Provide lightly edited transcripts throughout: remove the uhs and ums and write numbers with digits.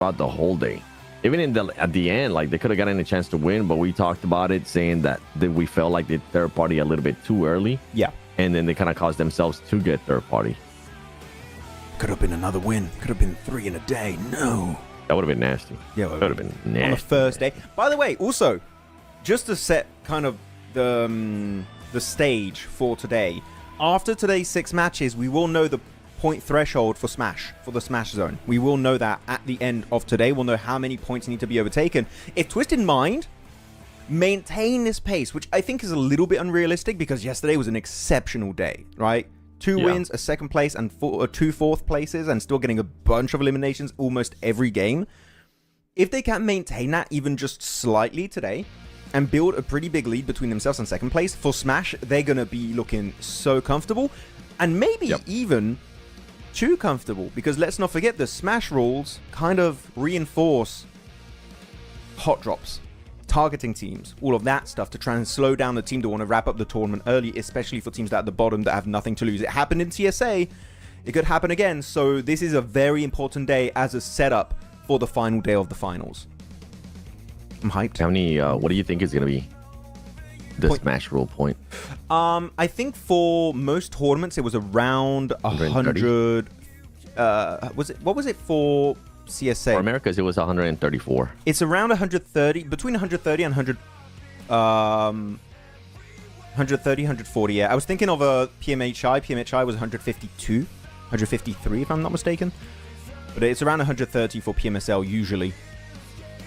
throughout the whole day. Even at the end, like they could have gotten a chance to win, but we talked about it, saying that we felt like the third party a little bit too early. Yeah. And then they kind of caused themselves to get third party. Could have been another win. Could have been 3 in a day. No. That would have been nasty. Yeah, that would have been nasty. On the first day. By the way, also, just to set kind of the stage for today, after today's 6 matches, we will know the point threshold for Smash, for the Smash zone. We will know that at the end of today. We'll know how many points need to be overtaken. If Twisted Mind maintain this pace, which I think is a little bit unrealistic because yesterday was an exceptional day, right? 2 wins, a second place, and 2 fourth places, and still getting a bunch of eliminations almost every game. If they can maintain that even just slightly today and build a pretty big lead between themselves and second place, for Smash, they're going to be looking so comfortable, and maybe even too comfortable, because let's not forget the Smash rules kind of reinforce hot drops, targeting teams, all of that stuff to try and slow down the team to want to wrap up the tournament early, especially for teams that are at the bottom that have nothing to lose. It happened in TSA, it could happen again, so this is a very important day as a setup for the final day of the finals. I'm hyped. How many, what do you think is going to be the Smash rule point? I think for most tournaments it was around 100. What was it for CSA? For Americas, it was 134. It's around 130, between 130 and 130, 140. Yeah, I was thinking of a PMHI. PMHI was 152, 153 if I'm not mistaken. But it's around 130 for PMSL usually.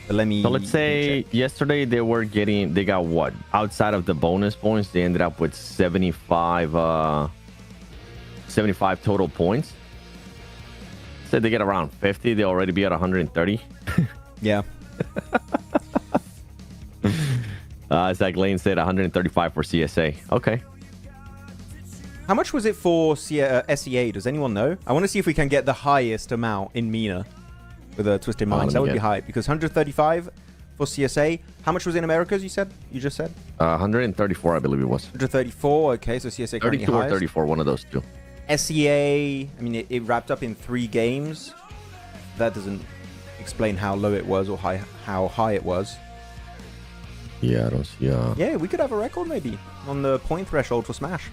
But so let's say yesterday they got what? Outside of the bonus points, they ended up with 75 total points. Say they get around 50, they'll already be at 130. Yeah. It's like Lane said, 135 for CSA. Okay. How much was it for SEA? Does anyone know? I want to see if we can get the highest amount in MENA with a Twisted Minds. That would be high, because 135 for CSA. How much was in Americas, you just said? 134, I believe it was. 134, okay, so CSA currently 32 or highest. 34, one of those two. SEA, I mean, it wrapped up in 3 games. That doesn't explain how low it was or how high it was. Yeah, I don't see. Yeah, we could have a record maybe on the point threshold for Smash.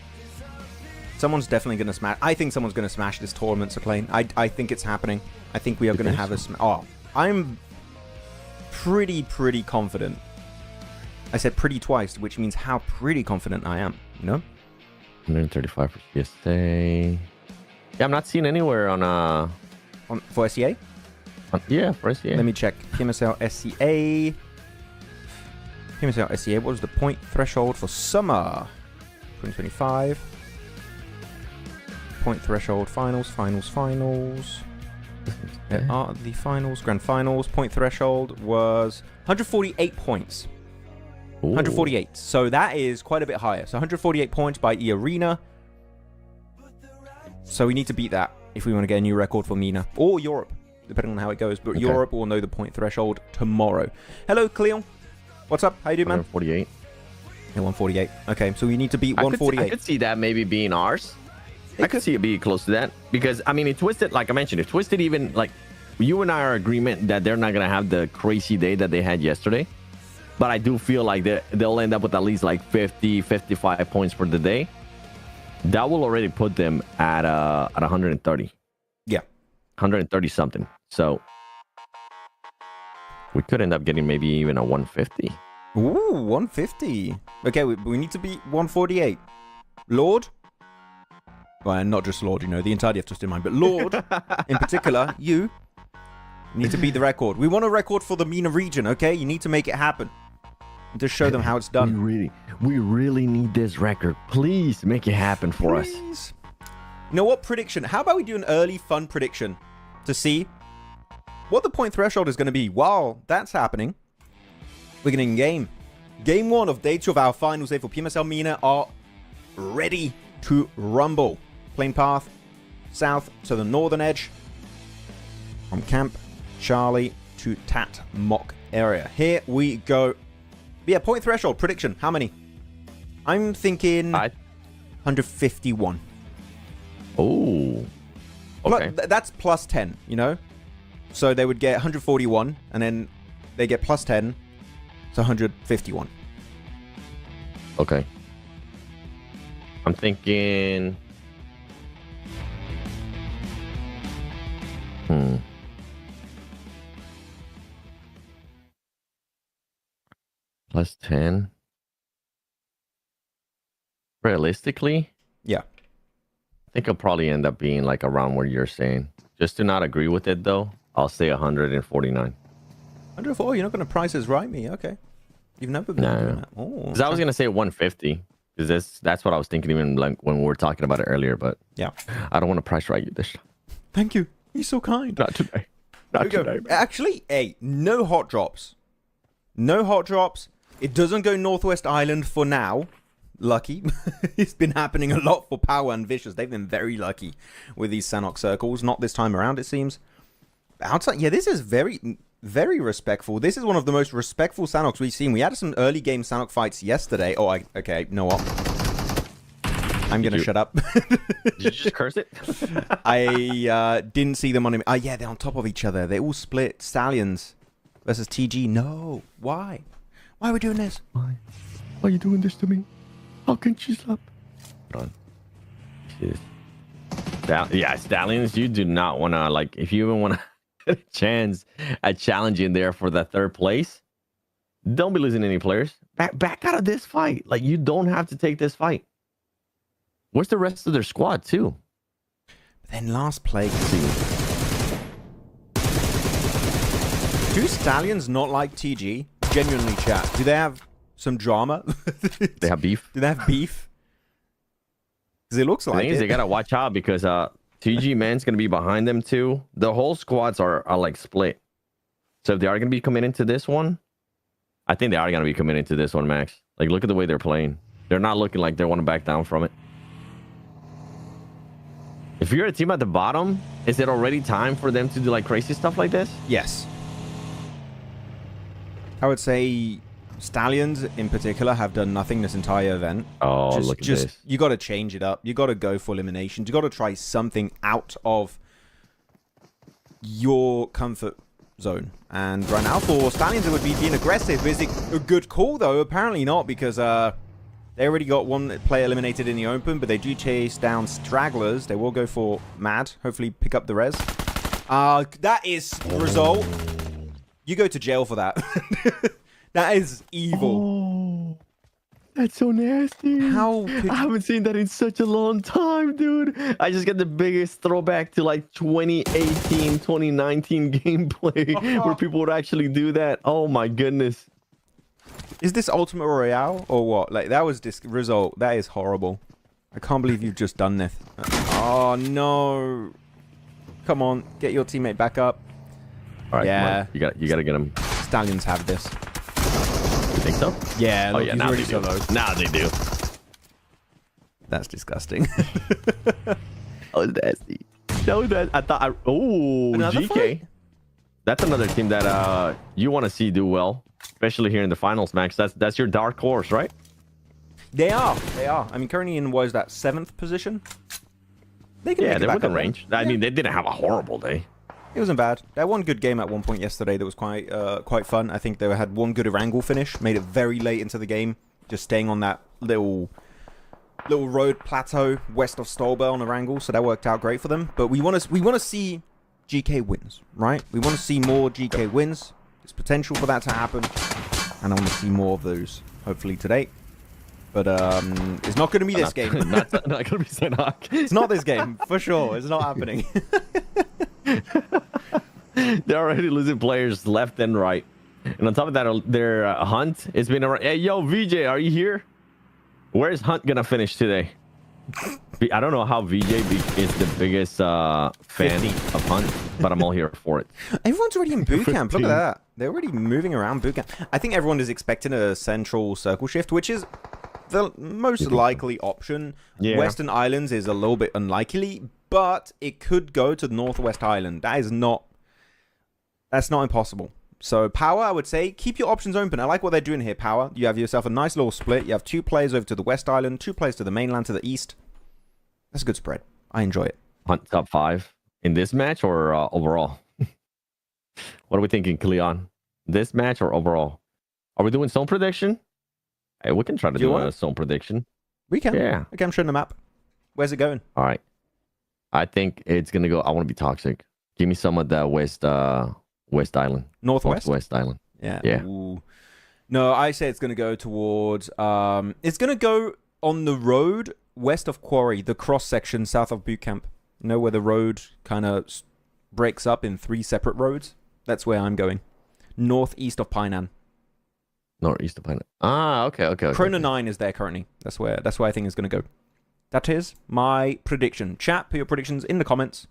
Someone's definitely going to smash. I think someone's going to smash this tournament, Plane. I think it's happening. I think we are going to have a smash. Oh, I'm pretty confident. I said pretty twice, which means how pretty confident I am, you know? 135 for CSA. Yeah, I'm not seeing anywhere for SEA? Yeah, for SEA. Let me check. PMSL SEA. PMSL SEA. What was the point threshold for summer 2025? Point threshold finals. There are the finals, grand finals. Point threshold was 148 points. Ooh. 148. So that is quite a bit higher. So 148 points by E-Arena. So we need to beat that if we want to get a new record for MENA or Europe, depending on how it goes. But Europe will know the point threshold tomorrow. Hello, Cleo. What's up? How you doing, man? 148. Yeah, 148. Okay, so we need to beat 148. I could see that maybe being ours. I could see it being close to that, because I mean, it Twisted, like I mentioned, if Twisted even, like, you and I are in agreement that they're not gonna have the crazy day that they had yesterday, but I do feel like they'll end up with at least like 50-55 points for the day. That will already put them at 130. Yeah, 130 something. So we could end up getting maybe even a 150. Ooh, 150. Okay, we need to beat 148. Lord. Well, and not just Lord, you know, the entirety of Twisted Mind, but Lord, in particular, you need to beat the record. We want a record for the MENA region, okay? You need to make it happen. And to show them how it's done. We really need this record. Please make it happen for us. You know what? Prediction. How about we do an early fun prediction to see what the point threshold is going to be? While that's happening, we're getting game. Game 1 of day 2 of our finals day for PMSL MENA are ready to rumble. Plane path south to the northern edge from Camp Charlie to Tat Mock area. Here we go. Yeah, point threshold prediction. How many? I'm thinking 151. Oh, okay. That's plus 10, you know? So they would get 141, and then they get plus 10, so 151. Okay. I'm thinking... Plus 10. Realistically? Yeah. I think it'll probably end up being like around where you're saying. Just to not agree with it, though, I'll say 149. 104? You're not going to price us right, me? Okay. You've never been doing that. Oh, because I was going to say 150. Because that's what I was thinking even like when we were talking about it earlier. But yeah, I don't want to price right you this time. Thank you. He's so kind. Not today. Not today. Actually, hey, no hot drops. No hot drops. It doesn't go Northwest Island for now. Lucky. It's been happening a lot for Power and Vicious. They've been very lucky with these Sanok circles. Not this time around, it seems. Outside, yeah, this is very, very respectful. This is one of the most respectful Sanoks we've seen. We had some early game Sanok fights yesterday. Oh, okay, you know what? I'm going to shut up. Did you just curse it? I didn't see them on him. Oh, yeah, they're on top of each other. They all split. Stallions versus TG. No. Why? Why are we doing this? Why? Why are you doing this to me? How can she stop? Hold on. Yeah, Stallions, you do not want to, like, if you even want to get a chance at challenging there for that third place, don't be losing any players. Back out of this fight. Like, you don't have to take this fight. Where's the rest of their squad, too? Then last play. Do Stallions not like TG? Genuinely, chat. Do they have some drama? They have beef. Do they have beef? Because it looks like it. They gotta watch out because TG Man's gonna be behind them too. The whole squads are like split. So if they are gonna be committing to this one, I think they are gonna be committing to this one, Max. Like, look at the way they're playing. They're not looking like they want to back down from it. If you're a team at the bottom, is it already time for them to do like crazy stuff like this? Yes. I would say Stallions in particular have done nothing this entire event. Oh, look at this. You got to change it up. You got to go for eliminations. You got to try something out of your comfort zone. And right now for Stallions, it would be being aggressive. Is it a good call, though? Apparently not, because they already got one player eliminated in the open, but they do chase down stragglers. They will go for Mad. Hopefully pick up the res. That is the result. You go to jail for that. That is evil. Oh, that's so nasty. How could I haven't seen that in such a long time, dude. I just got the biggest throwback to like 2018, 2019 gameplay where people would actually do that. Oh my goodness. Is this Ultimate Royale or what? Like, that was this result. That is horrible. I can't believe you've just done this. Oh no. Come on, get your teammate back up. All right, yeah. You got to get him. Stallions have this. You think so? Yeah. Look, yeah. Now they do. Now they do. That's disgusting. Oh, nasty. No, that I thought. Another GK. fight? That's another team that you want to see do well, especially here in the finals, Max. That's your dark horse, right? They are. They are. I mean, currently in was that 7th position. They can. Yeah, they're within range. I mean, they didn't have a horrible day. It wasn't bad. They had one good game at one point yesterday that was quite fun. I think they had one good Erangel finish, made it very late into the game, just staying on that little road plateau west of Stolber on Erangel, so that worked out great for them. But we want to see GK wins, right? We want to see more GK wins. There's potential for that to happen, and I want to see more of those, hopefully today. But it's not going to be this game. not going to be Sanok. It's not this game, for sure. It's not happening. They're already losing players left and right. And on top of that, their Hunt has been around. Hey, yo, VJ, are you here? Where's Hunt going to finish today? I don't know how VJ is the biggest fan 50. of Hunt, but I'm all here for it. Everyone's already in boot camp. Look at that. They're already moving around boot camp. I think everyone is expecting a central circle shift, which is the most likely option. Yeah. Western Islands is a little bit unlikely, but it could go to Northwest Island. That's not impossible. So Power, I would say, keep your options open. I like what they're doing here, Power. You have yourself a nice little split. You have 2 players over to the West Island, 2 players to the mainland to the east. That's a good spread. I enjoy it. Hunt top 5 in this match or overall? What are we thinking, Cleon? This match or overall? Are we doing zone prediction? Hey, we can try to do a zone prediction. We can. Yeah. Okay, I'm showing the map. Where's it going? All right. I think it's gonna go. I want to be toxic. Give me some of the West Island. Northwest Island. Yeah. Yeah. Ooh. No, I say it's gonna go towards. It's gonna go on the road west of Quarry, the cross section south of Boot Camp. You know where the road kind of breaks up in 3 separate roads? That's where I'm going. Northeast of Painan. Northeast of Painan. Ah, okay. Krona 9 is there currently. That's where I think it's going to go. That is my prediction. Chat, put your predictions in the comments.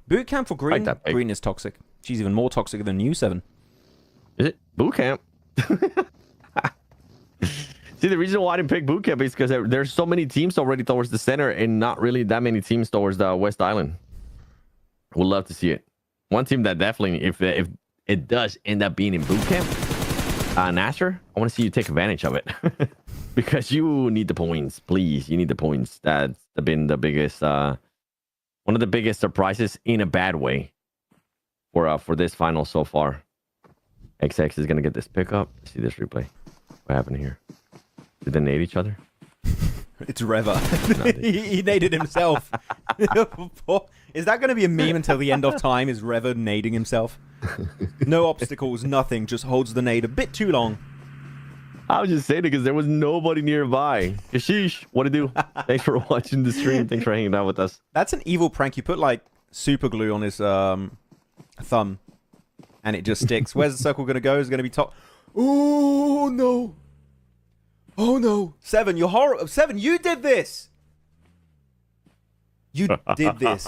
Boot camp for Green. Green is toxic. She's even more toxic than you, 7. Is it? Boot camp? See, the reason why I didn't pick boot camp is because there's so many teams already towards the center and not really that many teams towards the West Island. Would love to see it. One team that definitely, if it does end up being in boot camp, Nasar, I want to see you take advantage of it. Because you need the points, please. You need the points. That's been the biggest, one of the biggest surprises in a bad way for this final so far. XX is gonna get this pickup. See this replay. What happened here? Did they nade each other? It's Reva. he naded himself. Is that going to be a meme until the end of time? Is Reva nading himself? No obstacles, nothing. Just holds the nade a bit too long. I was just saying it because there was nobody nearby. Kashish, what to do? Thanks for watching the stream. Thanks for hanging out with us. That's an evil prank. You put like super glue on his thumb, and it just sticks. Where's the circle going to go? Is it going to be top? Oh no! Oh no! 7, you're horrible. 7, you did this. You did this.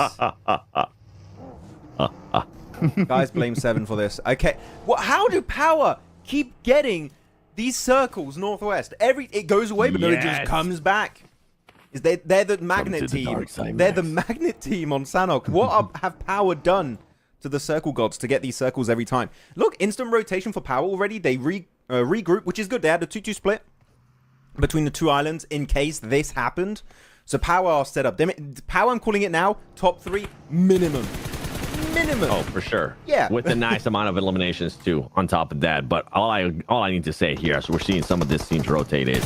Guys, blame 7 for this. Okay. Well, how do Power keep getting these circles northwest? It goes away, but then it just comes back. They're the magnet team. They're the magnet team on Sanhok. What have Power done to the circle gods to get these circles every time? Look, instant rotation for Power already. They regroup, which is good. They had a 2-2 split between the 2 islands in case this happened. So Power are set up. Power, I'm calling it now, top 3 minimum. Oh, for sure. Yeah. With a nice amount of eliminations too on top of that. But all I need to say here, so we're seeing some of this teams rotate is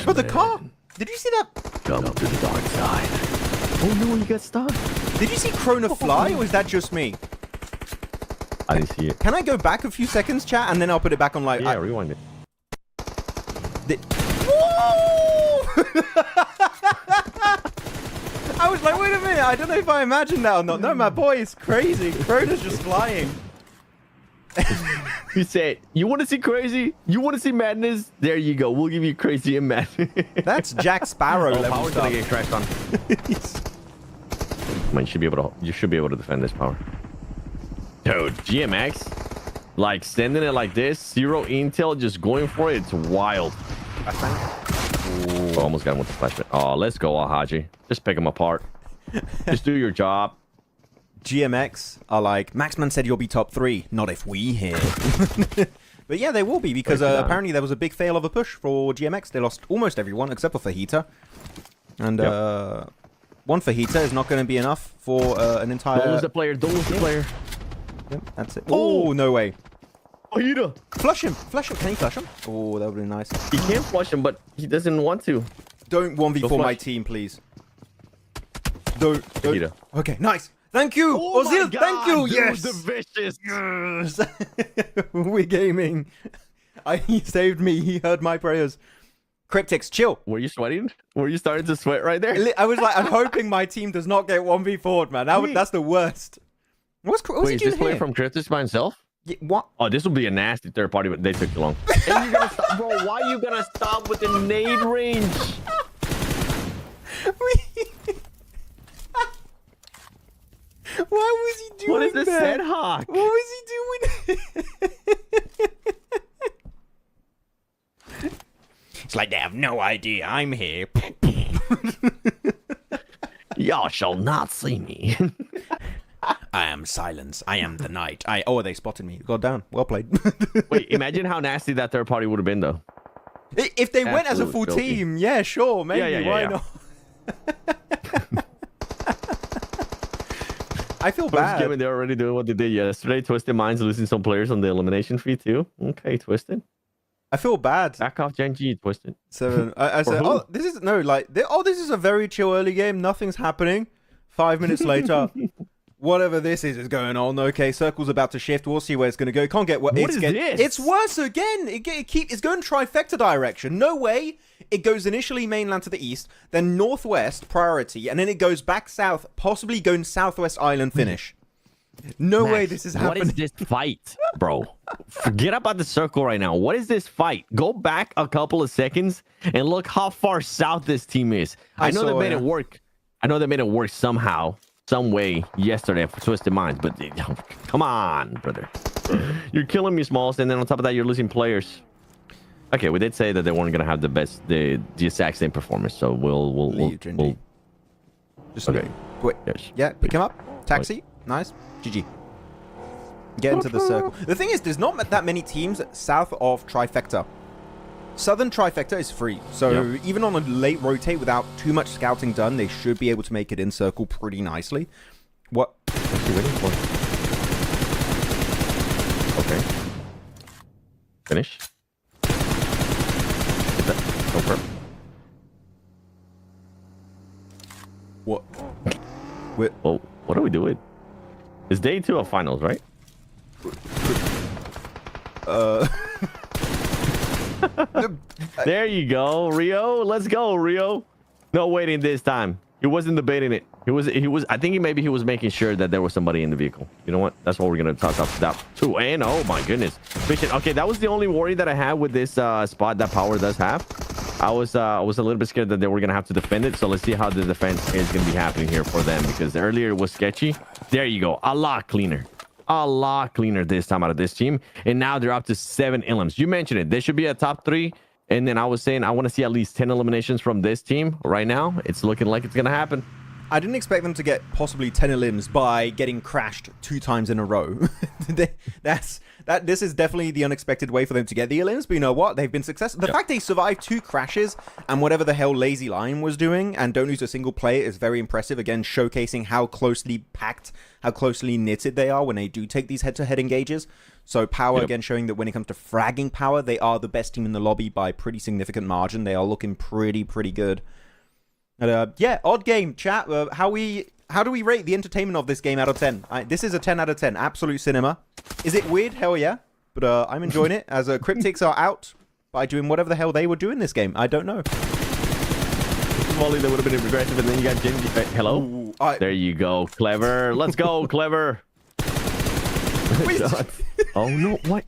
but the car. Did you see that? Come to the dark side. Oh no, you got stuck. Did you see Krona fly, or is that just me? I didn't see it. Can I go back a few seconds, chat, and then I'll put it back on like... Yeah, rewind it. I was like, wait a minute, I don't know if I imagined that or not. No, my boy is crazy. Krona's just flying. You said, you want to see crazy? You want to see madness? There you go. We'll give you crazy and madness. That's Jack Sparrow level Power's stuff. gonna get crashed on. I mean, you should be able to defend this, Power. Dude, GMX, like sending it like this, 0 intel, just going for it. It's wild. Oh, almost got him with the flashbang. Oh, let's go, Alhaji. Just pick him apart. Just do your job. GMX are like, Maxman said you'll be top 3. Not if we here. But yeah, they will be, because apparently there was a big fail of a push for GMX. They lost almost everyone except for Fajita. And one Fajita is not going to be enough for an entire... Don't lose the player. Don't lose the player. Yep, that's it. Oh, no way. Fajita. Flush him. Flush him. Can you flush him? Oh, that would be nice. He can flush him, but he doesn't want to. Don't 1v4 my team, please. Don't. Okay, nice. Thank you, oh Ozil. Thank you. Dude, yes. The vicious. Yes. We're gaming. He saved me. He heard my prayers. Cryptics, chill. Were you sweating? Were you starting to sweat right there? I was like, I'm hoping my team does not get 1v4'd, man. That's the worst. What's Wait, is this player here? from Cryptics by himself? Yeah, what? Oh, this will be a nasty third party, but they took too long. And you're gonna stop, bro. Why are you gonna stop with the nade range? Why was he doing What is this that? Set Hawk? What was he doing? It's like they have no idea I'm here. Y'all shall not see me. I am silence. I am the night. Oh, they spotted me. Got down. Well played. Wait, imagine how nasty that third party would have been, though. If they went as a full team, yeah, sure, maybe. Why not? I feel bad. Given they're already doing what they did yesterday. Twisted Minds losing some players on the elimination fee too. Okay, Twisted. I feel bad. Back off Gen G, Twisted. 7. I said, oh, this is no like. This is a very chill early game. Nothing's happening. 5 minutes later, whatever this is going on. Okay, circle's about to shift. We'll see where it's going to go. Can't get what is this? It's worse again. It's going trifecta direction. No way. It goes initially mainland to the east, then northwest priority, and then it goes back south, possibly going southwest island finish. No way this is happening. What is this fight, bro? Forget about the circle right now. What is this fight? Go back a couple of seconds and look how far south this team is. I know they made it work. I know they made it work somehow, some way yesterday for Twisted Minds, but come on, brother. You're killing me, Smalls, and then on top of that, you're losing players. Okay, we did say that they weren't gonna have the exact same performance, so we'll just okay. Wait. Yes. Yeah, pick him up. Taxi. Nice. GG. Get into the circle. The thing is, there's not that many teams south of trifecta. Southern trifecta is free, so even on a late rotate without too much scouting done, they should be able to make it in circle pretty nicely. What? What's he waiting for? Okay. Finish. Get that. Over. What? Wait. Oh, what are we doing? It's day 2 of finals, right? There you go, Rio. Let's go, Rio. No waiting this time. He wasn't debating it. He was. I think maybe he was making sure that there was somebody in the vehicle. You know what? That's what we're gonna toss up that too. And oh my goodness, Vision. Okay, that was the only worry that I had with this spot that Power does have. I was a little bit scared that they were gonna have to defend it. So let's see how the defense is gonna be happening here for them, because earlier it was sketchy. There you go. A lot cleaner. A lot cleaner this time out of this team. And now they're up to 7 elims. You mentioned it. They should be a top 3. And then I was saying I want to see at least 10 eliminations from this team. Right now, it's looking like it's going to happen. I didn't expect them to get possibly 10 elims by getting crashed 2 times in a row. This is definitely the unexpected way for them to get the elims, but you know what? They've been successful. The fact they survived 2 crashes and whatever the hell Lazy Lion was doing and don't lose a single player is very impressive. Again, showcasing how closely packed, how closely knitted they are when they do take these head-to-head engages. So Power, again, showing that when it comes to fragging Power, they are the best team in the lobby by pretty significant margin. They are looking pretty good. Yeah, odd game, chat. How do we rate the entertainment of this game out of 10? This is a 10 out of 10. Absolute cinema. Is it weird? Hell yeah. But I'm enjoying it, as Cryptics are out by doing whatever the hell they were doing this game. I don't know. Molly, that would have been aggressive, and then you got Jimmy. Hello? Ooh, there you go. Clever. Let's go, Clever. Oh, no. What?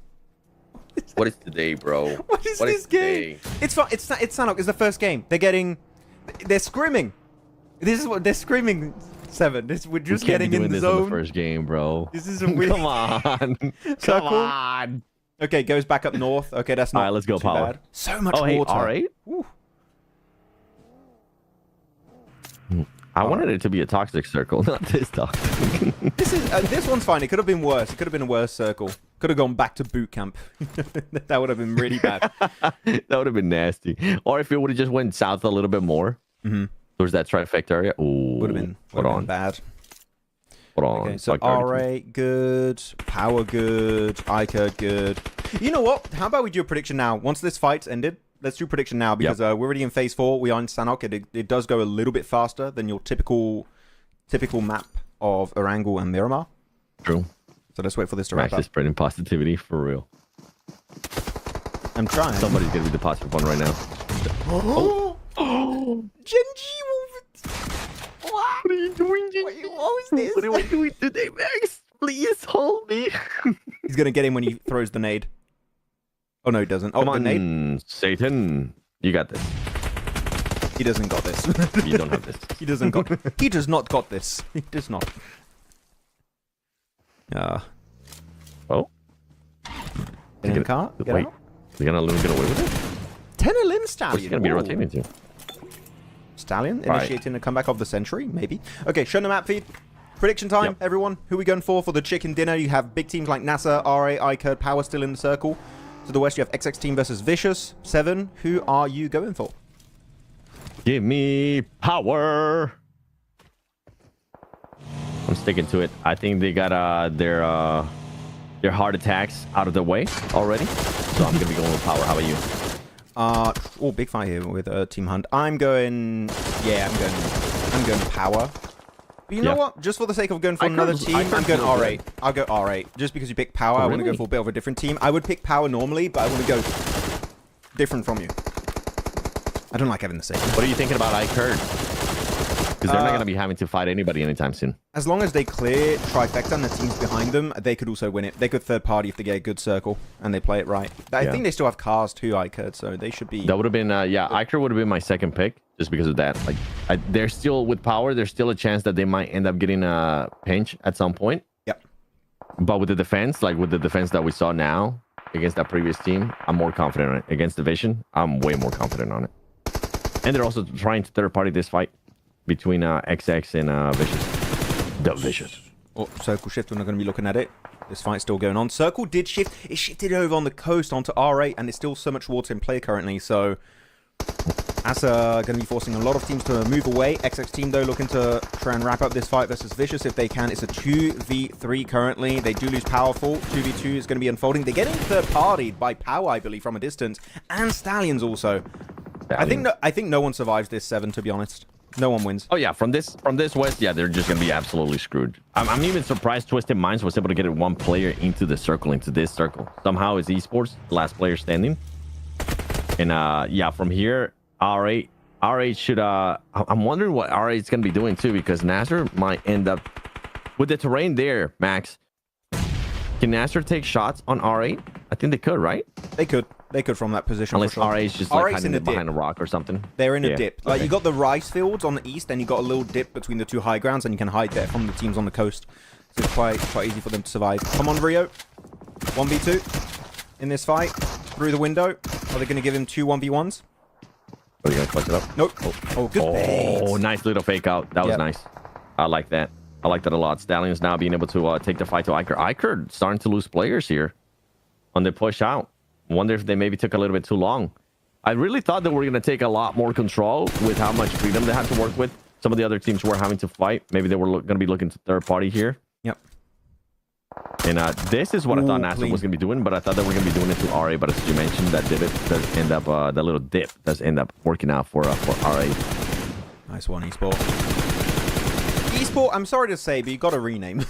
What is today, bro? What is this game? It's fun. It's Sanok. It's the first game. They're scrimming. This is what they're screaming. 7. We're just getting in the zone. The first game, bro. This is a weird. Come on. Come on. Okay, goes back up north. Okay, that's not. All right, let's go, Power. Bad. So much water. R8? I wanted it to be a toxic circle, not this toxic. This one's fine. It could have been worse. It could have been a worse circle. Could have gone back to boot camp. That would have been really bad. That would have been nasty. Or if it would have just went south a little bit more. Towards that trifecta area. Ooh, would have been bad. Hold on. Okay, so R8 good, Power good, Ica good. You know what? How about we do a prediction now? Once this fight's ended, let's do prediction now, because we're already in phase 4. We are in Sanok. It does go a little bit faster than your typical map of Erangel and Miramar. True. So let's wait for this to wrap up. Max is spreading positivity for real. I'm trying. Somebody's gonna be the positive one right now. Genji! What are you doing, Genji? What is this? What are we doing today, Max? Please hold me. He's gonna get him when he throws the nade. Oh no, he doesn't. Come on, the nade. Satan. You got this. He doesn't got this. You don't have this. He doesn't got. He does not got this. He does not. Oh. Get in the car. Wait. You're gonna get away with it? 10 elim Stallion. What's he gonna be rotating to? Stallion initiating the comeback of the century, maybe. Okay, show the map feed. Prediction time, everyone. Who are we going for the chicken dinner? You have big teams like Nasar, R8, Ica, Power still in the circle. To the west, you have XX team versus Vicious. 7. Who are you going for? Give me Power. I'm sticking to it. I think they got their hard attacks out of the way already. So I'm gonna be going with power. How about you? Oh, big fight here with Team Hunt. I'm going. Yeah, I'm going power. But you know what? Just for the sake of going for another team, I'm going R8. I'll go R8. Just because you pick power, I want to go for a bit of a different team. I would pick power normally, but I want to go different from you. I don't like having the same. What are you thinking about iCurd? Because they're not going to be having to fight anybody anytime soon. As long as they clear Trifecta and the teams behind them, they could also win it. They could third party if they get a good circle and they play it right. I think they still have cars too, iCurd, so they should be... That would have been, yeah, iCurd would have been my second pick just because of that. Like, they're still, with power, there's still a chance that they might end up getting a pinch at some point. Yep. But with the defense, like with the defense that we saw now against that previous team, I'm more confident on it. Against Division, I'm way more confident on it. And they're also trying to third party this fight between XX and Vicious. The Vicious. Oh, circle shift, we're not going to be looking at it. This fight's still going on. Circle did shift. It shifted over on the coast onto R8, and there's still so much water in play currently, so... Asa going to be forcing a lot of teams to move away. XX team, though, looking to try and wrap up this fight versus Vicious if they can. It's a 2v3 currently. They do lose Powerful. 2v2 is going to be unfolding. They're getting third-partied by Power, I believe, from a distance. And Stallions also. Stallions. I think no one survives this 7, to be honest. No one wins. Oh yeah, from this West, yeah, they're just gonna be absolutely screwed. I'm even surprised Twisted Minds was able to get one player into the circle, into this circle. Somehow it's esports, the last player standing. And yeah, from here, R8 should I'm wondering what R8 is gonna be doing too, because Nasar might end up with the terrain there, Max. Can Nasar take shots on R8? I think they could, right? They could from that position. Unless for sure. R8's just like hiding behind a rock or something. They're in a dip. Like you got the rice fields on the east, and you got a little dip between the two high grounds, and you can hide there from the teams on the coast. So it's quite easy for them to survive. Come on, Rio. 1v2 in this fight. Through the window. Are they going to give him 2 1v1s? Are you going to clutch it up? Nope. Oh, good bait. Oh, nice little fake out. That was nice. I like that. I like that a lot. Stallions now being able to take the fight to iCurd. iCurd starting to lose players here on the push out. Wonder if they maybe took a little bit too long. I really thought that we were going to take a lot more control with how much freedom they had to work with. Some of the other teams were having to fight. Maybe they were going to be looking to third party here. Yep. And this is what I thought Nasar was going to be doing, but I thought they were going to be doing it to RA. But as you mentioned, that divot does end up, that little dip does end up working out for RA. Nice one, Esport. Esport, I'm sorry to say, but you got to rename.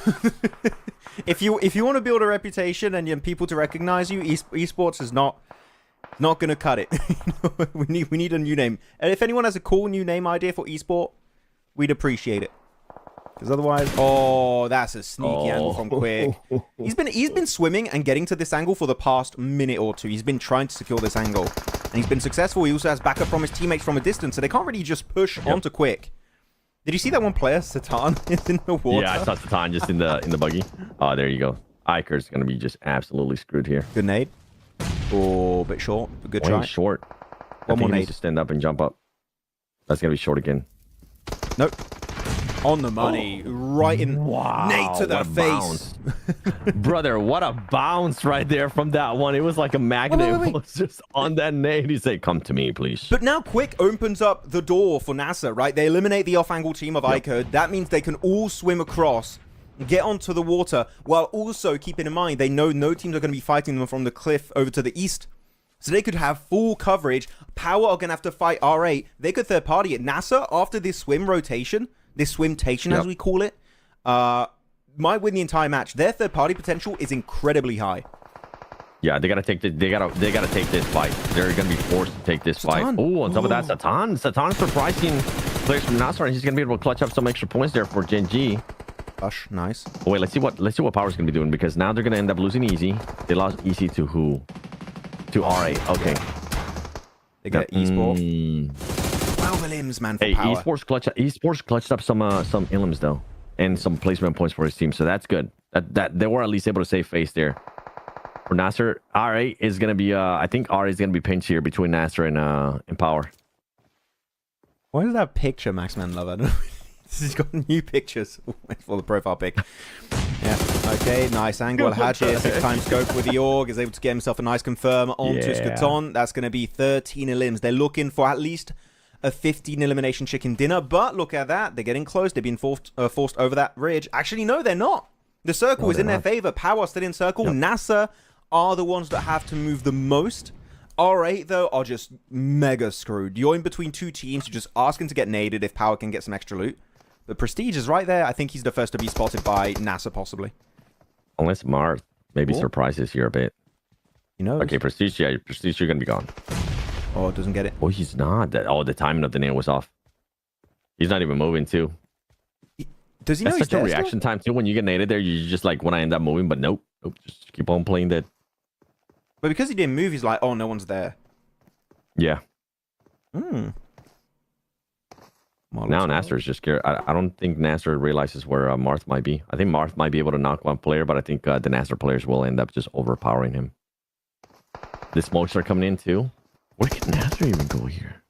If you want to build a reputation and people to recognize you, esports is not going to cut it. we need a new name. And if anyone has a cool new name idea for esport, we'd appreciate it. Because otherwise, oh, that's a sneaky angle from Quick. He's been swimming and getting to this angle for the past minute or two. He's been trying to secure this angle, and he's been successful. He also has backup from his teammates from a distance, so they can't really just push onto Quick. Did you see that one player, Satan, is in the water? Yeah, I saw Satan just in the buggy. Oh, there you go. iCurd's gonna be just absolutely screwed here. Good nade. Oh, a bit short, but good try. Short. One more nade. To stand up and jump up. That's gonna be short again. Nope. On the money, right in. Wow, nade to the face. Brother, what a bounce right there from that one. It was like a magnet. Wait. It was just on that nade. He said, come to me, please. But now Quick opens up the door for Nasar, right? They eliminate the off-angle team of iCurd. That means they can all swim across, get onto the water, while also keeping in mind they know no teams are going to be fighting them from the cliff over to the east. So they could have full coverage. Power are going to have to fight R8. They could third party it. Nasar, after this swim rotation, this swimtation as we call it, might win the entire match. Their third party potential is incredibly high. Yeah, they gotta take take this fight. They're gonna be forced to take this fight. Oh, on top of that, Satan surprising players from Nasar, and he's gonna be able to clutch up some extra points there for Gen G. Gosh, nice. Oh, wait, let's see what Power's gonna be doing, because now they're gonna end up losing easy. They lost easy to who? To R8. Okay. They got Esport. 12 elims, man, for Power. Esports clutched up some elims though, and some placement points for his team, so that's good. That they were at least able to save face there. For Nasar, R8 is gonna be I think R8 is gonna be pinched here between Nasar and Power. What is that picture, Maxman Love? I don't know. He's got new pictures for the profile pic. Yeah. Okay. Nice angle. Haji, 6x scope with the org, is able to get himself a nice confirm onto Skaton. That's going to be 13 elims. They're looking for at least a 15 elimination chicken dinner. But look at that. They're getting close. They're being forced over that ridge. Actually, no, they're not. The circle is in their favor. Power still in circle. Yep. NASA are the ones that have to move the most. R8, though, are just mega screwed. You're in between two teams. You're just asking to get naded if Power can get some extra loot. But Prestige is right there. I think he's the first to be spotted by NASA, possibly. Unless Marth maybe surprises here a bit. You know. Okay, Prestige, yeah. Prestige, you're going to be gone. Oh, doesn't get it. Oh, he's not. The timing of the nail was off. He's not even moving, too. Does he know That's such a reaction time, too. When you get naded there, you just like, when I end up moving, but nope. Just keep on playing that. But because he didn't move, he's like, oh, no one's there. Yeah. Well, now Nasar is just scared. I don't think Nasar realizes where Marth might be. I think Marth might be able to knock one player, but I think the Nasar players will end up just overpowering him. The smokes are coming in too. Where can Nasar even go here?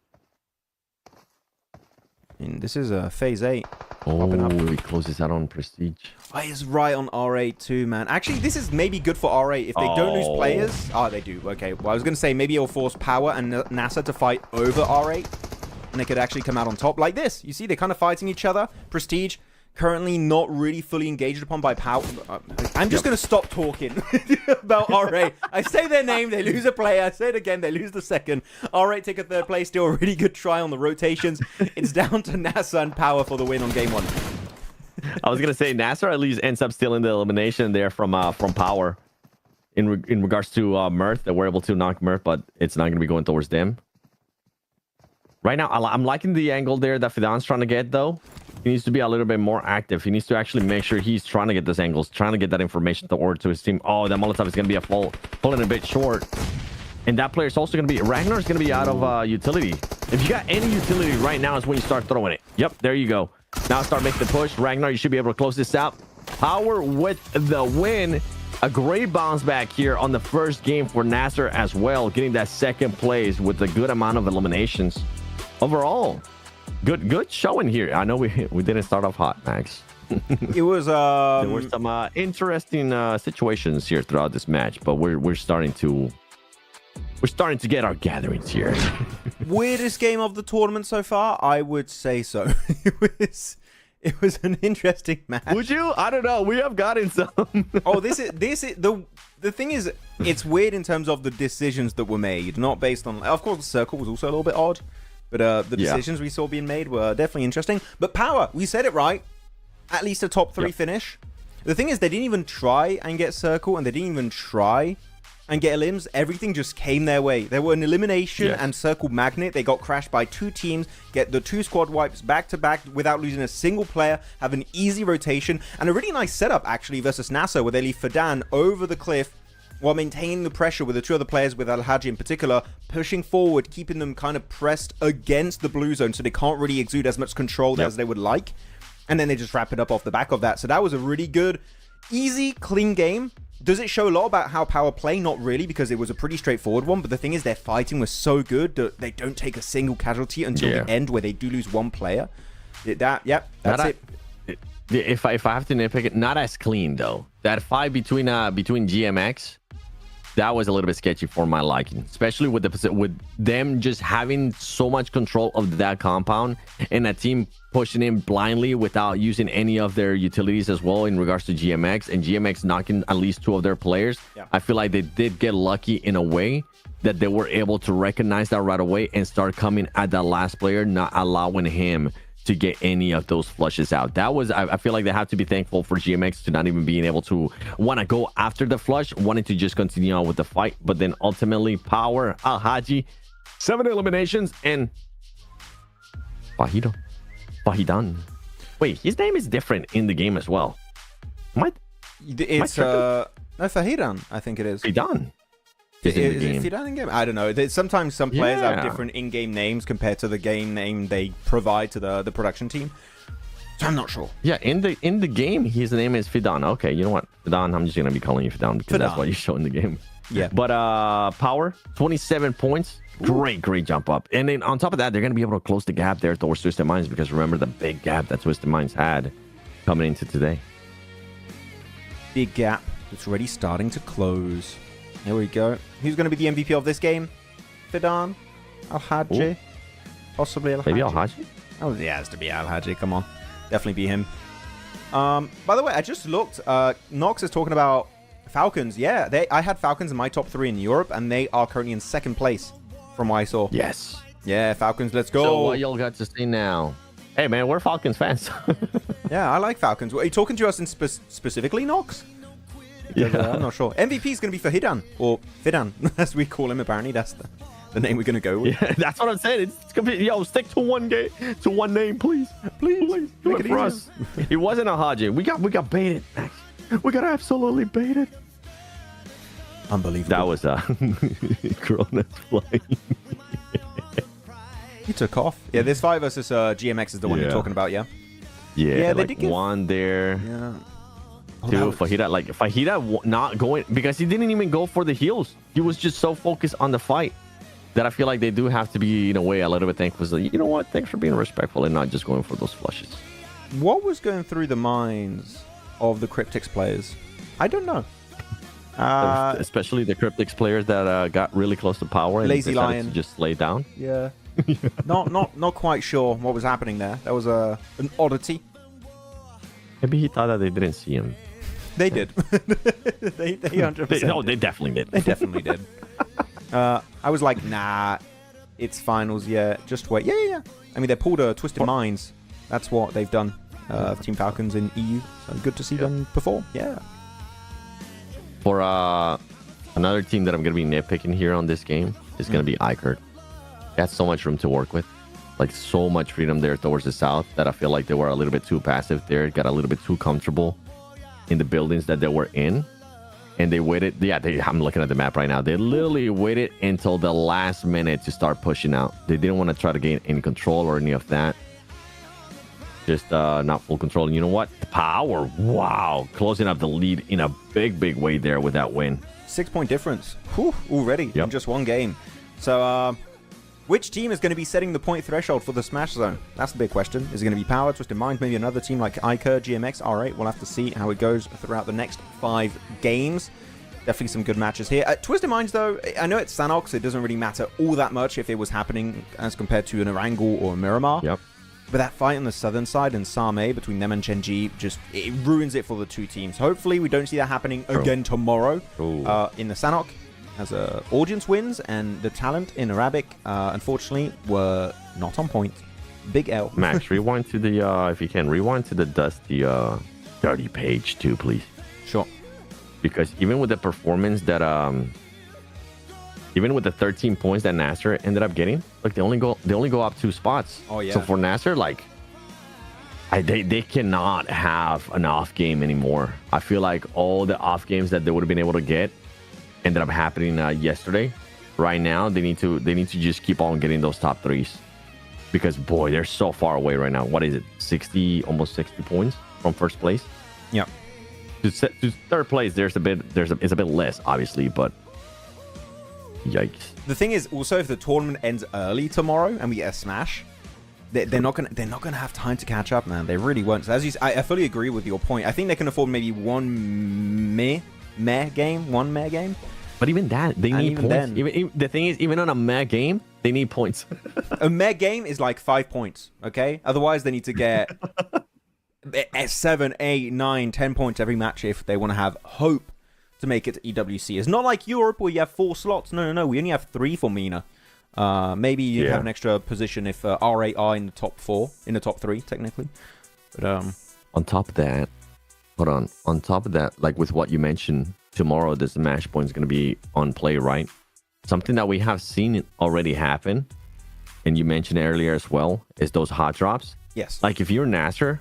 And this is phase 8. Oh, he closes out on Prestige. Oh, he's right on R8 too, man. Actually, this is maybe good for R8. If they don't lose players... Oh, they do. Okay. Well, I was going to say maybe it'll force Power and NASA to fight over R8. And they could actually come out on top like this. You see, they're kind of fighting each other. Prestige currently not really fully engaged upon by Power. I'm just going to stop talking about R8. I say their name, they lose a player. I say it again, they lose the second. R8 take a third place. Still a really good try on the rotations. It's down to NASA and Power for the win on game 1. I was going to say Nasar at least ends up stealing the elimination there from Power. In regards to Mirth, that we're able to knock Mirth, but it's not going to be going towards them. Right now, I'm liking the angle there that Fidan's trying to get, though. He needs to be a little bit more active. He needs to actually make sure he's trying to get those angles, trying to get that information to his team. Oh, that Molotov is going to be a pulling a bit short. And that player is also going to be... Ragnar's going to be out of utility. If you got any utility right now is when you start throwing it. Yep, there you go. Now start making the push. Ragnar, you should be able to close this out. Power with the win. A great bounce back here on the first game for Nasar as well. Getting that second place with a good amount of eliminations. Overall, good showing here. I know we didn't start off hot, Max. It was there were some interesting situations here throughout this match, but we're starting to get our gatherings here. Weirdest game of the tournament so far, I would say so. It was an interesting match. Would you? I don't know. We have gotten some. Oh, this is the thing is, it's weird in terms of the decisions that were made, not based on. Of course, the circle was also a little bit odd. But the decisions we saw being made were definitely interesting. But Power, we said it right. At least a top 3 finish. The thing is, they didn't even try and get Circle, and they didn't even try and get Elims. Everything just came their way. There were an elimination and Circle Magnet. They got crashed by 2 teams, get the 2 squad wipes back-to-back without losing a single player, have an easy rotation, and a really nice setup, actually, versus NASA, where they leave Fidan over the cliff, while maintaining the pressure with the 2 other players, with Al-Haji in particular, pushing forward, keeping them kind of pressed against the blue zone so they can't really exude as much control as they would like. And then they just wrap it up off the back of that. So that was a really good, easy, clean game. Does it show a lot about how Power play? Not really, because it was a pretty straightforward one. But the thing is, their fighting was so good that they don't take a single casualty until the end, where they do lose 1 player. That's it. If I have to nitpick it, not as clean, though. That fight between GMX... that was a little bit sketchy for my liking, especially with them just having so much control of that compound and a team pushing in blindly without using any of their utilities as well in regards to GMX, and GMX knocking at least 2 of their players. I feel like they did get lucky in a way that they were able to recognize that right away and start coming at that last player, not allowing him to get any of those flushes out. That was, I feel like they have to be thankful for GMX to not even being able to want to go after the flush, wanting to just continue on with the fight. But then ultimately, Power, Al-Haji, 7 eliminations, and Fahidan. Wait, his name is different in the game as well. It's no, Fahidan, I think it is. Fahidan. Is it Fidan in-game? I don't know. Sometimes some players have different in-game names compared to the game name they provide to the production team. So I'm not sure. Yeah, in the game, his name is Fidan. Okay, you know what? Fidan, I'm just going to be calling you Fidan because that's what you show in the game. Yeah. But Power, 27 points. Great jump up. And then on top of that, they're going to be able to close the gap there towards Twisted Minds, because remember the big gap that Twisted Minds had coming into today. Big gap that's already starting to close. Here we go. Who's going to be the MVP of this game? Fidan? Al-Haji? Possibly Al Haji. Maybe Al Haji? Oh, yeah, it has to be Al Haji. Come on. Definitely be him. By the way, I just looked. Nox is talking about Falcons. Yeah, I had Falcons in my top 3 in Europe, and they are currently in 2nd place from what I saw. Yes. Yeah, Falcons, let's go. So what y'all got to say now? Hey, man, we're Falcons fans. Yeah, I like Falcons. Are you talking to us in specifically, Nox? Because, Yeah. I'm not sure. MVP is going to be for Hidan, or Fidan, as we call him, apparently. That's the name we're going to go with. Yeah, that's what I'm saying. It's completely, yo, stick to one game, to one name, please. Please. Do Make it it for easier. us. It wasn't a Haji. We got baited, Max. We got absolutely baited. Unbelievable. That was Corona's flying. He took off. Yeah, this fight versus GMX is the one you're Yeah. talking about, yeah? Yeah, they like did give- one there. Yeah. Oh, Dude, that was- Fajita not going because he didn't even go for the heals. He was just so focused on the fight that I feel like they do have to be in a way a little bit thankful. Like, you know what? Thanks for being respectful and not just going for those flushes. What was going through the minds of the Cryptics players? I don't know. Especially the Cryptics players that got really close to power and Lazy decided Lion. to just lay down. Yeah. Not quite sure what was happening there. That was an oddity. Maybe he thought that they didn't see him. They did. they 100%. No, they definitely did. They definitely did. I was like, nah, it's finals. Yeah, just wait. Yeah. I mean, they pulled a Twisted Minds. That's what they've done. Team Falcons in EU. So good to see them perform. Yeah. For another team that I'm going to be nitpicking here on this game is going to be Ikert. Got so much room to work with. Like, so much freedom there towards the south that I feel like they were a little bit too passive there. Got a little bit too comfortable in the buildings that they were in. And they waited. Yeah, I'm looking at the map right now. They literally waited until the last minute to start pushing out. They didn't want to try to gain any control or any of that. Just not full control. And you know what? Power. Wow. Closing up the lead in a big way there with that win. 6-point difference. Whew, already Yep. in just one game. So, which team is going to be setting the point threshold for the Smash Zone? That's the big question. Is it going to be Power, Twisted Minds, maybe another team like Iker, GMX, R8? We'll have to see how it goes throughout the next 5 games. Definitely some good matches here. Twisted Minds, though, I know it's Sanox. It doesn't really matter all that much if it was happening as compared to an Erangel or a Miramar. Yep. But that fight on the southern side and Same between them and Chenji, it ruins it for the two teams. Hopefully, we don't see that happening again tomorrow in the Sanok. As audience wins, and the talent in Arabic, unfortunately, were not on point. Big L. Max, rewind to the, if you can, rewind to the Dusty 30 page too, please. Sure. Because even with the performance that, even with the 13 points that Nasar ended up getting, like they only go up 2 spots. Oh, yeah. So for Nasar, like, they cannot have an off game anymore. I feel like all the off games that they would have been able to get ended up happening yesterday. Right now, they need to just keep on getting those top 3s, because boy, they're so far away right now. What is it? Almost 60 points from first place. Yeah. To third place, it's a bit less, obviously, but yikes. The thing is, also, if the tournament ends early tomorrow and we get a smash, they're not gonna have time to catch up, man. They really won't. So I fully agree with your point. I think they can afford maybe one meh game. But even that, they need even points. then- Even the thing is, even on a meh game, they need points. A meh game is like 5 points, okay? Otherwise, they need to get 7, 8, 9, 10 points every match if they want to have hope to make it to EWC. It's not like Europe where you have 4 slots. No. We only have 3 for MENA. Maybe you have an extra position if R8 are in the top 4, in the top 3, technically. But On top of that, like with what you mentioned, tomorrow the Smash Point is going to be on play, right? Something that we have seen already happen, and you mentioned earlier as well, is those hot drops. yes. Like if you're Nasar,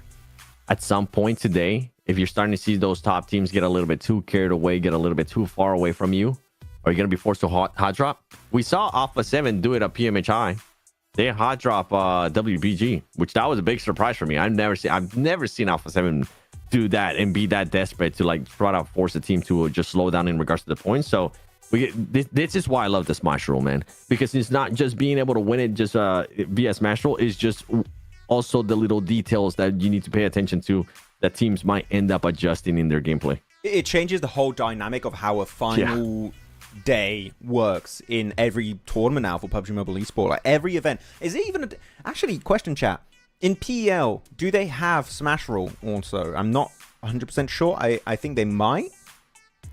at some point today, if you're starting to see those top teams get a little bit too carried away, get a little bit too far away from you, are you going to be forced to hot drop? We saw Alpha 7 do it at PMHI. They hot drop WBG, which that was a big surprise for me. I've never seen Alpha 7 do that and be that desperate to like try to force a team to just slow down in regards to the points. So this is why I love the Smash Rule, man, because it's not just being able to win it just via Smash Rule. It's just also the little details that you need to pay attention to that teams might end up adjusting in their gameplay. It changes the whole dynamic of how a final day works in every tournament now for PUBG Mobile Esport. Like every event. Is it even actually, question chat. In PEL, do they have Smash Roll also? I'm not 100% sure. I think they might,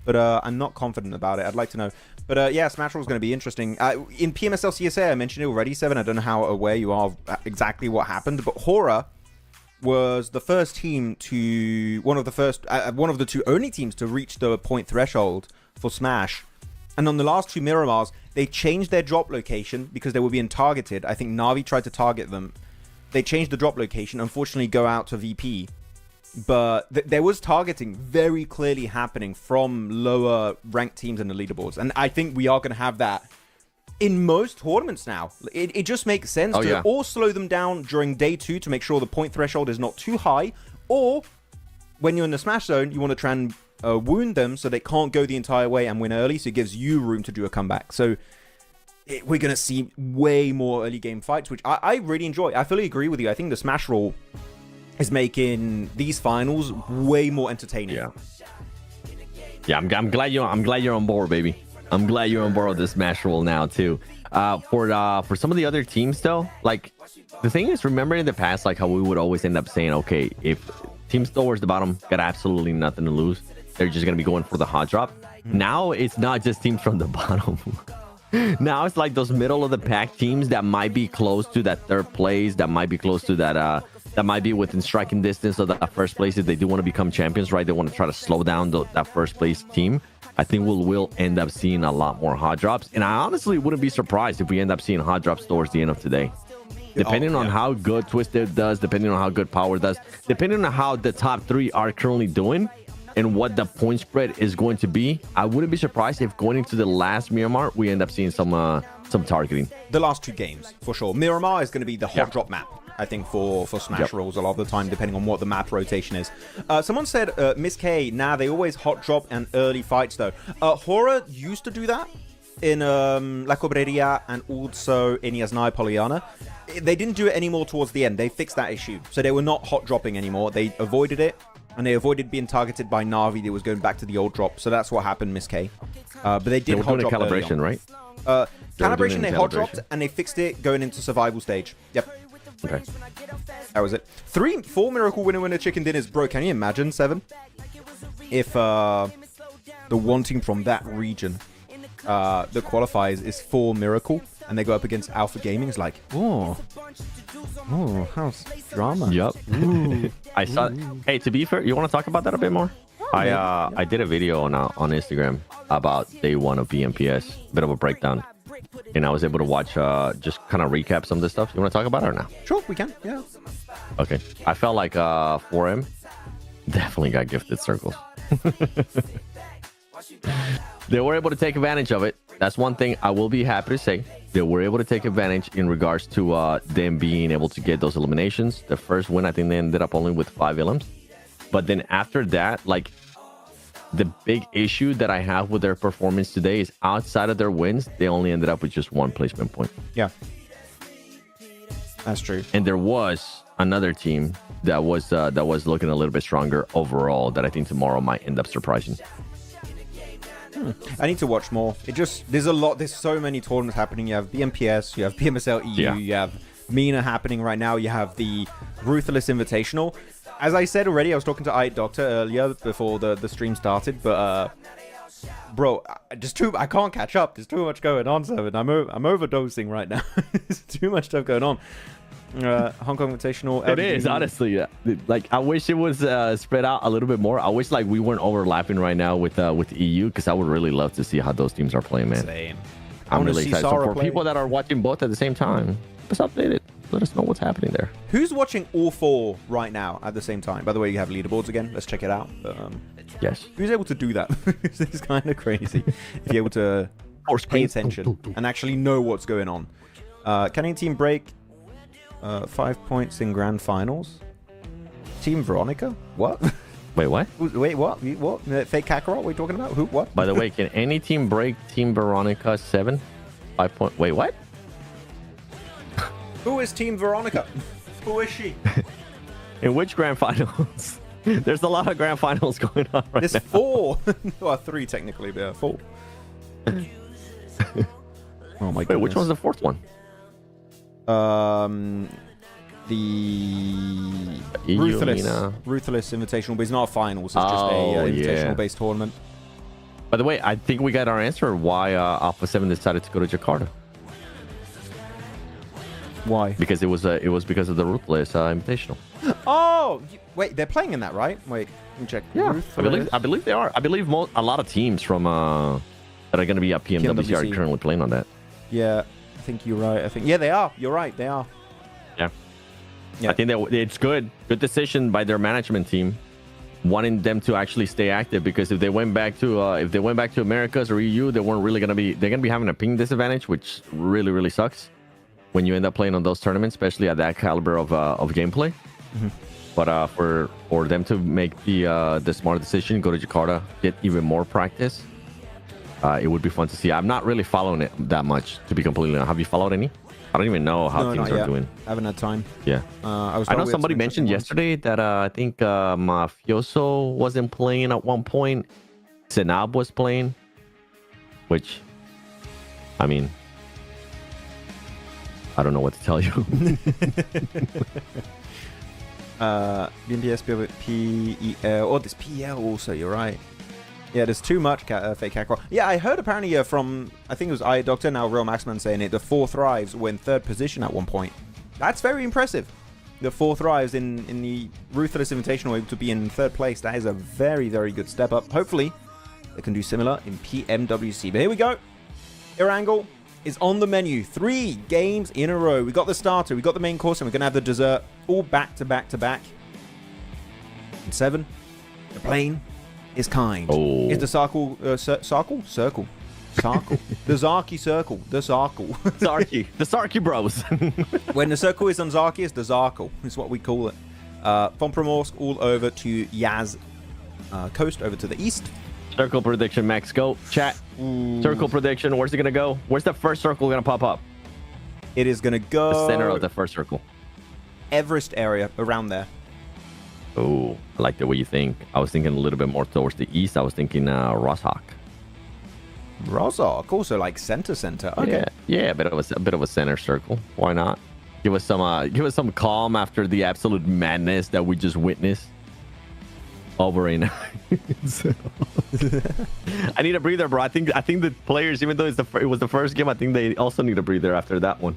but I'm not confident about it. I'd like to know. But yeah, Smash Roll is going to be interesting. In PMSL CSA, I mentioned it already, Seven. I don't know how aware you are of exactly what happened, but Hora was the first team to one of the two only teams to reach the point threshold for Smash. And on the last two Miramars, they changed their drop location because they were being targeted. I think Na'Vi tried to target them. They changed the drop location, unfortunately go out to VP. But there was targeting very clearly happening from lower ranked teams in the leaderboards. And I think we are going to have that in most tournaments now. It just makes sense to or slow them down during day 2 to make sure the point threshold is not too high. Or when you're in the Smash zone, you want to try and wound them so they can't go the entire way and win early. So it gives you room to do a comeback. So we're going to see way more early game fights, which I really enjoy. I fully agree with you. I think the Smash Roll is making these finals way more entertaining. Yeah, I'm glad you're on board, baby. I'm glad you're on board with the Smash Roll now too. For some of the other teams though, like the thing is, remember in the past, like how we would always end up saying, okay, if teams towards the bottom got absolutely nothing to lose, they're just gonna be going for the hot drop. Now it's not just teams from the bottom. Now it's like those middle of the pack teams that might be close to that third place, that might be close to that that might be within striking distance of that first place. If they do want to become champions, right, they want to try to slow down that first place team. I think we'll end up seeing a lot more hot drops, and I honestly wouldn't be surprised if we end up seeing hot drops towards the end of today, depending on how good Twisted does, depending on how good Power does, depending on how the top 3 are currently doing and what the point spread is going to be. I wouldn't be surprised if going into the last Miramar we end up seeing some targeting. The last 2 games for sure. Miramar is going to be the hot drop map, I think, for Smash Rolls a lot of the time, depending on what the map rotation is. Someone said, Miss K, they always hot drop and early fights, though. Hora used to do that in La Cobreria and also in Yasnaya Poliana. They didn't do it anymore towards the end. They fixed that issue. So they were not hot dropping anymore. They avoided it, and they avoided being targeted by Na'Vi that was going back to the old drop. So that's what happened, Miss K. But they did hot drop calibration, right? Calibration, they hot dropped, and they fixed it going into survival stage. Yep. Okay. That was it. 4 Miracle Winner Chicken Dinners. Bro, can you imagine, 7? If the one team from that region that qualifies is 4 Miracle, and they go up against Alpha Gaming, it's like, oh, how's drama? Yep. I saw. Hey, to be fair, you want to talk about that a bit more? I did a video on Instagram about day 1 of PMPS, bit of a breakdown. And I was able to watch, just kind of recap some of this stuff. You want to talk about it or not? Sure, we can. Yeah. Okay. I felt like 4M definitely got gifted circles. They were able to take advantage of it. That's one thing I will be happy to say. They were able to take advantage in regards to them being able to get those eliminations. The first win, I think they ended up only with 5 elims. But then after that, like, the big issue that I have with their performance today is outside of their wins, they only ended up with just 1 placement point. Yeah. That's true. And there was another team that was looking a little bit stronger overall that I think tomorrow might end up surprising. I need to watch more. There's so many tournaments happening. You have BMPS, you have PMSL EU, you have MENA happening right now, you have the Ruthless Invitational. As I said already, I was talking to I Doctor earlier before the stream started, but bro, I can't catch up. There's too much going on, Seven. I'm overdosing right now. There's too much stuff going on. Hong Kong Invitational. It is, honestly. Like, I wish it was spread out a little bit more. I wish like we weren't overlapping right now with EU, because I would really love to see how those teams are playing, man. Same. I'm really excited. So for people that are watching both at the same time, let's update it. Let us know what's happening there. Who's watching all 4 right now at the same time? By the way, you have leaderboards again. Let's check it out. Yes. Who's able to do that? It's kind of crazy. If you're able to pay attention and actually know what's going on. Can any team break 5 points in grand finals? Team Veronica? What? Wait, what? Wait, what? Fake Kakarot? What are we talking about? Who? What? By the way, can any team break Team Veronica 7? 5 point. Wait, what? Who is Team Veronica? Who is she? In which grand finals? There's a lot of grand finals going on right now. There's 4. Well, 3 technically, but 4. Oh my Wait, god. which one's the fourth one? The EU, MENA. Ruthless Invitational, but it's not a finals. It's just a invitational-based tournament. By the way, I think we got our answer why Alpha 7 decided to go to Jakarta. Why? Because it was because of the Ruthless Invitational. Oh, wait, they're playing in that, right? Wait, let me check. Yeah, Ruthless. I believe they are. I believe a lot of teams from that are going to be at PMWC are currently playing on that. Yeah, I think you're right. Yeah, they are. You're right. They are. Yeah. I think that it's good decision by their management team, wanting them to actually stay active, because if they went back to Americas or EU, they're gonna be having a ping disadvantage, which really sucks when you end up playing on those tournaments, especially at that caliber of gameplay. Mm-hmm. But for them to make the smart decision, go to Jakarta, get even more practice, it would be fun to see. I'm not really following it that much, to be completely honest. Have you followed any? I don't even know how teams are doing. I haven't had time. Yeah. I know somebody mentioned yesterday that I think Mafioso wasn't playing at one point. Zenab was playing, which, I mean, I don't know what to tell you. BMPS, PEL. Oh, there's PEL also, you're right. Yeah, there's too much fake hacker. Yeah, I heard apparently from, I think it was Doctor, now Real Maxman, saying it, the 4 Thrives were in 3rd position at one point. That's very impressive. The 4 Thrives in the Ruthless Invitational able to be in 3rd place. That is a very good step up. Hopefully, they can do similar in PMWC. But here we go. Irangle is on the menu. 3 games in a row. We got the starter, we got the main course, and we're going to have the dessert all back to back to back. And 7, the plane is kind. Oh. Is the circle. The Zarky circle. The circle. Zarky. The Zarky bros. When the circle is on Zarky, it's the Zarkle. Is what we call it. From Primorsk all over to Yaz coast, over to the east. Circle prediction, Max. Go. Chat. Ooh. Circle prediction. Where's it going to go? Where's the first circle going to pop up? It is going to go... The center of the first circle. Everest area, around there. Oh, I like the way you think. I was thinking a little bit more towards the east. I was thinking Roshak. Roshak, also like center. Okay. Yeah, a bit of a center circle. Why not? Give us some calm after the absolute madness that we just witnessed over in. I need a breather, bro. I think the players, even though it was the first game, I think they also need a breather after that one.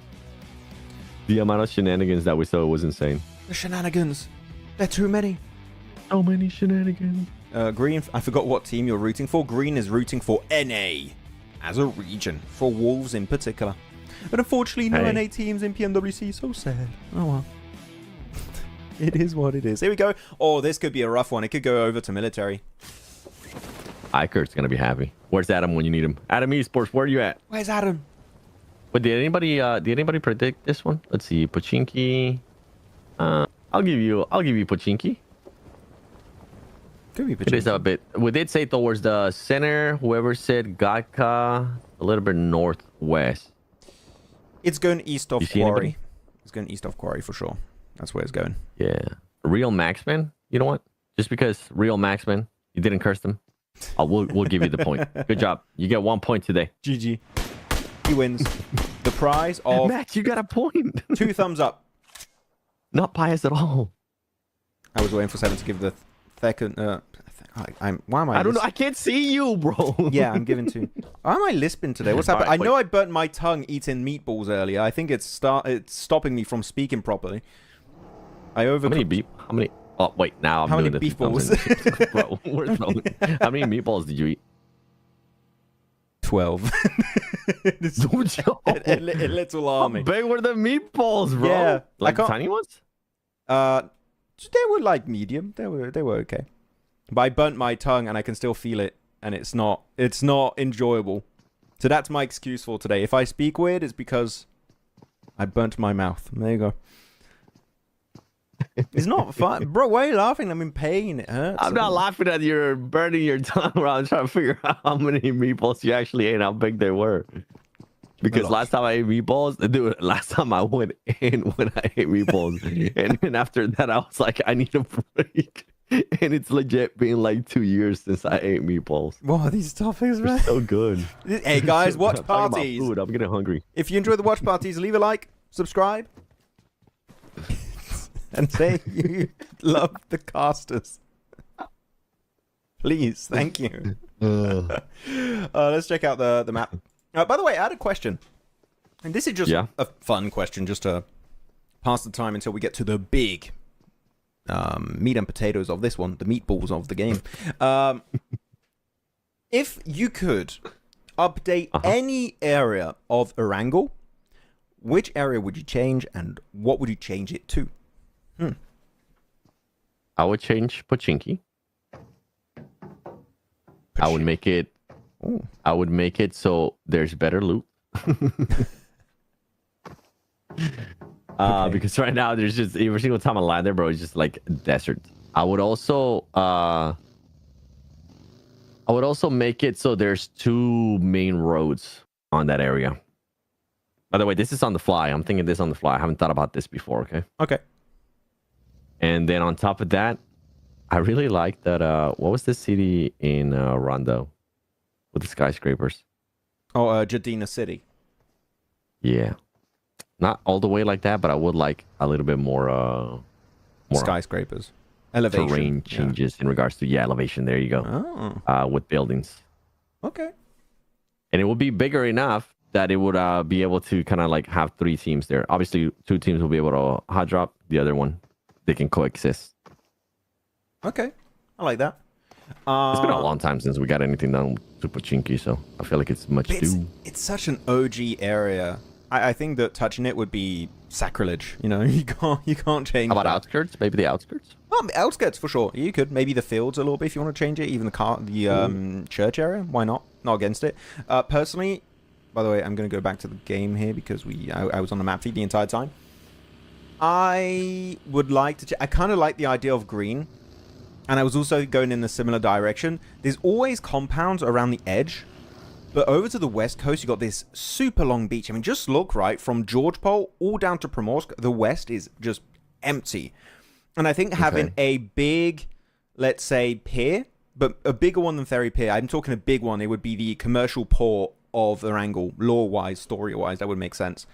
The amount of shenanigans that we saw was insane. The shenanigans. They're too many. So many shenanigans. Green, I forgot what team you're rooting for. Green is rooting for NA as a region, for Wolves in particular. But unfortunately, no NA teams in PMWC. So sad. Oh well. It is what it is. Here we go. Oh, this could be a rough one. It could go over to military. Ikert's going to be happy. Where's Adam when you need him? Adam Esports, where are you at? Where's Adam? But did anybody predict this one? Let's see. Pochinki. I'll give you Pochinki. Could be Pochinki. It is a bit. We did say towards the center. Whoever said Gatka, a little bit northwest. It's going east of Quarry. It's going east of Quarry for sure. That's where it's going. Yeah. Real Maxman. You know what? Just because Real Maxman, you didn't curse them. We'll give you the point. Good job. You get 1 point today. GG. He wins. The prize of... Max, you got a point. 2 thumbs up. Not biased at all. I was waiting for 7 to give the second... why am I... I don't know. I can't see you, bro. Yeah, I'm giving 2. Why am I lisping today? What's happening? Right, I know I burnt my tongue eating meatballs earlier. I think it's stopping me from speaking properly. How many... Oh, wait. Now I'm How doing many the beef balls? Bro, we're throwing... How many meatballs did you eat? 12. a little army. How big were the meatballs, bro? Yeah. Like tiny ones? They were like medium. They were okay. But I burnt my tongue and I can still feel it, and it's not enjoyable. So that's my excuse for today. If I speak weird, it's because I burnt my mouth. There you go. It's not fun. Bro, why are you laughing? I'm in pain. It hurts. I'm not laughing at you burning your tongue around trying to figure out how many meatballs you actually ate and how big they were. Because last time I ate meatballs, dude, last time I went in when I ate meatballs. And then after that, I was like, I need a break. And it's legit been like 2 years since I ate meatballs. What are these topics, They're man? so good. Hey guys, watch I'm talking about parties. food. I'm getting hungry. If you enjoy the watch parties, leave a like, subscribe, and say you love the casters. Please, thank you. Let's check out the map. By the way, I had a question. And this is just a fun question, just to pass the time until we get to the big meat and potatoes of this one, the meatballs of the game. If you could update any area of Erangel, which area would you change and what would you change it to? I would change Pochinki. I would make it. I would make it so there's better loot. Because right now there's just every single time I land there, bro, it's just like desert. I would also make it so there's 2 main roads on that area. By the way, this is on the fly. I'm thinking this on the fly. I haven't thought about this before. Okay. And then on top of that, I really like that. What was this city in Rondo with the skyscrapers? Oh, Jadina City. Yeah. Not all the way like that, but I would like a little bit more skyscrapers, elevation, terrain changes in regards to elevation. There you go. With buildings. Okay. And it would be bigger enough that it would be able to kind of like have 3 teams there. Obviously, 2 teams will be able to hot drop. The other one, they can coexist. Okay, I like that. It's been a long time since we got anything done to Pochinki, so I feel like it's much due. It's such an OG area. I think that touching it would be sacrilege. You know, you can't change. How about outskirts? Maybe the outskirts. Outskirts for sure. You could maybe the fields a little bit if you want to change it. Even the church area. Why not? Not against it. Personally, by the way, I'm going to go back to the game here because I was on the map feed the entire time. I would like to. I kind of like the idea of green, and I was also going in a similar direction. There's always compounds around the edge. But over to the west coast, you got this super long beach. I mean, just look, right? From George Pole all down to Primorsk, the west is just empty. And I think having a big, let's say, pier, but a bigger one than Ferry Pier, I'm talking a big one, it would be the commercial port of Erangel, lore-wise, story-wise, that would make sense.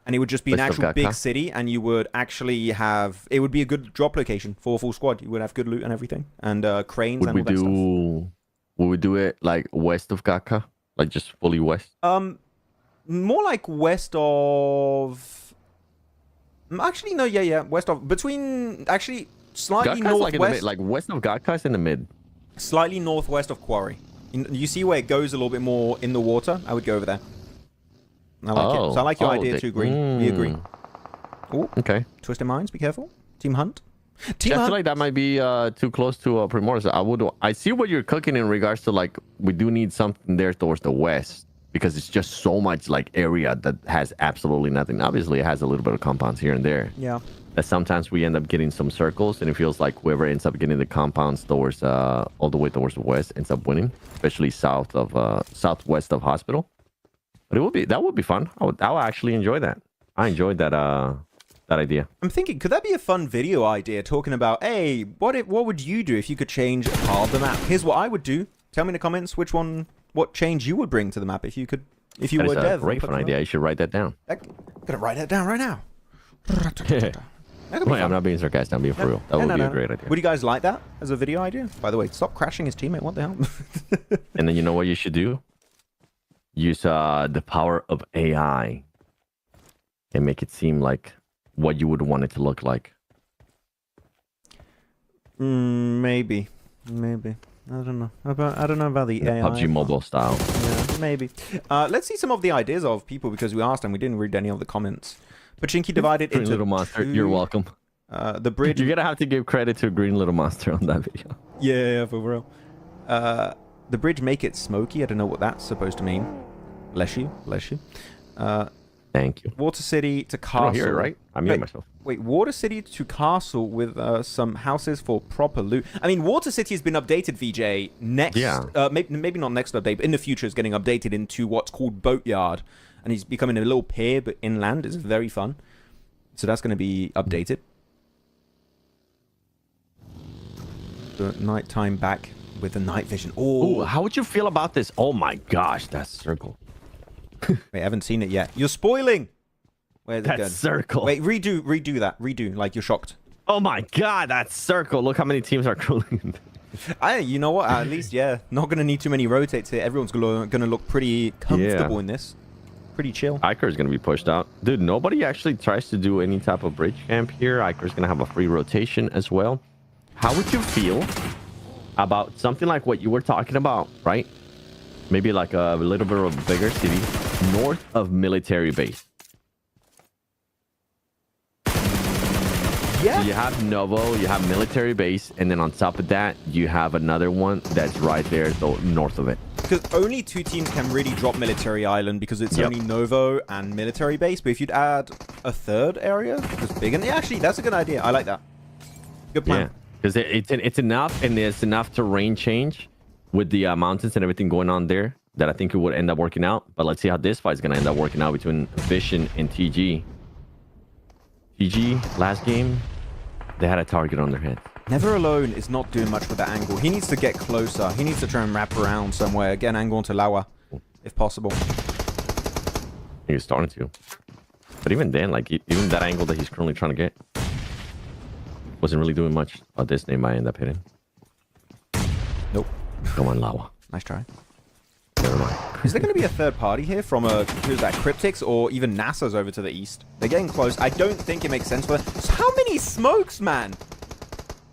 And it would just be an actual big city, and you would actually have, it would be a good drop location for a full squad. You would have good loot and everything, and cranes and all that stuff. Would we do it like west of Gaka? Like just fully west? More like west of. Actually, no, west of between. Actually, slightly Gaka's northwest. Like, in the mid, like west of Gaka's in the mid. Slightly northwest of Quarry. You see where it goes a little bit more in the water? I would go over there. I like it. So I like your idea too, Green. We agree. Ooh, okay. Twisted Minds, be careful. Team Hunt. I feel like that might be too close to Primorsk. I see what you're cooking in regards to like we do need something there towards the west because it's just so much like area that has absolutely nothing. Obviously, it has a little bit of compounds here and there. Yeah. That sometimes we end up getting some circles, and it feels like whoever ends up getting the compounds towards all the way towards the west ends up winning, especially southwest of Hospital. But that would be fun. I would actually enjoy that. I enjoyed that idea. I'm thinking, could that be a fun video idea talking about, hey, what would you do if you could change half the map? Here's what I would do. Tell me in the comments what change you would bring to the map if you were Dev. That's a great fun idea. You should write that down. I'm gonna write that down right now. Wait, I'm not being sarcastic. I'm being for real. That would be a great idea. Would you guys like that as a video idea? By the way, stop crashing his teammate. What the hell? And then you know what you should do? Use the power of AI and make it seem like what you would want it to look like. Maybe. I don't know. I don't know about the AI. PUBG mobile style. Yeah, maybe. Let's see some of the ideas of people because we asked and we didn't read any of the comments. Pochinki divided Green into Little Monster. You're welcome. The bridge. You're gonna have to give credit to Green Little Monster on that video. Yeah, for real. The bridge make it smoky. I don't know what that's supposed to mean. Bless you. Thank you. Water City to Castle. I don't hear it, right? I muted myself. Wait, Water City to Castle with some houses for proper loot. I mean, Water City has been updated, VJ. Next, maybe not next update, but in the future is getting updated into what's called Boatyard. And he's becoming a little pier, but inland. It's very fun. So that's going to be updated. the nighttime back with the night vision. Oh, how would you feel about this? Oh my gosh, that circle. Wait, I haven't seen it yet. You're spoiling. Where's it That going? circle. Wait, redo that. Redo, like you're shocked. Oh my god, that circle. Look how many teams are cooling. You know what? At least, yeah. Not going to need too many rotates here. Everyone's going to look pretty comfortable in this. Pretty chill. Iker is going to be pushed out. Dude, nobody actually tries to do any type of bridge camp here. Iker's going to have a free rotation as well. How would you feel about something like what you were talking about, right? Maybe like a little bit of a bigger city north of military base. Yeah. So you have Novo, you have military base, and then on top of that, you have another one that's right there, so north of it. Because only 2 teams can really drop Military Island because it's only Novo and Military Base. But if you'd add a third area, that's big. And actually, that's a good idea. I like that. Good plan. Yeah, because it's enough, and there's enough terrain change with the mountains and everything going on there that I think it would end up working out. But let's see how this fight's going to end up working out between Vision and TG. TG, last game, they had a target on their head. Never Alone is not doing much with the angle. He needs to get closer. He needs to try and wrap around somewhere. Get an angle onto Lawa, if possible. He's starting to. But even then, like, even that angle that he's currently trying to get wasn't really doing much. Oh, this name might end up hitting. Nope. Come on, Lawa. Nice try. Never mind. Is there going to be a third party here from who's that, Cryptics or even NASA's over to the east? They're getting close. I don't think it makes sense for them. So how many smokes, man?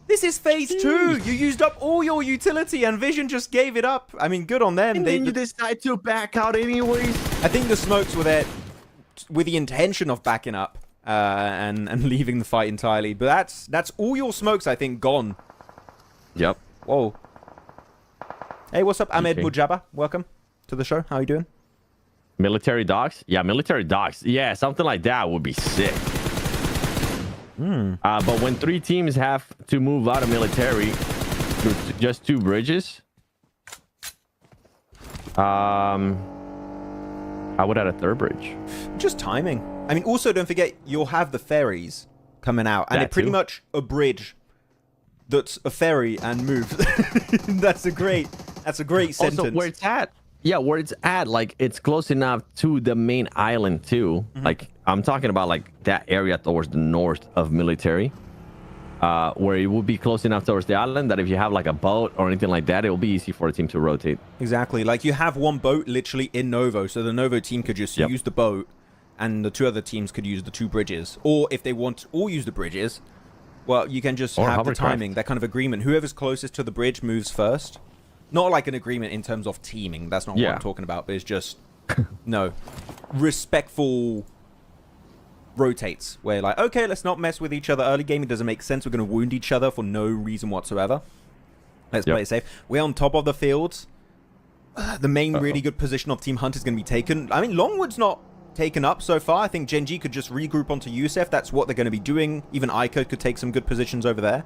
This is phase 2. You used up all your utility and Vision just gave it up. I mean, good on them. And then you decide to back out anyways. I think the smokes were there with the intention of backing up and leaving the fight entirely. But that's all your smokes, I think, gone. Yep. Whoa. Hey, what's up, Ahmed Mujaba? Welcome to the show. How are you doing? Military docks? Yeah, military docks. Yeah, something like that would be sick. But when 3 teams have to move out of military through just 2 bridges, I would add a 3rd bridge. Just timing. I mean, also don't forget you'll have the ferries coming out, and it's pretty much a bridge that's a ferry and moves. That's a great sentence. Also, where it's at. Yeah, where it's at, like, it's close enough to the main island, too. Like, I'm talking about, like, that area towards the north of military, where it will be close enough towards the island that if you have, like, a boat or anything like that, it will be easy for a team to rotate. Exactly. Like, you have one boat literally in Novo, so the Novo team could just use the boat, and the 2 other teams could use the 2 bridges. Or if they want to all use the bridges, well, you can just have the timing, that kind of agreement. Whoever's closest to the bridge moves first. Not like an agreement in terms of teaming. That's not what I'm talking about. But it's just, no, respectful rotates. Where like, okay, let's not mess with each other early game. It doesn't make sense. We're going to wound each other for no reason whatsoever. Let's play it safe. We're on top of the fields. The main really good position of Team Hunt is going to be taken. I mean, Longwood's not taken up so far. I think Genji could just regroup onto Yusef. That's what they're going to be doing. Even Iker could take some good positions over there.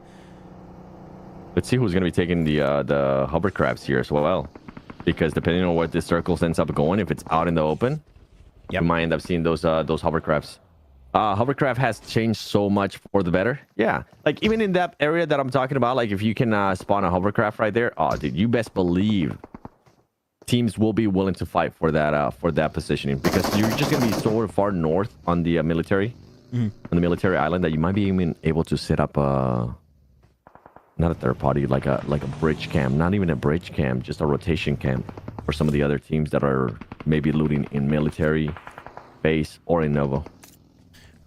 Let's see who's going to be taking the hovercrafts here as well. Because depending on where this circle ends up going, if it's out in the open, you might end up seeing those hovercrafts. Hovercraft has changed so much for the better. Yeah. Like, even in that area that I'm talking about, like, if you can spawn a hovercraft right there, oh, dude, you best believe teams will be willing to fight for that positioning. Because you're just going to be so far north on the military, on the military island, that you might be even able to set up not a 3rd party, like a bridge camp, not even a bridge camp, just a rotation camp for some of the other teams that are maybe looting in military base or in Novo.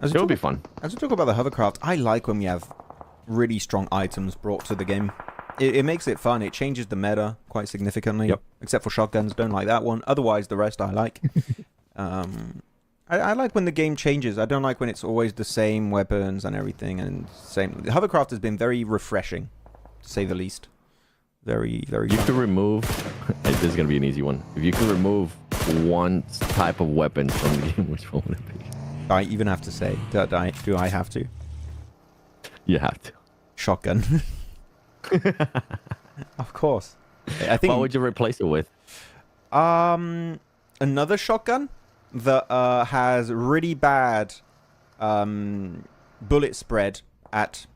It'll be fun. As we talk about the hovercraft, I like when we have really strong items brought to the game. It makes it fun. It changes the meta quite significantly. Yep. Except for shotguns, don't like that one. Otherwise, the rest I like. I like when the game changes. I don't like when it's always the same weapons and everything. And same. The hovercraft has been very refreshing, to say the least. Very, very. You could remove. This is gonna be an easy one. If you could remove one type of weapon from the game, which one would it be? I even have to say, do I have to? You have to. Shotgun. Of course. I think. What would you replace it with? Another shotgun that has really bad bullet spread at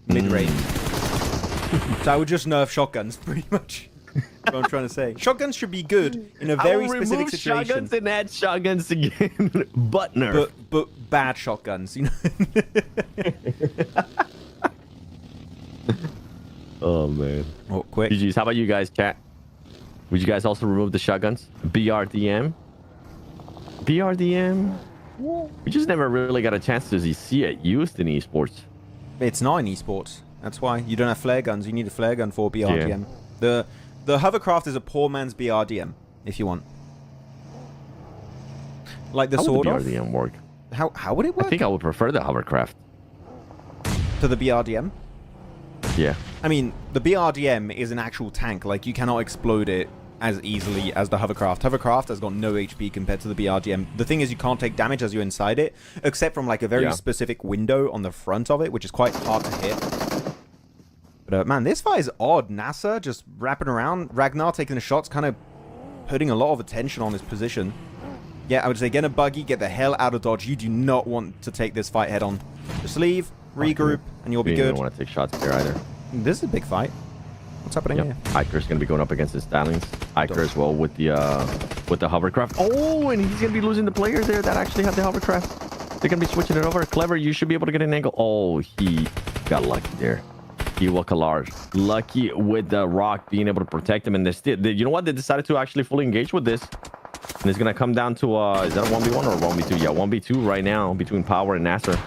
mid range. So I would just nerf shotguns, pretty much. What I'm trying to say. Shotguns should be good in a very specific situation. Shotguns and add shotguns again, but nerf. But bad shotguns, you know. Oh man. Oh, quick. GG's. How about you guys, chat? Would you guys also remove the shotguns? BRDM. BRDM. We just never really got a chance to see it used in esports. It's not in esports. That's why you don't have flare guns. You need a flare gun for BRDM. Yeah. The hovercraft is a poor man's BRDM, if you want. Like the sword. How would the BRDM work? How would it work? I think I would prefer the hovercraft to the BRDM. Yeah. I mean, the BRDM is an actual tank. Like, you cannot explode it as easily as the hovercraft. Hovercraft has got no HP compared to the BRDM. The thing is, you can't take damage as you're inside it, except from like a very specific window on the front of it, which is quite hard to hit. But man, this fight is odd. Nasar just wrapping around. Ragnar taking the shots, kind of putting a lot of attention on his position. Yeah, I would say get a buggy, get the hell out of dodge. You do not want to take this fight head on. Just leave, regroup, and you'll be good. You don't want to take shots here either. This is a big fight. What's happening here? Iker's going to be going up against the Stallions. Iker as well with the hovercraft. Oh, and he's going to be losing the players there that actually have the hovercraft. They're going to be switching it over. Clever, you should be able to get an angle. Oh, he got lucky there. He was large. Lucky with the rock being able to protect him. And they still, you know what? They decided to actually fully engage with this. And it's going to come down to, is that a 1v1 or a 1v2? Yeah, 1v2 right now between Power and Nasar.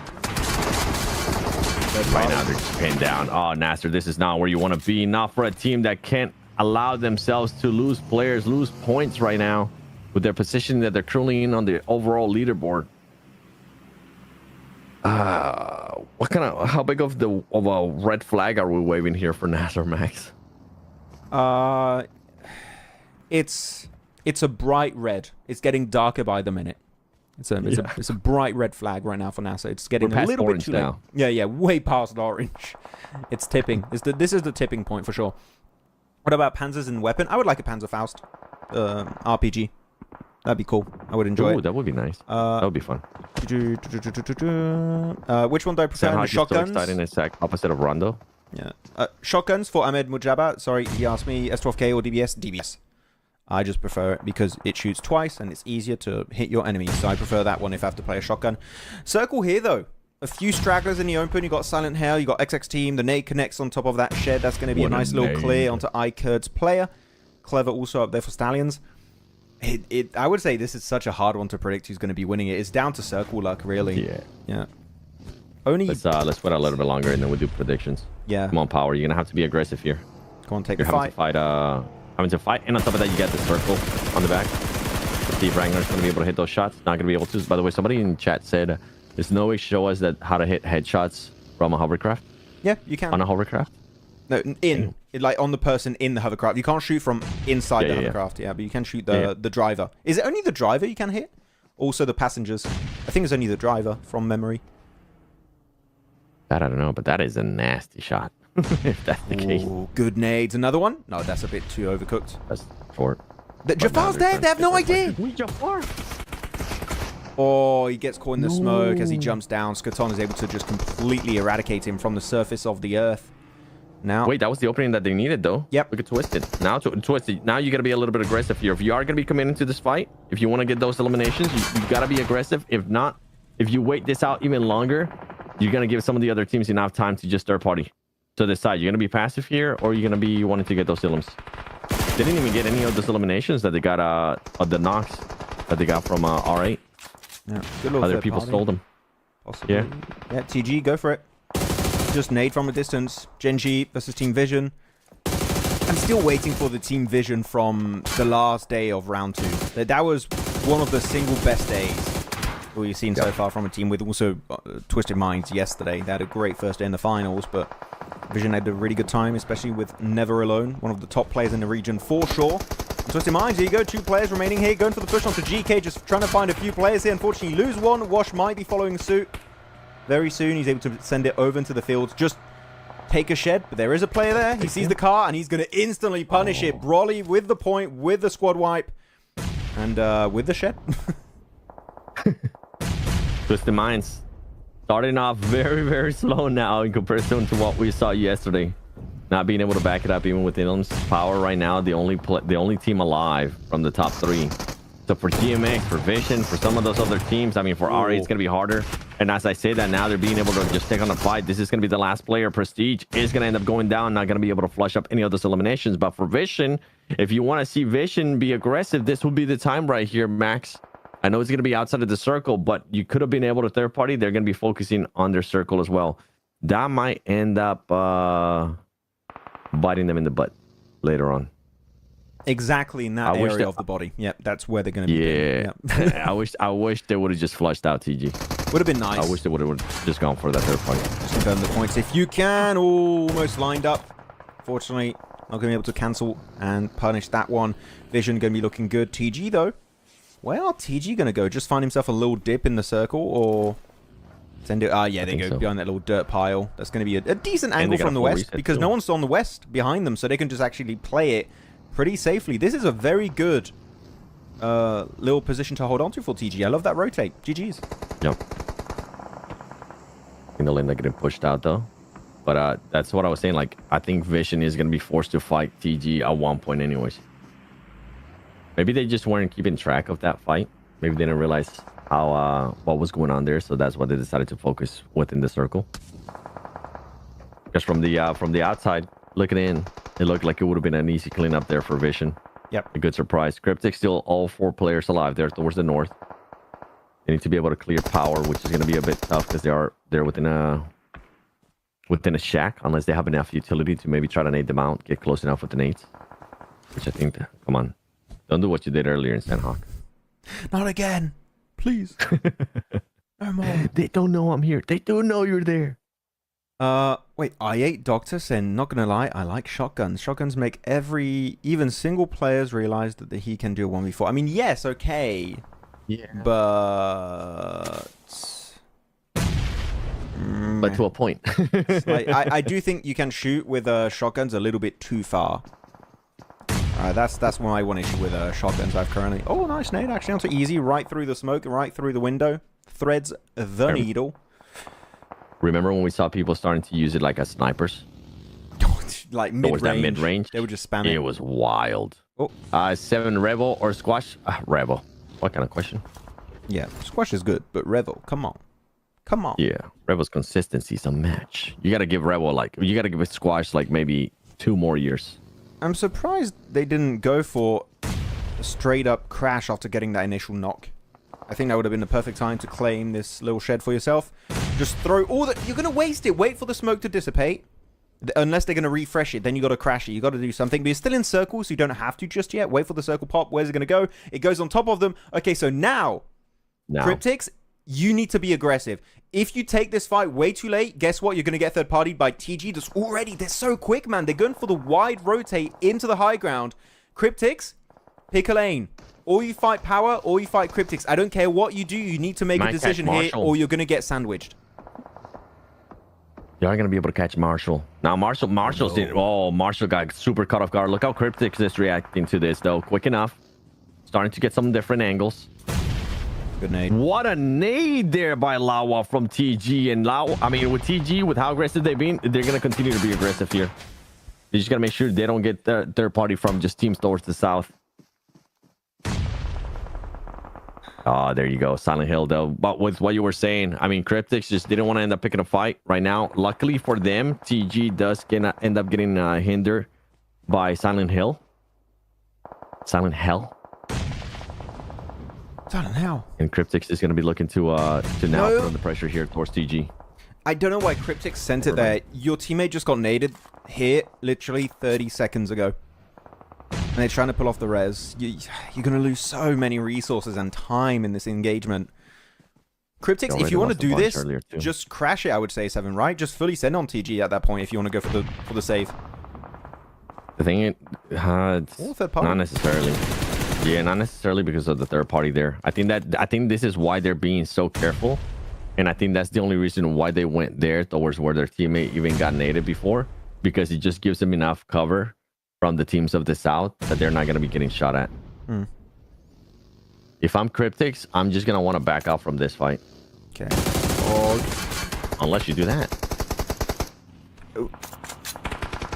Right now, they're just pinned down. Oh, Nasar, this is not where you want to be. Not for a team that can't allow themselves to lose players, lose points right now with their position that they're currently in on the overall leaderboard. How big of a red flag are we waving here for Nasar, Max? It's a bright red. It's getting darker by the minute. It's a bright red flag right now for Nasar. It's getting a little bit too late. Yeah, way past orange. It's tipping. This is the tipping point for sure. What about panzers and weapon? I would like a Panzerfaust RPG. That'd be cool. I would enjoy it. That would be nice. That would be fun. Which one do I prefer? The shotguns? So exciting. It's like opposite of Rondo. Yeah. Shotguns for Ahmed Mujaba. Sorry, he asked me S12K or DBS. DBS. I just prefer it because it shoots twice and it's easier to hit your enemies. So I prefer that one if I have to play a shotgun. Circle here, though. A few stragglers in the open. You got Silent Hell. You got XX Team. The nade connects on top of that shed. That's going to be a nice little clear onto Ikerd's player. Clever also up there for Stallions. I would say this is such a hard one to predict who's going to be winning it. It's down to circle luck, really. Yeah. Only. Let's wait a little bit longer and then we'll do predictions. Yeah. Come on, Power. You're going to have to be aggressive here. Come on, take the fight. Having to fight, and on top of that, you get the circle on the back. Steve Ragnar's going to be able to hit those shots. Not going to be able to. By the way, somebody in chat said there's no way to show us how to hit headshots from a hovercraft. Yeah, you can. On a hovercraft? No, like on the person in the hovercraft. You can't shoot from inside the hovercraft. Yeah, but you can shoot the driver. Is it only the driver you can hit? Also the passengers. I think it's only the driver from memory. That I don't know, but that is a nasty shot. If that's the case. Good nades. Another one? No, that's a bit too overcooked. That's short. Jafar's dead. They have no idea. Jafar. Oh, he gets caught in the smoke as he jumps down. Skaton is able to just completely eradicate him from the surface of the earth. Now, wait, that was the opening that they needed, though. Yep. Look at Twisted. Now, Twisted. Now you got to be a little bit aggressive here. If you are going to be coming into this fight, if you want to get those eliminations, you got to be aggressive. If not, if you wait this out even longer, you're going to give some of the other teams enough time to just third party. To decide, you're going to be passive here, or you're going to be wanting to get those elims. They didn't even get any of those eliminations that they got, the knocks that they got from R8. Yeah, good little other people stole them. Possibly. Yeah, TG, go for it. Just nade from a distance. Genji versus Team Vision. I'm still waiting for the Team Vision from the last day of round 2. That was one of the single best days we've seen so far from a team, with also Twisted Minds yesterday. They had a great first day in the finals, but Vision had a really good time, especially with Never Alone, one of the top players in the region for sure. Twisted Minds, here you go, 2 players remaining here, going for the push onto GK, just trying to find a few players here. Unfortunately, lose one. Wash might be following suit. Very soon, he's able to send it over into the field. Just take a shed, but there is a player there. He sees the car, and he's going to instantly punish it. Broly with the point, with the squad wipe, and with the shed. Twisted Minds starting off very, very slow now in comparison to what we saw yesterday. not being able to back it up even with Ilm's power right now. The only team alive from the top 3. So for GMX, for Vision, for some of those other teams, I mean, for R8, it's going to be harder. And as I say that now, they're being able to just take on the fight. This is going to be the last player. Prestige is going to end up going down, not going to be able to flush up any of those eliminations. But for Vision, if you want to see Vision be aggressive, this will be the time right here, Max. I know it's going to be outside of the circle, but you could have been able to third party. They're going to be focusing on their circle as well. That might end up biting them in the butt later on. Exactly in that area of the body. Yep, that's where they're going to be. Yeah. Yep. I wish they would have just flushed out TG. Would have been nice. I wish they would have just gone for that third party. Just confirm the points if you can. Almost lined up. Fortunately, not going to be able to cancel and punish that one. Vision going to be looking good. TG though. Where are TG going to go? Just find himself a little dip in the circle, or send it? Ah, yeah, they go behind that little dirt pile. That's going to be a decent angle from the west because no one's on the west behind them, so they can just actually play it pretty safely. This is a very good little position to hold on to for TG. I love that rotate. GG's. Yep. I think they'll end up getting pushed out though. But that's what I was saying. Like, I think Vision is going to be forced to fight TG at one point anyways. Maybe they just weren't keeping track of that fight. Maybe they didn't realize how what was going on there. So that's why they decided to focus within the circle. Because from the outside looking in, it looked like it would have been an easy cleanup there for Vision. Yep. A good surprise. Cryptic still all 4 players alive there towards the north. They need to be able to clear power, which is going to be a bit tough because they're within a shack, unless they have enough utility to maybe try to nade them out, get close enough with the nades. Which I think, come on, don't do what you did earlier in Sandhawk. Not again, please. No more. They don't know I'm here. They don't know you're there. Wait, I8 Doctor saying, not gonna lie, I like shotguns. Shotguns make even single players realize that he can do a 1v4. I mean, yes, okay. Yeah. But to a point. Like, I do think you can shoot with shotguns a little bit too far. That's my one issue with shotguns I've currently. Oh, nice nade, actually onto easy, right through the smoke, right through the window. Threads the needle. Remember when we saw people starting to use it like as snipers? Like mid-range. They would just spam it. It was wild. Oh. 7 Revel or Squash? Revel. What kind of question? Yeah, Squash is good, but Revel, come on. Come on. Yeah, Revel's consistency is a match. You got to give Revel you got to give it Squash like maybe 2 more years. I'm surprised they didn't go for a straight up crash after getting that initial knock. I think that would have been the perfect time to claim this little shed for yourself. Just throw all the... You're going to waste it. Wait for the smoke to dissipate. Unless they're going to refresh it, then you got to crash it. You got to do something. But you're still in circle, so you don't have to just yet. Wait for the circle pop. Where's it going to go? It goes on top of them. Okay, so now, Cryptics, you need to be aggressive. If you take this fight way too late, guess what? You're going to get third-partied by TG. They're so quick, man. They're going for the wide rotate into the high ground. Cryptics, pick a lane. Or you fight power, or you fight Cryptics. I don't care what you do. You need to make a decision here, or you're going to get sandwiched. You're going to be able to catch Marshall. Now, Marshall's in... Oh, Marshall got super caught off guard. Look how Cryptics is reacting to this, though. Quick enough. Starting to get some different angles. Good nade. What a nade there by Lawa from TG. And Lawa, I mean, with TG, with how aggressive they've been, they're going to continue to be aggressive here. You just got to make sure they don't get third party from just teams towards the south. Oh, there you go. Silent Hill, though. But with what you were saying, I mean, Cryptics just didn't want to end up picking a fight right now. Luckily for them, TG does end up getting hindered by Silent Hill. Silent Hell. Silent Hell. And Cryptics is going to be looking to now put on the pressure here towards TG. I don't know why Cryptics sent it there. Your teammate just got naded here literally 30 seconds ago. And they're trying to pull off the res. You're going to lose so many resources and time in this engagement. Cryptics, if you want to do this, just crash it, I would say, 7, right? Just fully send on TG at that point if you want to go for the save. The thing is, not necessarily. Yeah, not necessarily because of the third party there. I think this is why they're being so careful. And I think that's the only reason why they went there towards where their teammate even got naded before. Because it just gives them enough cover from the teams of the south that they're not going to be getting shot at. If I'm Cryptics, I'm just going to want to back out from this fight. Okay. Unless you do that.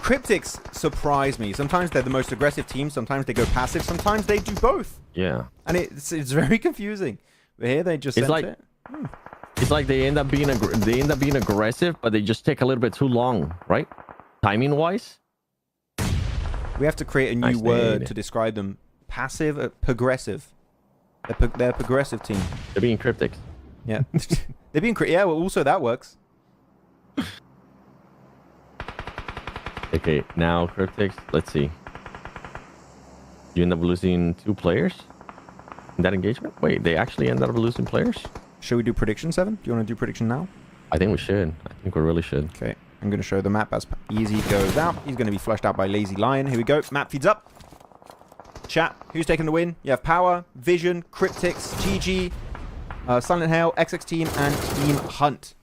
Cryptics surprise me. Sometimes they're the most aggressive team. Sometimes they go passive. Sometimes they do both. Yeah. And it's very confusing. But here they just sent it. It's like they end up being aggressive, but they just take a little bit too long, right? Timing wise. We have to create a new word to describe them. Passive, progressive. They're a progressive team. They're being cryptics. Yeah. They're being yeah, well, also that works. Okay, now cryptics. Let's see. You end up losing 2 players in that engagement? Wait, they actually ended up losing players? Should we do prediction, 7? Do you want to do prediction now? I think we should. I think we really should. Okay, I'm going to show the map as Easy goes out. He's going to be flushed out by Lazy Lion. Here we go. Map feeds up. Chat, who's taking the win? You have Power, Vision, Cryptics, GG, Silent Hail, XX Team, and Team Hunt.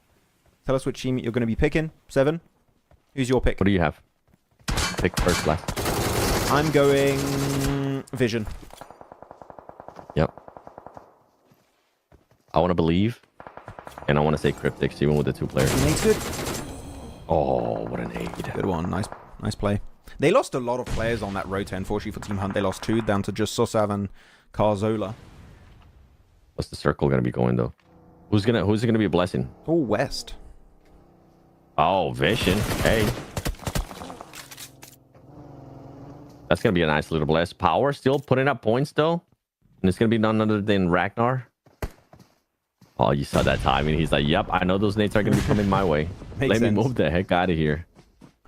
Tell us which team you're going to be picking. 7. Who's your pick? What do you have? Pick first, last. I'm going Vision. Yep. I want to believe, and I want to say Cryptics, even with the 2 players. Nade's good. Oh, what an aid. Good one. Nice play. They lost a lot of players on that road, unfortunately, for Team Hunt. They lost 2 down to just Sosav and Carzola. What's the circle going to be going, though? Who's it gonna be a blessing? Oh, West. Oh, Vision. Hey. That's going to be a nice little bless. Power still putting up points, though. And it's going to be none other than Ragnar. Oh, you saw that timing. He's like, yep, I know those nades are going to be coming my way. Let me move the heck out of here.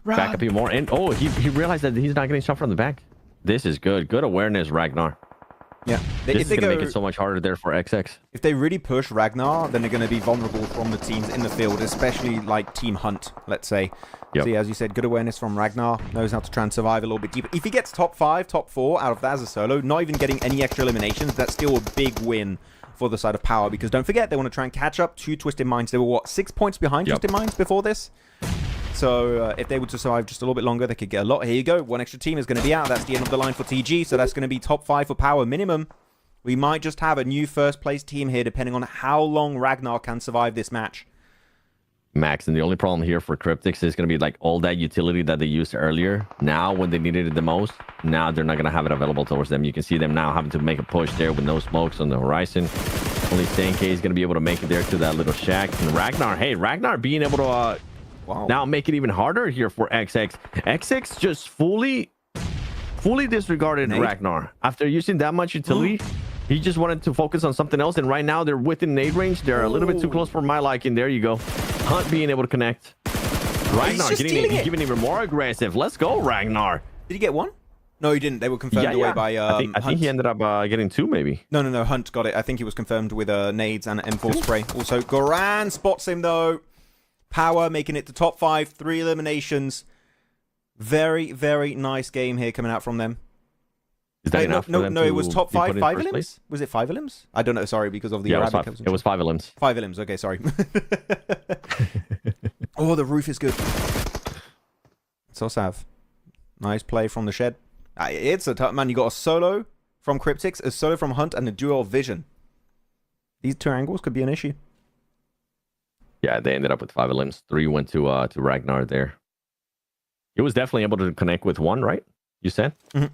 Back up even more. And oh, he realized that he's not getting shot from the back. This is good. Good awareness, Ragnar. Yeah. This is going to make it so much harder there for XX. If they really push Ragnar, then they're going to be vulnerable from the teams in the field, especially like Team Hunt, let's say. Yep. So yeah, as you said, good awareness from Ragnar. Knows how to try and survive a little bit deeper. If he gets top 5, top 4 out of that as a solo, not even getting any extra eliminations, that's still a big win for the side of Power. Because don't forget, they want to try and catch up to Twisted Minds. They were, what, 6 points behind Twisted Minds before this? So if they were to survive just a little bit longer, they could get a lot. Here you go. 1 extra team is going to be out. That's the end of the line for TG. So that's going to be top 5 for Power minimum. We might just have a new first place team here, depending on how long Ragnar can survive this match. Max, and the only problem here for Cryptics is going to be like all that utility that they used earlier. Now, when they needed it the most, now they're not going to have it available towards them. You can see them now having to make a push there with no smokes on the horizon. Only Stank is going to be able to make it there to that little shack. And Ragnar, hey, Ragnar being able to now make it even harder here for XX. XX just fully disregarded Ragnar. After using that much utility, he just wanted to focus on something else. And right now, they're within nade range. They're a little bit too close for my liking. There you go. Hunt being able to connect. Ragnar giving even more aggressive. Let's go, Ragnar. Did he get 1? No, he didn't. They were confirmed away by I think he ended up getting 2, maybe. No. Hunt got it. I think he was confirmed with nades and M4 spray. Also, Goran spots him, though. Power making it to top 5. 3 eliminations. Very, very nice game here coming out from them. Is that enough no, it was top 5 elims? Was it 5 elims? I don't know, sorry, because of the Arabic. It was 5 elims. 5 elims, okay, sorry. Oh, the roof is good. So Sav. Nice play from the shed. It's a tough, man. You got a solo from Cryptics, a solo from Hunt, and a duo of Vision. These 2 angles could be an issue. Yeah, they ended up with 5 elims. 3 went to Ragnar there. He was definitely able to connect with 1, right? You said? Mm-hmm.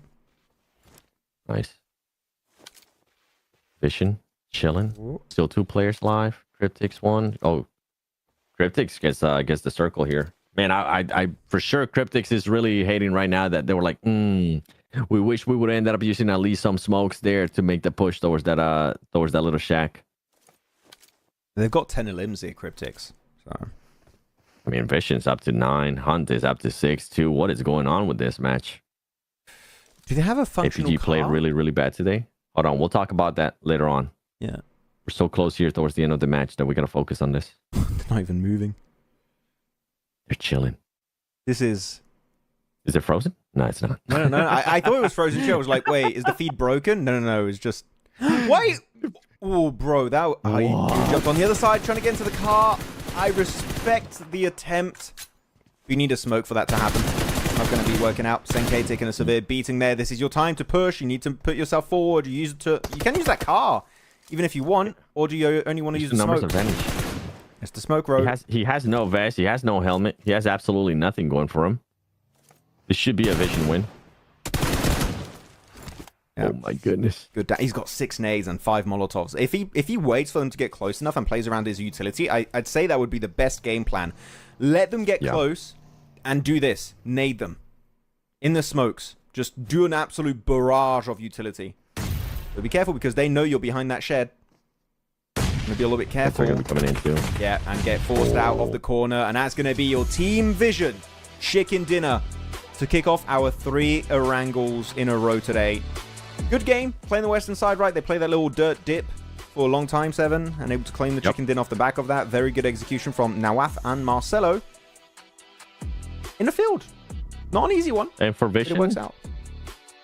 Nice. Vision, chilling. Still 2 players live. Cryptics 1. Oh, Cryptics gets the circle here. Man, I for sure Cryptics is really hating right now that they were like, we wish we would have ended up using at least some smokes there to make the push towards that little shack. They've got 10 elims here, Cryptics. So I mean, Vision's up to 9. Hunt is up to 6 too. What is going on with this match? Do they have a functional APG played really, really bad today. Hold on, we'll talk about that later on. Yeah. We're so close here towards the end of the match that we're going to focus on this. They're not even moving. They're chilling. This is... Is it frozen? No, it's not. No. I thought it was frozen too. I was like, wait, is the feed broken? No. It's just... Wait! Oh, bro, you jumped on the other side trying to get into the car. I respect the attempt. You need a smoke for that to happen. Not going to be working out. Senke taking a severe beating there. This is your time to push. You need to put yourself forward. You can use that car, even if you want, or do you only want to use the smoke? Advantage. It's the smoke road. He has no vest. He has no helmet. He has absolutely nothing going for him. This should be a vision win. Yeah. Oh my goodness. Good. He's got 6 nades and 5 molotovs. If he waits for them to get close enough and plays around his utility, I'd say that would be the best game plan. Let them get close and do this. Nade them in the smokes. Just do an absolute barrage of utility. But be careful because they know you're behind that shed. Gonna be a little bit careful. They're gonna be coming in too. Yeah, and get forced out of the corner, and that's gonna be your team vision chicken dinner to kick off our 3 Erangles in a row today. Good game. Playing the western side right. They play that little dirt dip for a long time, 7, and able to claim the chicken dinner off the back of that. Very good execution from Nawath and Marcelo in the field. Not an easy one. And for Vision, it works out.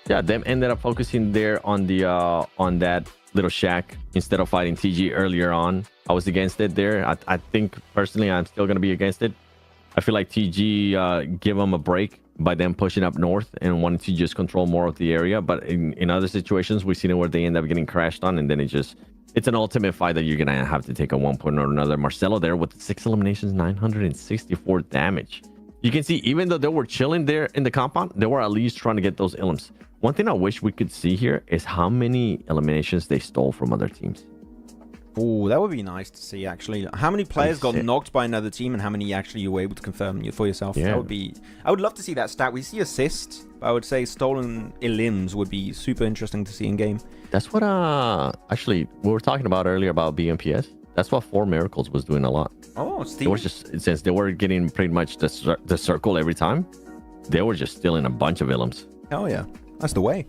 Yeah, them ended up focusing there on the on that little shack instead of fighting TG earlier on. I was against it there. I think personally I'm still gonna be against it. I feel like TG give them a break by them pushing up north and wanting to just control more of the area. But in other situations, we've seen it where they end up getting crashed on, and then it's an ultimate fight that you're gonna have to take at one point or another. Marcelo there with 6 eliminations, 964 damage. You can see even though they were chilling there in the compound, they were at least trying to get those elims. One thing I wish we could see here is how many eliminations they stole from other teams. Oh, that would be nice to see, actually. How many players got knocked by another team and how many actually you were able to confirm for yourself? Yeah. That would be... I would love to see that stat. We see assists, but I would say stolen elims would be super interesting to see in game. That's what, actually, we were talking about earlier about BMPS. That's what 4 Miracles was doing a lot. Oh, They Steve. were just, since they were getting pretty much the circle every time, they were just stealing a bunch of elims. Hell yeah. That's the way.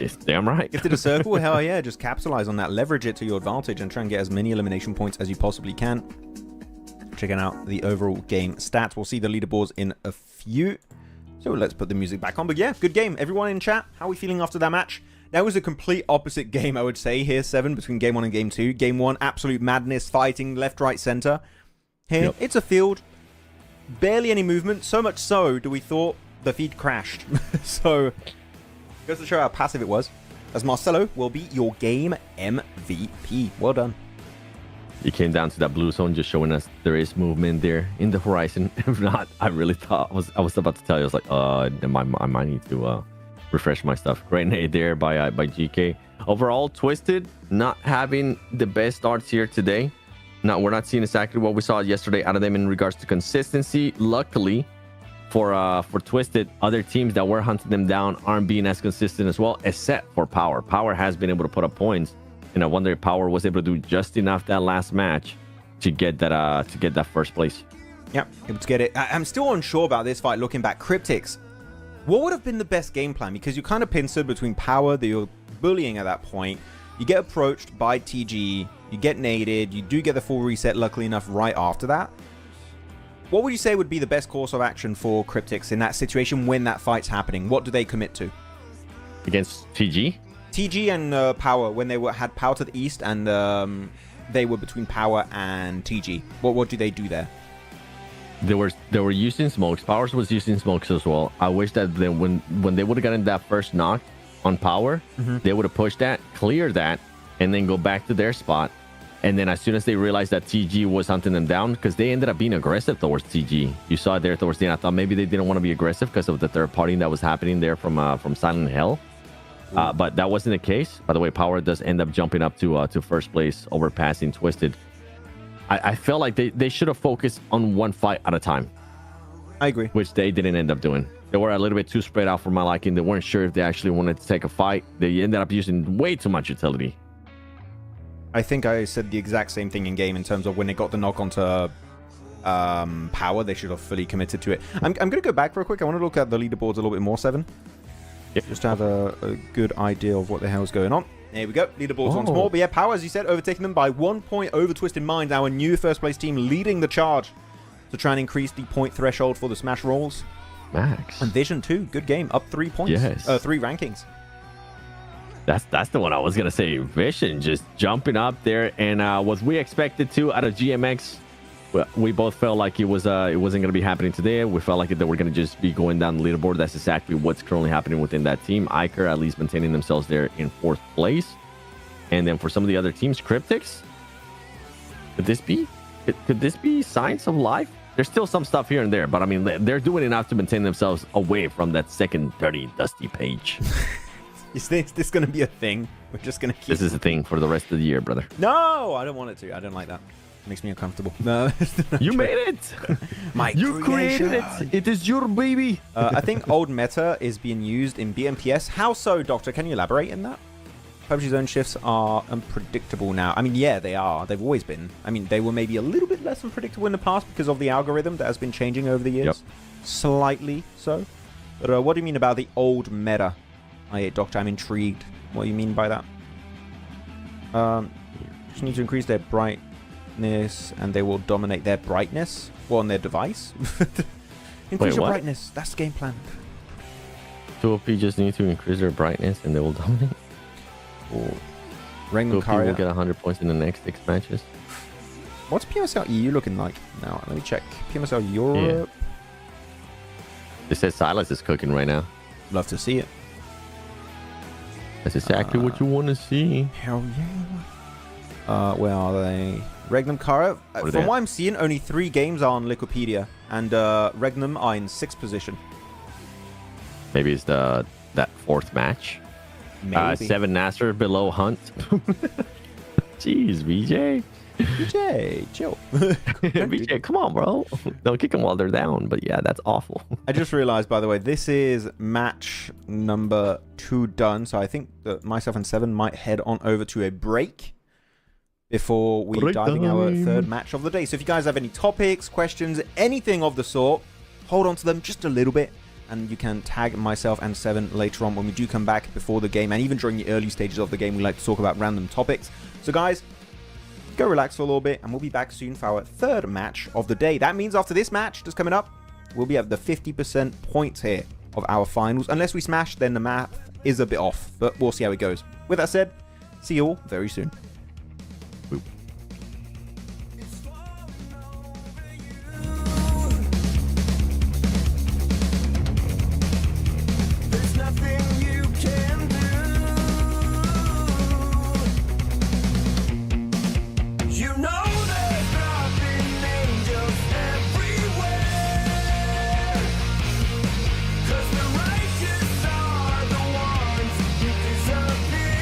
Yes, damn right. Gifted a circle, hell yeah. Just capitalize on that, leverage it to your advantage, and try and get as many elimination points as you possibly can. Checking out the overall game stats. We'll see the leaderboards in a few. So let's put the music back on. But yeah, good game. Everyone in chat, how are we feeling after that match? That was a complete opposite game, I would say, here, 7, between game 1 and game 2. Game 1, absolute madness, fighting left, right, center. Here, it's a field. Barely any movement. So much so that we thought the feed crashed. So, goes to show how passive it was. As Marcelo will be your game MVP. Well done. It came down to that blue zone, just showing us there is movement there in the horizon. If not, I really thought I was about to tell you. I was like, I might need to refresh my stuff. Great nade there by GK. Overall, Twisted not having the best starts here today. No, we're not seeing exactly what we saw yesterday out of them in regards to consistency. Luckily for Twisted, other teams that were hunting them down aren't being as consistent as well, except for Power. Power has been able to put up points, and I wonder if Power was able to do just enough that last match to get that first place. Yep, able to get it. I'm still unsure about this fight. Looking back, Cryptics, what would have been the best game plan? Because you kind of pincered between Power that you're bullying at that point. You get approached by TG, you get naded, you do get the full reset, luckily enough, right after that. What would you say would be the best course of action for Cryptics in that situation when that fight's happening? What do they commit to? Against TG? TG and Power, when they had Power to the east and they were between Power and TG. What do they do there? They were using smokes. Powers was using smokes as well. I wish that when they would have gotten that first knock on Power, they would have pushed that, cleared that, and then go back to their spot. And then as soon as they realized that TG was hunting them down, because they ended up being aggressive towards TG. You saw it there towards the end. I thought maybe they didn't want to be aggressive because of the third party that was happening there from Silent Hell. But that wasn't the case. By the way, Power does end up jumping up to first place, overpassing Twisted. I felt like they should have focused on one fight at a time. I agree. Which they didn't end up doing. They were a little bit too spread out for my liking. They weren't sure if they actually wanted to take a fight. They ended up using way too much utility. I think I said the exact same thing in game in terms of when they got the knock onto Power, they should have fully committed to it. I'm going to go back real quick. I want to look at the leaderboards a little bit more, 7. Yep. Just to have a good idea of what the hell is going on. There we go. Leaderboards once more. But yeah, Power, as you said, overtaking them by 1 point over Twisted Minds. Our new first place team leading the charge to try and increase the point threshold for the Smash Rolls. Max. And Vision 2, good game. Up 3 points. Yes. 3 rankings. That's the one I was gonna say. Vision just jumping up there, and what we expected to out of GMX, we both felt like it wasn't gonna be happening today. We felt like they were gonna just be going down the leaderboard. That's exactly what's currently happening within that team. Iker at least maintaining themselves there in 4th place, and then for some of the other teams, Cryptics, could this be signs of life There's still some stuff here and there, but I mean, they're doing enough to maintain themselves away from that second dirty, dusty page. Is this going to be a thing? We're just going to keep... This is a thing for the rest of the year, brother. No, I don't want it to. I don't like that. It makes me uncomfortable. No, you made it. You created it. It is your baby. I think old meta is being used in BMPS. How so, Doctor? Can you elaborate in that? PUBG zone shifts are unpredictable now. I mean, yeah, they are. They've always been. I mean, they were maybe a little bit less unpredictable in the past because of the algorithm that has been changing over the years. Yep. Slightly so. But what do you mean about the old meta? Doctor, I'm intrigued. What do you mean by that? Just need to increase their brightness and they will dominate their brightness? Well, on their device? Increase your brightness. That's the game plan. 2OP just need to increase their brightness and they will dominate. Or Rank 2OP will get 100 points in the next 6 matches. What's PMSL EU looking like now? Let me check. PMSL Europe. Yeah. It says Silas is cooking right now. Love to see it. That's exactly what you want to see. Hell yeah. Where are they? Regnum Kara. From what I'm seeing, only 3 games are on Liquipedia, and Regnum are in 6th position. Maybe it's that 4th match. Maybe. 7 Nasar below Hunt. Jeez, BJ. BJ, chill. BJ, come on, bro. Don't kick them while they're down. But yeah, that's awful. I just realized, by the way, this is match number 2 done. So I think that myself and Seven might head on over to a break before we dive in our 3rd match of the day. So if you guys have any topics, questions, anything of the sort, hold on to them just a little bit. And you can tag myself and Seven later on when we do come back before the game. And even during the early stages of the game, we like to talk about random topics. So guys, go relax for a little bit, and we'll be back soon for our 3rd match of the day. That means after this match just coming up, we'll be at the 50% points here of our finals. Unless we smash, then the math is a bit off, but we'll see how it goes. With that said, see you all very soon. Cause the righteous are the ones who disappear.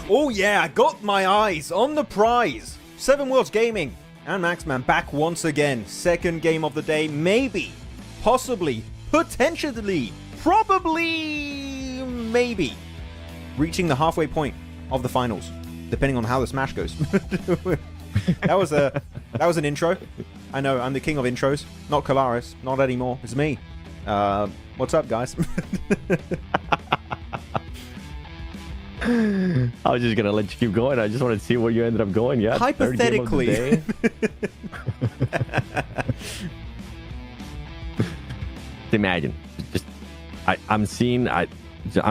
Oh yeah, I got my eyes on the prize. 7 Worlds Gaming and Maxman back once again. Second game of the day, maybe, possibly, potentially, probably, maybe, reaching the halfway point of the finals, depending on how the Smash goes. that was an intro. I know, I'm the king of intros. Not Kalaris, not anymore. It's me. What's up, guys? I was just gonna let you keep going. I just wanted to see where you ended up going. Yeah. Hypothetically. Imagine. I'm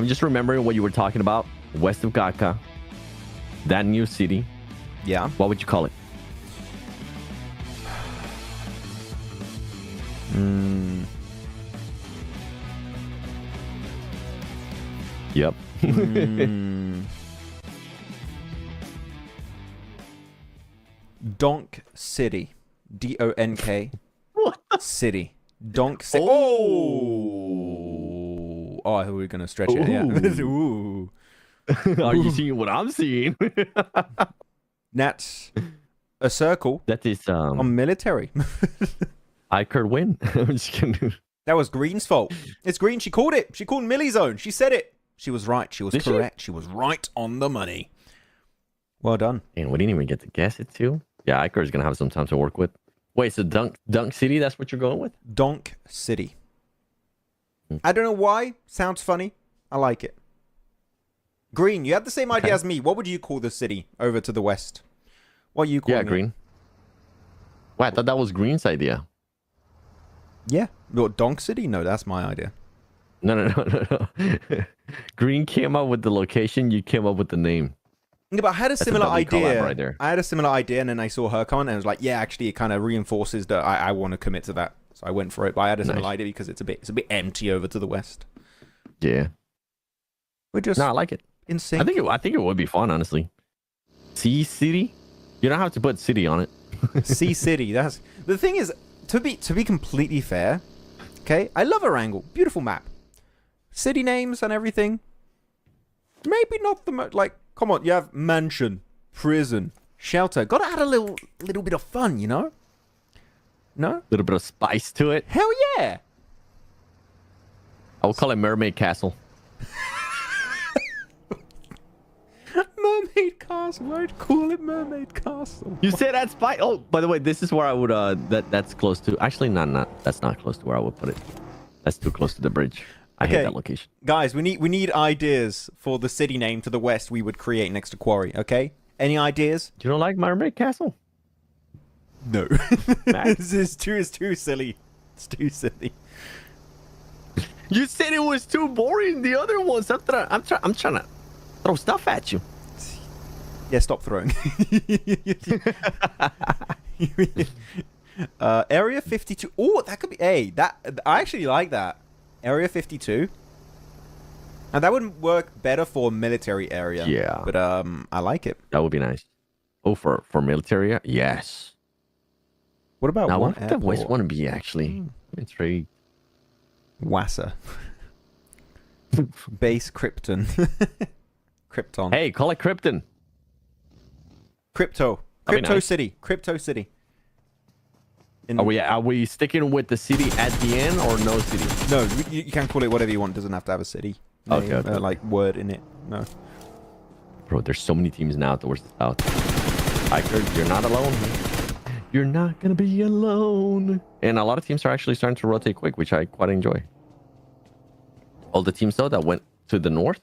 just remembering what you were talking about. West of Gatka. That new city. Yeah. What would you call it? Yep. Donk City. D-O-N-K. City. Donk City. Oh! Oh, I thought we were going to stretch it. Yeah. Ooh. Are you seeing what I'm seeing? That's a circle. That is on military. I could win. I'm just kidding. That was Green's fault. It's Green. She called it. She called Millie Zone. She said it. She was right. She was correct. She was right on the money. Well done. And we didn't even get to guess it too. Yeah, Iker is gonna have some time to work with. Wait, so Dunk City? That's what you're going with? Donk City. I don't know why. Sounds funny. I like it. Green, you have the same idea as me. What would you call the city over to the west? What are you calling it? Green. Well, I thought that was Green's idea. Yeah. What, Donk City? No, that's my idea. No. Green came up with the location. You came up with the name. Yeah, but I had a similar idea. Right there. I had a similar idea, and then I saw her comment, and I was like, "Yeah, actually, it kind of reinforces that I want to commit to that." So I went for it. But I had a similar idea because it's a bit empty over to the west. Yeah, we're just I like it. In sync. I think it would be fun, honestly. Sea City. You don't have to put city on it. Sea City. That's the thing. Is to be completely fair. Okay, I love Erangel. Beautiful map. City names and everything. Maybe not the most like. Come on, you have mansion, prison, shelter. Got to add a little bit of fun, you know? No? A little bit of spice to it. Hell yeah! I will call it Mermaid Castle. Mermaid Castle. I'd call it Mermaid Castle. You said that's spice. Oh, by the way, this is where I would. That's close to. Actually, not. That's not close to where I would put it. That's too close to the bridge. I hate that location. Guys, we need ideas for the city name to the west we would create next to Quarry, okay? Any ideas? You don't like Mermaid Castle? No. It's too silly. It's too silly. You said it was too boring. The other ones. I'm trying to throw stuff at you. Yeah, stop throwing. Area 52. Oh, that could be. Hey, that I actually like that. Area 52. And that would work better for a military area. Yeah. But I like it. That would be nice. Oh, for military? Yes. What about now, one what would the west want to be, actually? I'm intrigued. Wassa. Base Krypton. Krypton. Hey, call it Krypton. Crypto City. Crypto City. Are we sticking with the city at the end or no city? No, you can call it whatever you want. It doesn't have to have a city name, okay. Like word in it. No. Bro, there's so many teams now towards the south. Iker, you're not alone. You're not gonna be alone. And a lot of teams are actually starting to rotate quick, which I quite enjoy. All the teams though that went to the north.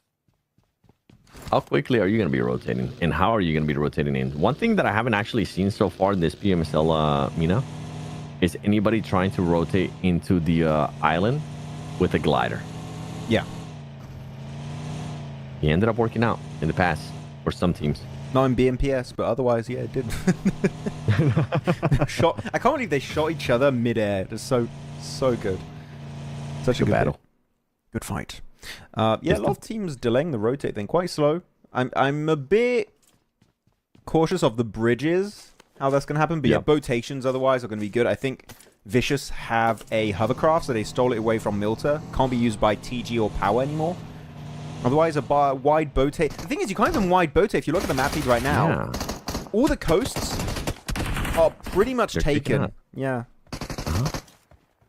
How quickly are you going to be rotating? And how are you going to be rotating in? One thing that I haven't actually seen so far in this PMSL MENA is anybody trying to rotate into the island with a glider. Yeah. He ended up working out in the past for some teams. Not in BMPS, but otherwise, yeah, it did. I can't believe they shot each other mid-air. It's so good. Such a good battle. Good fight. Yeah, a lot of teams delaying the rotate thing. Quite slow. I'm a bit cautious of the bridges, how that's going to happen. But yeah, botations otherwise are going to be good. I think Vicious have a hovercraft, so they stole it away from Milta. Can't be used by TG or Power anymore. Otherwise, a wide boat. The thing is, you can't even wide boat if you look at the map feed right now. Yeah. All the coasts are pretty much taken. Yeah.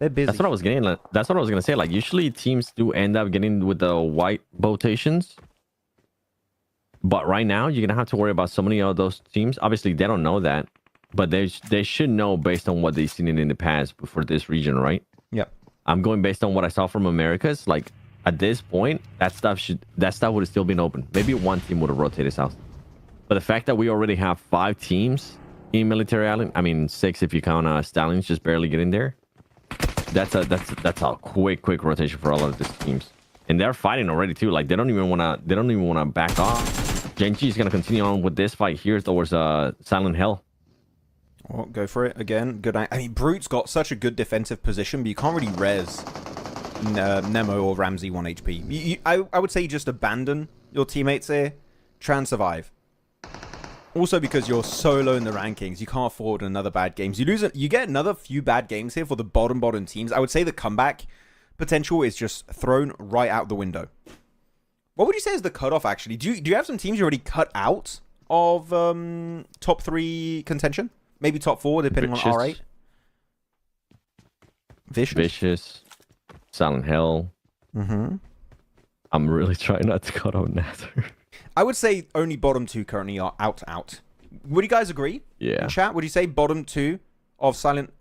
They're busy. That's what I was getting. That's what I was gonna say. Like usually teams do end up getting with the white botations, but right now you're gonna have to worry about so many of those teams. Obviously, they don't know that, but they should know based on what they've seen in the past for this region, right? Yep. I'm going based on what I saw from Americas. Like at this point, that stuff would have still been open. Maybe one team would have rotated south, but the fact that we already have 5 teams in Military Island, I mean 6 if you count Stallions just barely getting there. That's a quick rotation for all of these teams, and they're fighting already too. Like they don't even wanna back off. Genji is gonna continue on with this fight here towards Silent Hell. Well, go for it again. Good. I mean, Brute's got such a good defensive position, but you can't really res Nemo or Ramsey 1 HP. I would say you just abandon your teammates here, try and survive. Also, because you're so low in the rankings, you can't afford another bad games. You get another few bad games here for the bottom teams. I would say the comeback potential is just thrown right out the window. What would you say is the cutoff, actually? Do you have some teams you already cut out of top 3 contention? Maybe top 4, depending on R8? Vicious. Silent Hell. Mm-hmm. I'm really trying not to cut out Nasar. I would say only bottom 2 currently are out. Would you guys agree? Yeah. In chat, would you say bottom 2 of Stallions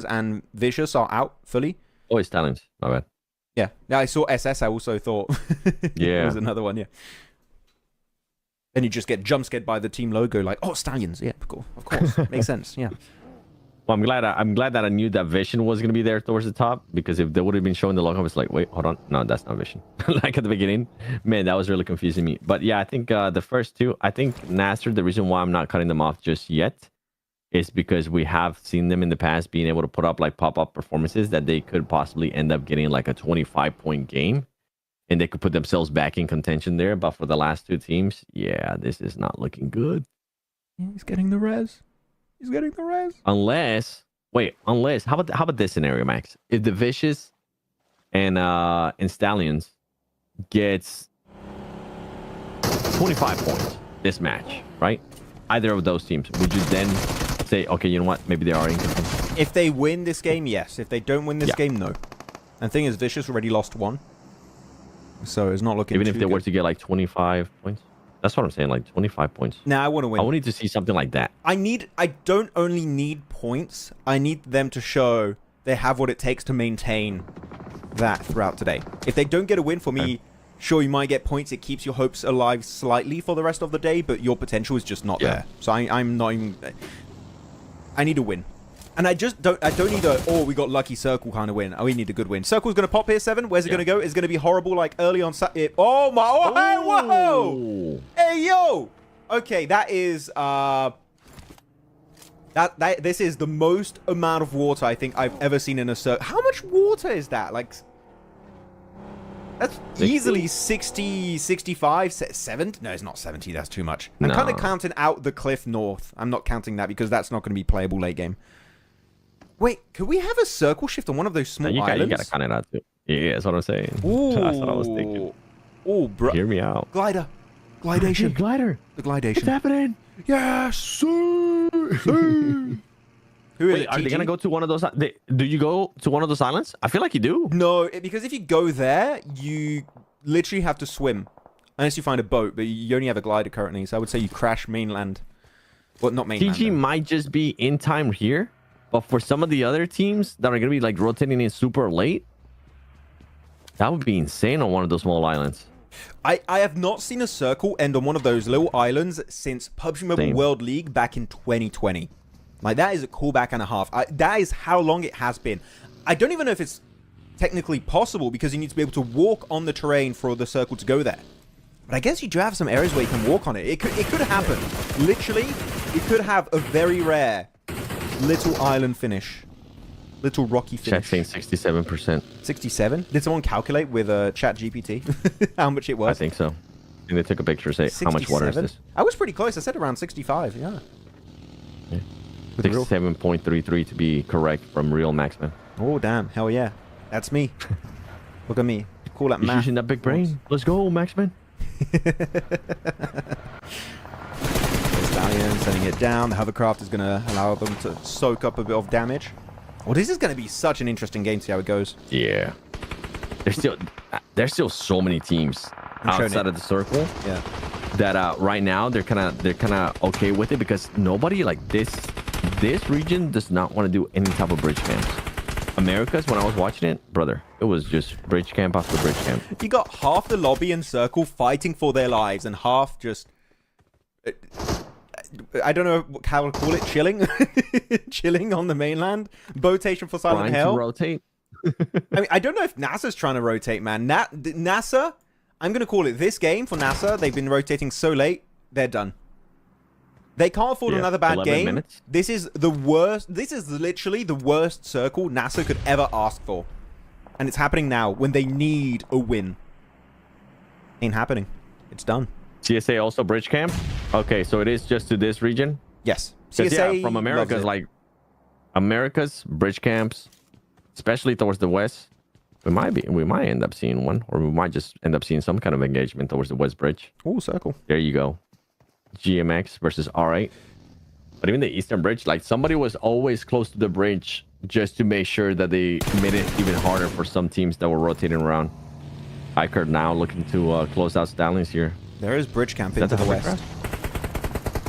and Vicious are out fully? Oh, it's Stallions. My bad. Yeah. Now I saw SS. I also thought yeah, it was another one. Yeah. And you just get jump scared by the team logo, like, oh, Stallions. Yeah, cool. Of course, makes sense. Yeah. Well, I'm glad that I knew that Vision was gonna be there towards the top, because if they would have been showing the logo, I was like, wait, hold on, no, that's not Vision. Like at the beginning, man, that was really confusing me. But yeah, I think the first 2, I think Nasar, the reason why I'm not cutting them off just yet is because we have seen them in the past being able to put up like pop-up performances that they could possibly end up getting like a 25-point game, and they could put themselves back in contention there. But for the last 2 teams, yeah, this is not looking good. He's getting the res. He's getting the res. Unless how about this scenario, Max? If the Vicious and Stallions gets 25 points this match, right? Either of those teams, would you then say, okay, you know what? Maybe they are in contention. If they win this game, yes. If they don't win this game, no. And the thing is, Vicious already lost 1. So it's not looking even if they good. were to get like 25 points. That's what I'm saying, like 25 points. Nah, I want to win. I need to see something like that. I don't only need points. I need them to show they have what it takes to maintain that throughout today. If they don't get a win for me, sure, you might get points. It keeps your hopes alive slightly for the rest of the day, but your potential is just not there. So I'm not even... I need a win. And I don't need a, oh, we got lucky circle kind of win. Oh, we need a good win. Circle's going to pop here, 7. Where's it going to go? It's going to be horrible like early on... Oh, my... Oh, hey, whoa! Hey, yo! Okay, that is... This is the most amount of water I think I've ever seen in a circle. How much water is that? Like... That's 60? Easily 60, 65, 70? No, it's not 70. That's too much. I'm kind of counting out the cliff north. I'm not counting that because that's not going to be playable late game. Wait, could we have a circle shift on one of those small islands? You gotta count it out too. Yeah, that's what I'm saying. Ooh. That's what I was thinking. Oh, bro. Hear me out. Glider. Glidation. Glider. The glidation. It's happening. Yes, sir. Who is Wait, it? are they gonna go to one of those? Do you go to one of those islands? I feel like you do. No, because if you go there, you literally have to swim. Unless you find a boat, but you only have a glider currently. So I would say you crash mainland. Well, not mainland. TG might just be in time here. But for some of the other teams that are going to be like rotating in super late, that would be insane on one of those small islands. I have not seen a circle end on one of those little islands since PUBG Mobile World League back in 2020. Like, that is a callback and a half. That is how long it has been. I don't even know if it's technically possible because you need to be able to walk on the terrain for the circle to go there. But I guess you do have some areas where you can walk on it. It could happen. Literally, you could have a very rare... little island finish. Little rocky finish. Chat saying 67%. 67? Did someone calculate with Chat GPT how much it was? I think so. And they took a picture, say, how much water is this? I was pretty close. I said around 65, yeah. 67.33 to be correct from Real Maxman. Oh, damn. Hell yeah. That's me. Look at me. Call that He's math. using that big brain. Let's go, Maxman. Stallion sending it down. The hovercraft is going to allow them to soak up a bit of damage. Well, this is going to be such an interesting game to see how it goes. Yeah. There's still so many teams outside of the circle. Yeah. That right now they're kind of okay with it because nobody like this region does not want to do any type of bridge camps. Americas, when I was watching it, brother, it was just bridge camp after bridge camp. You got half the lobby and circle fighting for their lives and half just... I don't know how to call it, chilling. Chilling on the mainland. Botation for Silent Trying Hell. to rotate. I mean, I don't know if NASA's trying to rotate, man. NASA, I'm going to call it this game for NASA. They've been rotating so late, they're done. They can't afford another bad game. Minutes. This is the worst. This is literally the worst circle NASA could ever ask for. And it's happening now when they need a win. Ain't happening. It's done. CSA also bridge camp. Okay, so it is just to this region. Yes. CSA yeah, from America's like America's bridge camps, especially towards the west. We might end up seeing one, or we might just end up seeing some kind of engagement towards the west bridge. Oh, circle. There you go. GMX versus R8. But even the eastern bridge, like somebody was always close to the bridge just to make sure that they made it even harder for some teams that were rotating around. Iker now looking to close out Stallions here. There is bridge camp into the west.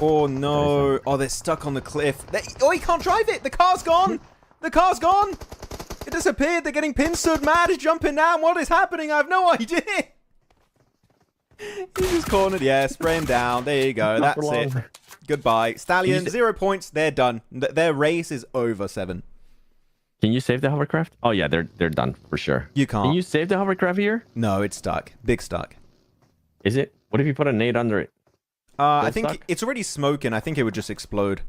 Oh no! Oh, they're stuck on the cliff. Oh, he can't drive it. The car's gone. The car's gone. It disappeared. They're getting pinstood. Mad is jumping down. What is happening? I have no idea. He just cornered. Yeah, spray him down. There you go. That's it. Goodbye. Stallion, 0 points. They're done. Their race is over, 7. Can you save the hovercraft? Oh yeah, they're done for sure. You can't. Can you save the hovercraft here? No, it's stuck. Big stuck. Is it? What if you put a nade under it? I think stuck? It's already smoking. I think it would just explode.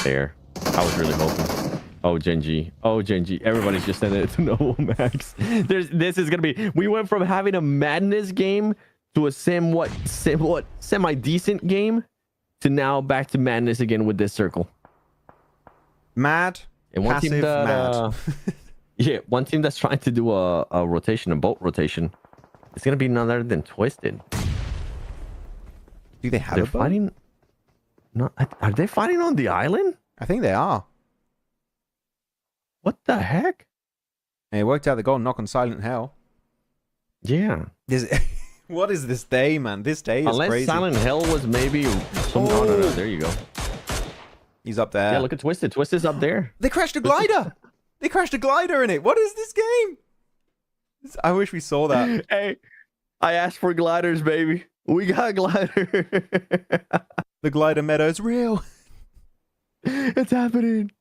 There. I was really hoping. Oh, Genji. Oh, Genji. Everybody's just sending it to no max. This is going to be... We went from having a madness game to a semi-decent game to now back to madness again with this circle. Mad. And one passive, team that, mad. yeah, one team that's trying to do a rotation, a bolt rotation. It's going to be none other than Twisted. Do they have They're a boat? fighting... No, are they fighting on the island? I think they are. What the heck? Hey, it worked out the goal knock on Silent Hell. Yeah. What is this day, man? This day is Unless crazy. Silent Hell was maybe some... Oh, no. There you go. He's up there. Yeah, look at Twisted. Twisted's up there. They crashed a glider. They crashed a glider in it. What is this game? I wish we saw that. Hey, I asked for gliders, baby. We got glider. The glider meta is real. It's happening.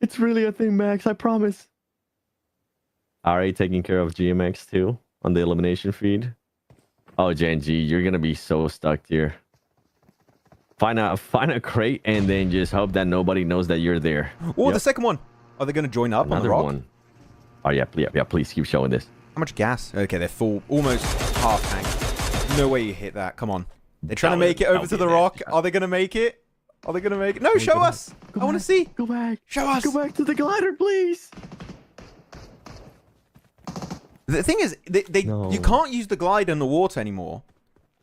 It's really a thing, Max. I promise. R8 taking care of GMX too on the elimination feed. Oh, Genji, you're gonna be so stuck here. Find a crate and then just hope that nobody knows that you're there. Oh, the second one. Are they gonna join up on the Another rock? one. Oh yeah, please keep showing this. How much gas? Okay, they're full. Almost half tank. No way you hit that. Come on. They're trying to make it over to the rock. Are they gonna make it? Are they gonna make it? No, show us. I want to see. Go back. Show us. Go back to the glider, please. The thing is, you can't use the glide in the water anymore.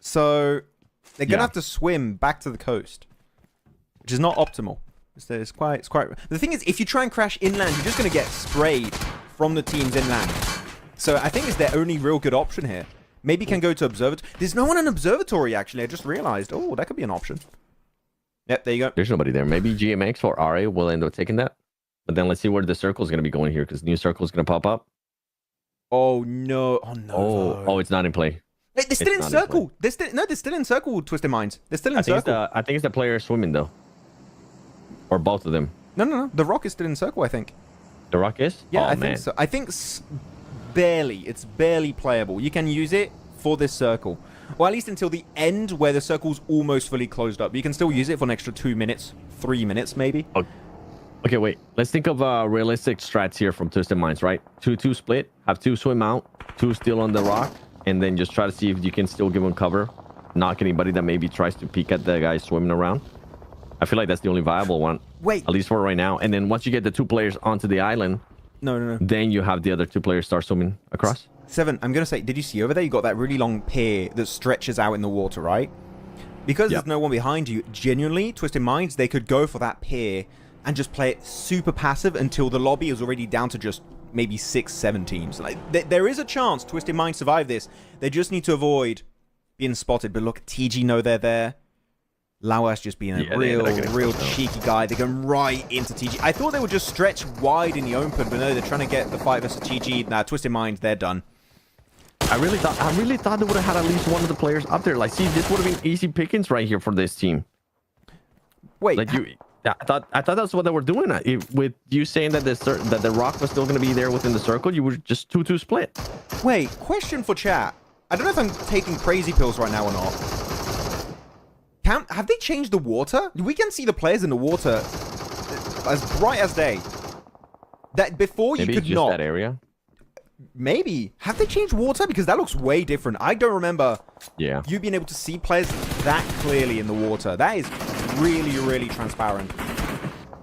So they're gonna have to swim back to the coast, which is not optimal. It's quite. The thing is, if you try and crash inland, you're just gonna get sprayed from the teams inland. So I think it's their only real good option here. Maybe can go to observatory. There's no one in observatory actually. I just realized. Oh, that could be an option. Yep, there you go. There's nobody there. Maybe GMX or RA will end up taking that. But then let's see where the circle is going to be going here, because new circle is going to pop up. Oh no! Oh no! Oh, it's not in play. Hey, they're still in circle. They're still in circle. Twisted Minds. They're still in circle. I think it's the player swimming though, or both of them. No. The rock is still in circle. I think. The rock is? Yeah, I think so. I think barely. It's barely playable. You can use it for this circle. Well, at least until the end where the circle's almost fully closed up. You can still use it for an extra 2 minutes, 3 minutes maybe. Okay, wait. Let's think of realistic strats here from Twisted Minds, right? 2-2 split. Have 2 swim out, 2 still on the rock, and then just try to see if you can still give them cover. Knock anybody that maybe tries to peek at the guy swimming around. I feel like that's the only viable one. Wait. At least for right now. And then once you get the 2 players onto the island, No. Then you have the other two players start swimming across. 7, I'm going to say, did you see over there? You got that really long pier that stretches out in the water, right? Because there's no one behind you, genuinely, Twisted Minds, they could go for that pier and just play it super passive until the lobby is already down to just maybe 6, 7 teams. Like, there is a chance Twisted Minds survive this. They just need to avoid being spotted. But look, TG know they're there. Lawas just being a real cheeky guy. They're going right into TG. I thought they would just stretch wide in the open, but no, they're trying to get the fight versus TG. Nah, Twisted Minds, they're done. I really thought they would have had at least one of the players up there. Like, see, this would have been easy pickings right here for this team. Wait, like I thought that's what they were doing. With you saying that the rock was still going to be there within the circle, you were just 2-2 split. Wait, question for chat. I don't know if I'm taking crazy pills right now or not. Have they changed the water? We can see the players in the water as bright as day. That before you could not. That area. Maybe. Have they changed water? Because that looks way different. I don't remember you being able to see players that clearly in the water. That is really, really transparent.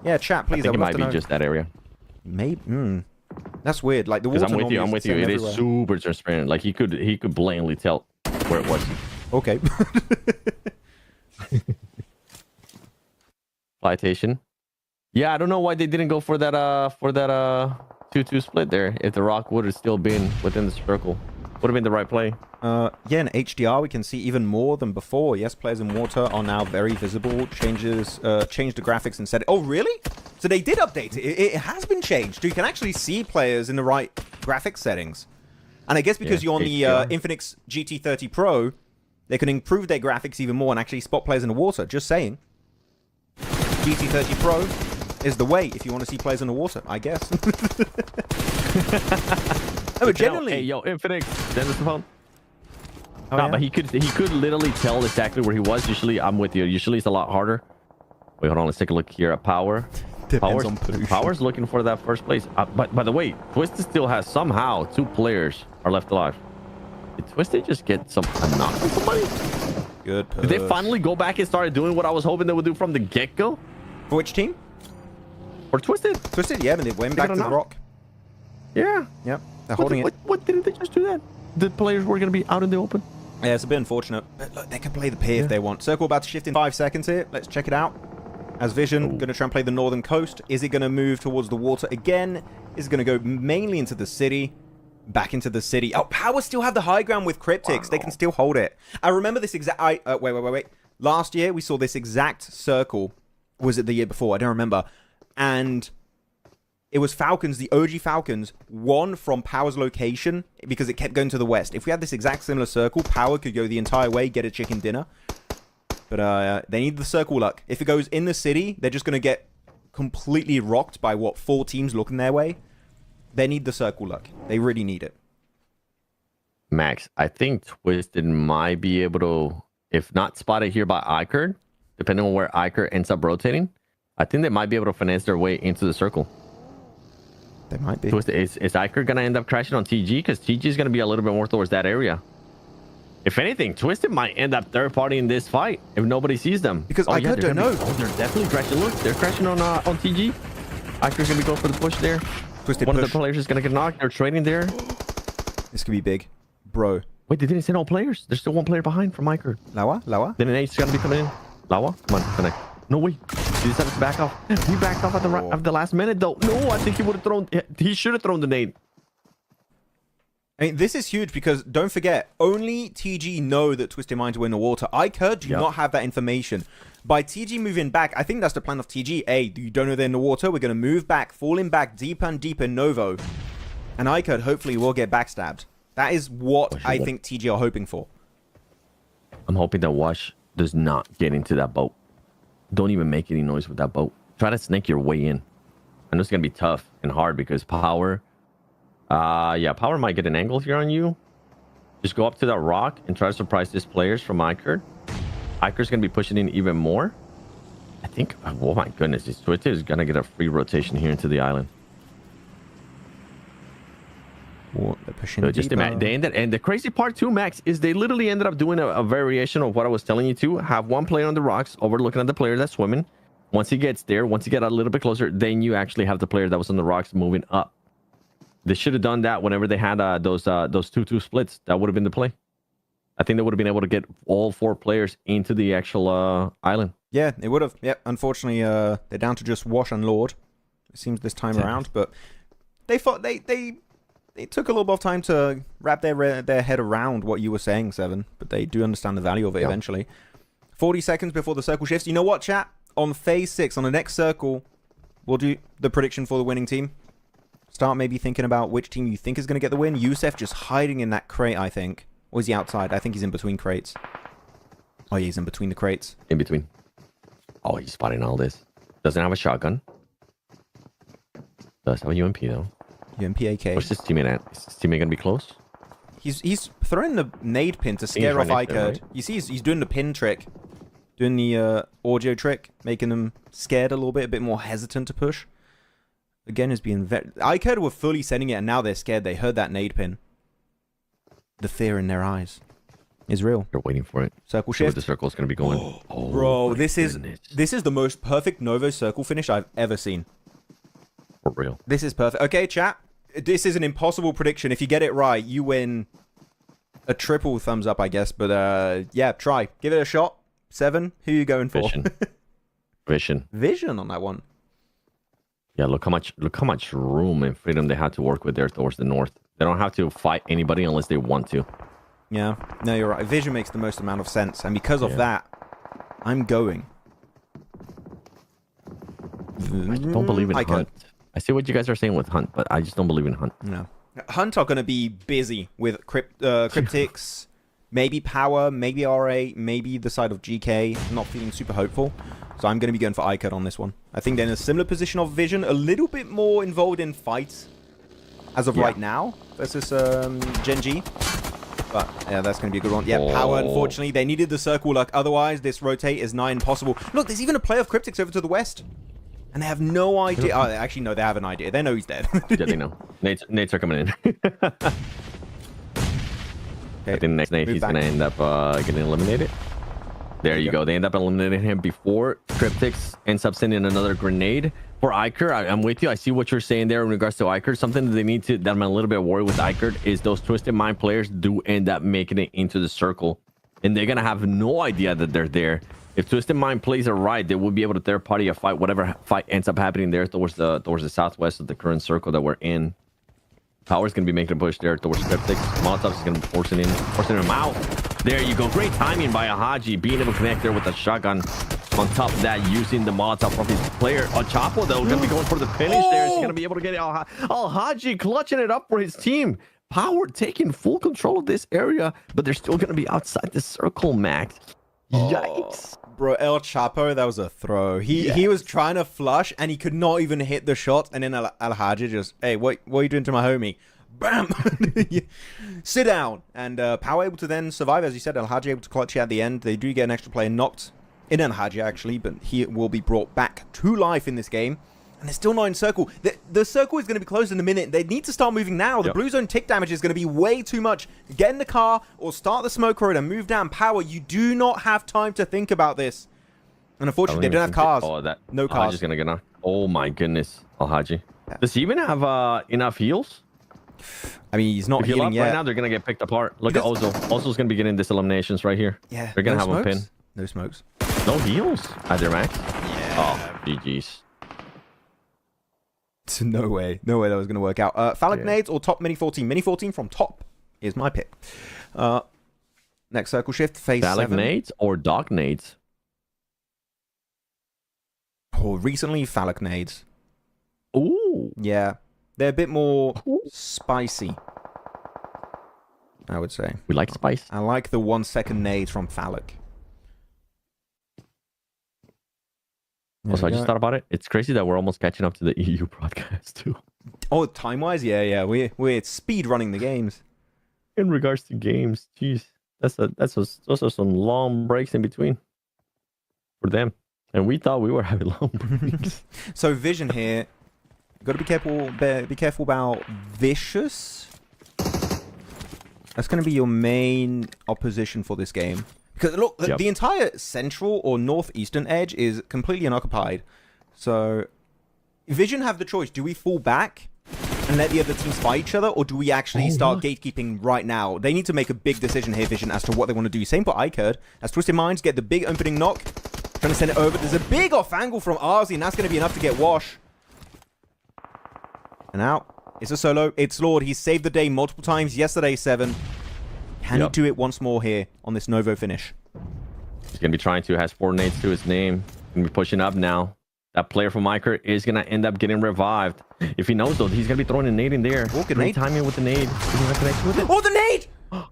Yeah, chat, please. I think it might be just that area. Maybe. That's weird. Like the water. I'm with you. It is super transparent. Like he could blatantly tell where it was. Okay. Flytation. Yeah, I don't know why they didn't go for that 2-2 split there. If the rock would have still been within the circle, would have been the right play. Yeah, in HDR we can see even more than before. Yes, players in water are now very visible. Changed the graphics and said, oh really? So they did update it. It has been changed. So you can actually see players in the right graphics settings. And I guess because you're on the Infinix GT30 Pro, they can improve their graphics even more and actually spot players in the water. Just saying. GT30 Pro is the way if you want to see players in the water, I guess. No, but genuinely. Hey, yo, Infinix, Dennis the phone. Oh, no, yeah? but he could literally tell exactly where he was. Usually, I'm with you. Usually, it's a lot harder. Wait, hold on. Let's take a look here at Power. Power's looking for that first place. But by the way, Twisted still has somehow 2 players are left alive. Did Twisted just get a knock on somebody? Good push. Did they finally go back and start doing what I was hoping they would do from the get-go? For which team? Or Twisted? Twisted, yeah, but they went back to the rock. Yeah. Yep. They're holding it. What didn't they just do that? The players were going to be out in the open. Yeah, it's a bit unfortunate. But look, they can play the pier if they want. Circle about to shift in 5 seconds here. Let's check it out. As Vision, going to try and play the northern coast. Is it going to move towards the water again? Is it going to go mainly into the city? Back into the city. Oh, Power still have the high ground with Cryptics. Wow. They can still hold it. I remember this exact... wait. Last year, we saw this exact circle. Was it the year before? I don't remember. And it was Falcons, the OG Falcons, won from Power's location because it kept going to the west. If we had this exact similar circle, Power could go the entire way, get a chicken dinner. But they need the circle luck. If it goes in the city, they're just going to get completely rocked by, 4 teams looking their way. They need the circle luck. They really need it. Max, I think Twisted might be able to, if not spotted here by Iker, depending on where Iker ends up rotating, I think they might be able to finesse their way into the circle. They might be. Twisted, is Iker going to end up crashing on TG? Because TG is going to be a little bit more towards that area. If anything, Twisted might end up third party in this fight if nobody sees them. Because Iker don't know. They're definitely crashing. Look, they're crashing on TG. Iker's going to be going for the push there. Twisted One push. of the players is going to get knocked. They're trading there. This could be big. Bro. Wait, they didn't send all players. There's still 1 player behind from Iker. Lawa? Then an H is going to be coming in. Lawa? Come on, connect. No way. He decided to back off. He backed off at the last minute, though. No, I think he would have thrown... He should have thrown the nade. I mean, this is huge because, don't forget, only TG know that Twisted Minds were in the water. Iker do not have that information. By TG moving back, I think that's the plan of TG. Hey, you don't know they're in the water? We're going to move back, falling back deeper and deeper in Novo. And Iker hopefully will get backstabbed. That is what I think TG are hoping for. I'm hoping that Wash does not get into that boat. Don't even make any noise with that boat. Try to snake your way in. I know it's going to be tough and hard because Power... Power might get an angle here on you. Just go up to that rock and try to surprise these players from Iker. Iker's going to be pushing in even more. I think... Oh my goodness. This Twitter is going to get a free rotation here into the island. What? They're pushing and the crazy part too, Max, is they literally ended up doing a variation of what I was telling you to. Have 1 player on the rocks overlooking at the player that's swimming. Once he gets there, once you get a little bit closer, then you actually have the player that was on the rocks moving up They should have done that whenever they had those 2-2 splits. That would have been the play. I think they would have been able to get all 4 players into the actual island. Yeah, it would have. Yep. Unfortunately, they're down to just Wash and Lord. It seems this time around, but they thought they took a little bit of time to wrap their head around what you were saying, Seven. But they do understand the value of it eventually. 40 seconds before the circle shifts. You know what, chat? On phase 6, on the next circle, we'll do the prediction for the winning team. Start maybe thinking about which team you think is going to get the win. Yusef just hiding in that crate, I think. Or is he outside? I think he's in between crates. Oh, yeah, he's in between the crates. In between. Oh, he's spotting all this. Doesn't have a shotgun. Does have a UMP, though. UMP AK. Where's his teammate at? Is his teammate going to be close? He's throwing the nade pin to scare off Icurd. Right? You see, he's doing the pin trick. Doing the audio trick. Making them scared a little bit. A bit more hesitant to push. Again, is being very... Icurd were fully sending it, and now they're scared. They heard that nade pin. The fear in their eyes is real. They're waiting for it. Circle shift. The circle's going to be going. Oh, bro, this is the most perfect Novo circle finish I've ever seen. For real. This is perfect. Okay, chat. This is an impossible prediction. If you get it right, you win a triple thumbs up, I guess. But yeah, try. Give it a shot. 7. Who are you going for? Vision. Vision on that one. Yeah, look how much room and freedom they have to work with there towards the north. They don't have to fight anybody unless they want to. Yeah. No, you're right. Vision makes the most amount of sense. And because of that, I'm going. I don't believe in Hunt. I see what you guys are saying with Hunt, but I just don't believe in Hunt. No. Hunt are going to be busy with cryptics, maybe Power, maybe R8, maybe the side of GK. Not feeling super hopeful. So I'm going to be going for Icurd on this one. I think they're in a similar position of Vision, a little bit more involved in fights as of right now versus Gen G. But yeah, that's going to be a good one. Yeah, Power, unfortunately. They needed the circle luck. Otherwise, this rotate is nigh impossible. Look, there's even a player of Cryptics over to the west. And they have no idea. Oh, actually, no, they have an idea. They know he's dead. Yeah, they know. Nates are coming in. Okay, I think next Nate, he's going to end up getting eliminated. There you go. They end up eliminating him before Cryptics ends up sending another grenade for Icurd. I'm with you. I see what you're saying there in regards to Icurd. Something that they need to, that I'm a little bit worried with Icurd, is those Twisted Mind players do end up making it into the circle. And they're going to have no idea that they're there. If Twisted Mind plays it right, they will be able to third party a fight, whatever fight ends up happening there towards the southwest of the current circle that we're in. Power's going to be making a push there towards Cryptics. Molotov's going to be forcing him out. There you go. Great timing by Haji, being able to connect there with a shotgun. On top of that, using the Molotov from his player. Chapo, though, going to be going for the finish there. He's going to be able to get Haji clutching it up for his team. Power taking full control of this area, but they're still going to be outside the circle, Max. Yikes. Bro, El Chapo, that was a throw. He was trying to flush, and he could not even hit the shot. And then Al Haji just, hey, what are you doing to my homie? Bam! Sit down. And Power able to then survive. As you said, Al Haji able to clutch it at the end. They do get an extra player knocked in Al Haji, actually, but he will be brought back to life in this game. And they're still not in circle. The circle is going to be closed in a minute. They need to start moving now. The blue zone tick damage is going to be way too much. Get in the car or start the smoke road and move down. Power, you do not have time to think about this. And unfortunately, they don't have cars. No cars. Alhaji's going to get knocked. Oh my goodness. Alhaji. Does he even have enough heals? I mean, he's not healing yet. Right now, they're going to get picked apart. Look at Ozo. Ozo's going to be getting this eliminations right here. Yeah. They're going to have him pinned. No smokes. No heals either, Max. Yeah. Oh, GG's. No way that was going to work out. Phallic nades or top Mini 14? Mini 14 from top is my pick. Next circle shift, phase 7. Phallic nades or dog nades? Oh, recently phallic nades. Ooh. Yeah. They're a bit more spicy, I would say. We like spice. I like the 1 second nades from phallic. Also, I just thought about it. It's crazy that we're almost catching up to the EU broadcast too. Oh, time-wise? Yeah. We're speed running the games. In regards to games, jeez. Those are some long breaks in between for them. And we thought we were having long breaks. So Vision here. Got to be careful about Vicious. That's going to be your main opposition for this game. Because look, the entire central or northeastern edge is completely unoccupied. So Vision have the choice. Do we fall back and let the other teams fight each other, or do we actually start gatekeeping right now? They need to make a big decision here, Vision, as to what they want to do. Same for iCurd, as Twisted Minds get the big opening knock, trying to send it over. There's a big off angle from Arzi, and that's going to be enough to get Wash. And now, it's a solo. It's Lord. He's saved the day multiple times yesterday, 7. Can he do it once more here on this Novo finish? He's going to be trying to. Has 4 nades to his name. Going to be pushing up now. That player from iCurd is going to end up getting revived. If he knows, though, he's going to be throwing a nade in there. Oh, good Great nade. timing with the nade. With it. Oh, the nade!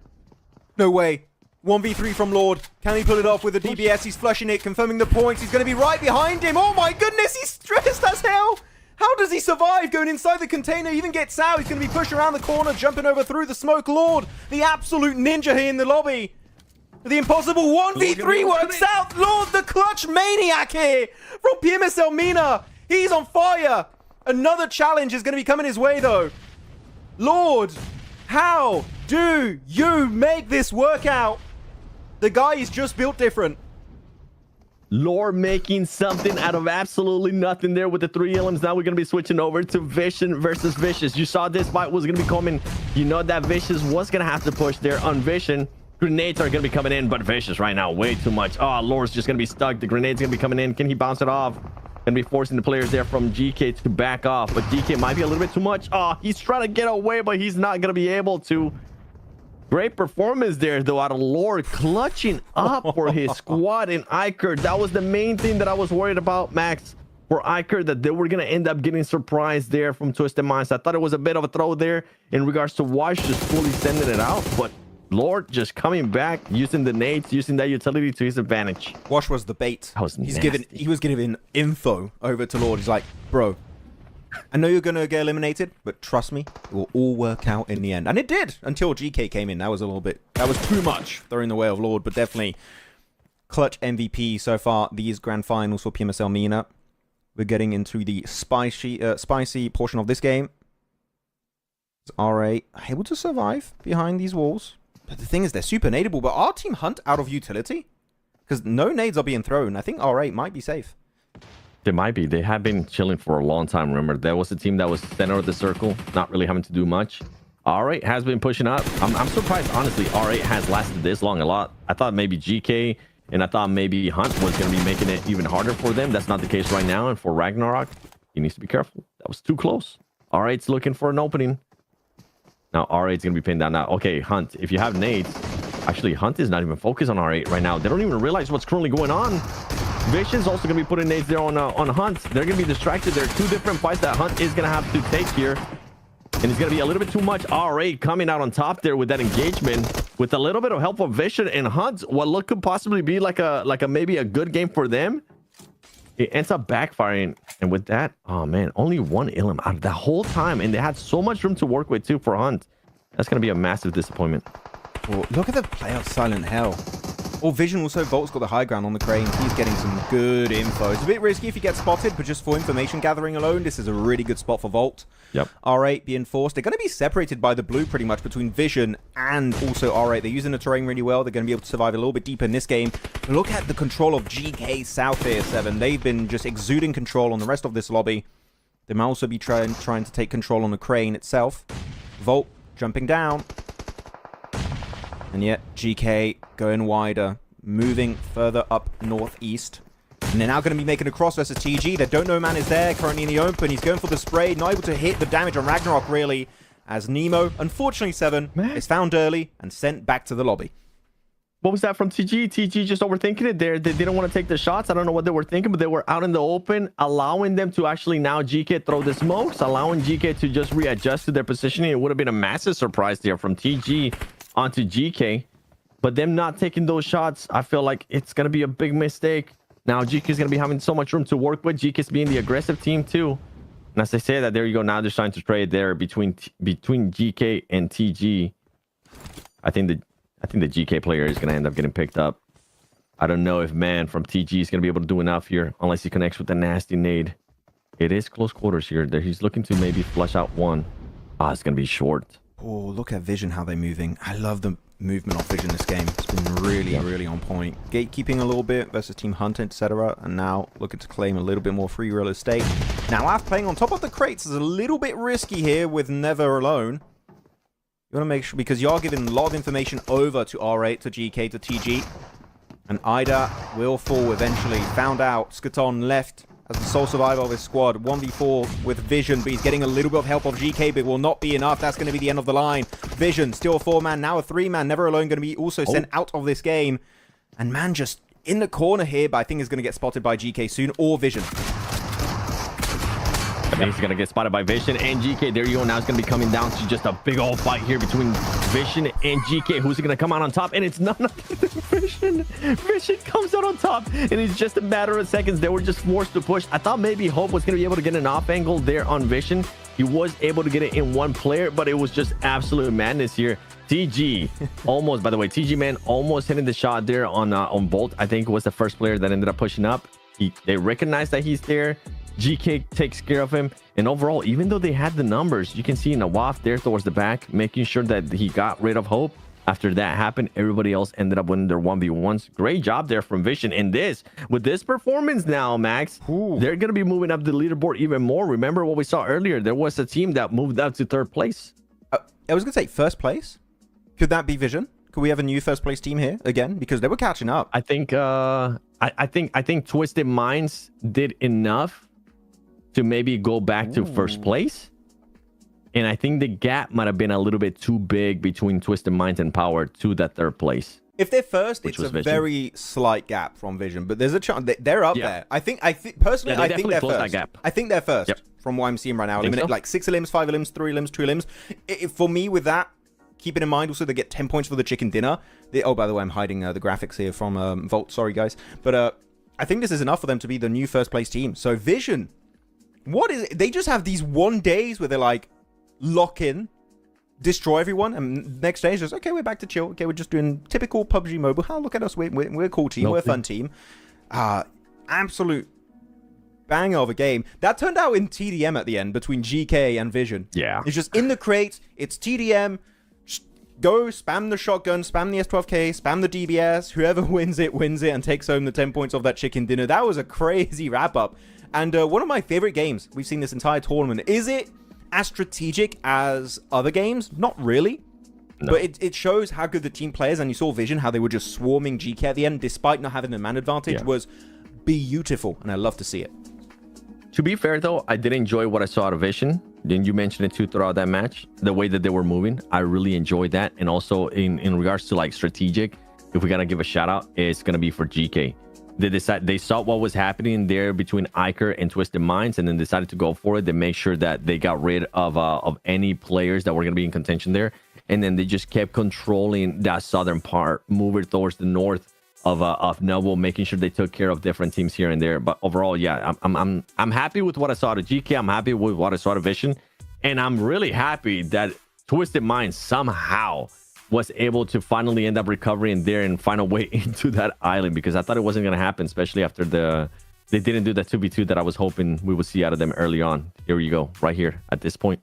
No way. 1v3 from Lord. Can he pull it off with the DBS? He's flushing it, confirming the points. He's going to be right behind him. Oh, my goodness. He's stressed as hell. How does he survive going inside the container? He even gets out. He's going to be pushed around the corner, jumping over through the smoke. Lord, the absolute ninja here in the lobby. The impossible 1v3 works out. Lord, the clutch maniac here from PMSL MENA. He's on fire. Another challenge is going to be coming his way, though. Lord, how do you make this work out? The guy is just built different. Lord making something out of absolutely nothing there with the 3 elims. Now we're going to be switching over to Vision versus Vicious. You saw this fight was going to be coming. You know that Vicious was going to have to push there on Vision. Grenades are going to be coming in, but Vicious right now, way too much. Oh, Lord's just going to be stuck. The grenade's going to be coming in. Can he bounce it off? Going to be forcing the players there from GK to back off, but GK might be a little bit too much. Oh, he's trying to get away, but he's not going to be able to. Great performance there, though, out of Lord, clutching up for his squad in iCurd. That was the main thing that I was worried about, Max, for iCurd, that they were going to end up getting surprised there from Twisted Minds. I thought it was a bit of a throw there in regards to Wash just fully sending it out, but Lord just coming back, using the nades, using that utility to his advantage. Wash was the bait. That was He was giving info over to Lord. He's like, bro, I know you're going to get eliminated, but trust me, it will all work out in the end. And it did until GK came in. That was too much throwing the way of Lord, but definitely clutch MVP so far. These grand finals for PMSL MENA. We're getting into the spicy portion of this game. Is R8 able to survive behind these walls? But the thing is, they're super nadeable, but our team Hunt out of utility? Because no nades are being thrown. I think R8 might be safe. They might be. They have been chilling for a long time. Remember, there was a team that was center of the circle, not really having to do much. R8 has been pushing up. I'm surprised, honestly, R8 has lasted this long a lot. I thought maybe GK and I thought maybe Hunt was going to be making it even harder for them. That's not the case right now. And for Ragnarok, he needs to be careful. That was too close. R8's looking for an opening. Now, R8's going to be pinned down now. Okay, Hunt, if you have nades, actually, Hunt is not even focused on R8 right now. They don't even realize what's currently going on. Vision's also going to be putting nades there on Hunt. They're going to be distracted. There are 2 different fights that Hunt is going to have to take here. And it's going to be a little bit too much. R8 coming out on top there with that engagement. With a little bit of help from Vision and Hunt, what could possibly be like a maybe a good game for them, it ends up backfiring. And with that, oh man, only 1 elim out of that whole time. And they had so much room to work with too for Hunt. That's going to be a massive disappointment. Oh, look at the play of Silent Hell. Oh, Vision also, Volt's got the high ground on the crane. He's getting some good info. It's a bit risky if he gets spotted, but just for information gathering alone, this is a really good spot for Volt. Yep. R8 being forced. They're going to be separated by the blue pretty much between Vision and also R8. They're using the terrain really well. They're going to be able to survive a little bit deeper in this game. Look at the control of GK South here, 7. They've been just exuding control on the rest of this lobby. They might also be trying to take control on the crane itself. Volt jumping down. And yet, GK going wider, moving further up northeast. And they're now going to be making a cross versus TG. They don't know man is there, currently in the open. He's going for the spray, not able to hit the damage on Ragnarok, really. As Nemo, unfortunately, 7, is found early and sent back to the lobby. What was that from TG? TG just overthinking it there. They didn't want to take the shots. I don't know what they were thinking, but they were out in the open, allowing them to actually now GK throw the smokes, allowing GK to just readjust to their positioning. It would have been a massive surprise there from TG onto GK. But them not taking those shots, I feel like it's going to be a big mistake. Now, GK is going to be having so much room to work with. GK is being the aggressive team, too. And as I say that, there you go. Now they're trying to trade there between GK and TG. I think the GK player is going to end up getting picked up. I don't know if man from TG is going to be able to do enough here unless he connects with the nasty nade. It is close quarters here. He's looking to maybe flush out one. Ah, it's going to be short. Oh, look at Vision, how they're moving. I love the movement of Vision this game. It's been really, really on point. Gatekeeping a little bit versus Team Hunter, etc. And now looking to claim a little bit more free real estate. Now, after playing on top of the crates is a little bit risky here with Never Alone. You want to make sure, because you are giving a lot of information over to R8, to GK, to TG. And Ida will fall eventually. Found out. Skaton left as the sole survivor of his squad. 1v4 with Vision, but he's getting a little bit of help of GK, but it will not be enough. That's going to be the end of the line. Vision, still a 4-man, now a 3-man. Never Alone going to be also sent out of this game. And man, just in the corner here, but I think is going to get spotted by GK soon, or Vision. I think he's going to get spotted by Vision and GK. There you go. Now it's going to be coming down to just a big old fight here between Vision and GK. Who's going to come out on top? And it's none other than Vision. Vision comes out on top, and it's just a matter of seconds. They were just forced to push. I thought maybe Hope was going to be able to get an off angle there on Vision. He was able to get it in one player, but it was just absolute madness here. TG almost, by the way, TG man almost hitting the shot there on Bolt. I think was the first player that ended up pushing up. They recognized that he's there. GK takes care of him, and overall, even though they had the numbers, you can see Nawaf there towards the back, making sure that he got rid of Hope. After that happened, everybody else ended up winning their 1v1s. Great job there from Vision. And with this performance now, Max, they're going to be moving up the leaderboard even more. Remember what we saw earlier? There was a team that moved up to third place. I was going to say first place. Could that be Vision? Could we have a new first place team here again? Because they were catching up. I think I think Twisted Minds did enough to maybe go back to first place. And I think the gap might have been a little bit too big between Twisted Minds and Power to that third place. If they're first, it's a very slight gap from Vision, but there's a chance they're up there. I think personally, I think they're first. That gap. I think they're first from what I'm seeing right now. Eliminate like 6 elims, 5 elims, 3 elims, 2 elims. For me, with that, keeping in mind also they get 10 points for the chicken dinner. Oh, by the way, I'm hiding the graphics here from Volt. Sorry, guys. But I think this is enough for them to be the new first place team. So Vision, what is it? They just have these 1 days where they're like, lock in, destroy everyone, and next day it's just, okay, we're back to chill. Okay, we're just doing typical PUBG Mobile. Oh, look at us. We're a cool team. We're a fun team. Absolute banger of a game. That turned out in TDM at the end between GK and Vision. Yeah. It's just in the crate. It's TDM. Go spam the shotgun, spam the S12K, spam the DBS. Whoever wins it and takes home the 10 points of that chicken dinner. That was a crazy wrap up. And one of my favorite games we've seen this entire tournament. Is it as strategic as other games? Not really. No. But it shows how good the team players, and you saw Vision, how they were just swarming GK at the end, despite not having a man advantage, was beautiful, and I love to see it. To be fair, though, I did enjoy what I saw out of Vision. Didn't you mention it too throughout that match? The way that they were moving, I really enjoyed that. And also in regards to like strategic, if we gotta give a shout out, it's gonna be for GK. They saw what was happening there between Iker and Twisted Minds, and then decided to go for it. They make sure that they got rid of any players that were going to be in contention there, and then they just kept controlling that southern part, moving towards the north of Noble, making sure they took care of different teams here and there. But overall, yeah, I'm happy with what I saw to GK. I'm happy with what I saw to Vision, and I'm really happy that Twisted Minds somehow was able to finally end up recovering there and find a way into that island, because I thought it wasn't going to happen, especially after they didn't do that 2v2 that I was hoping we would see out of them early on. Here you go, right here at this point.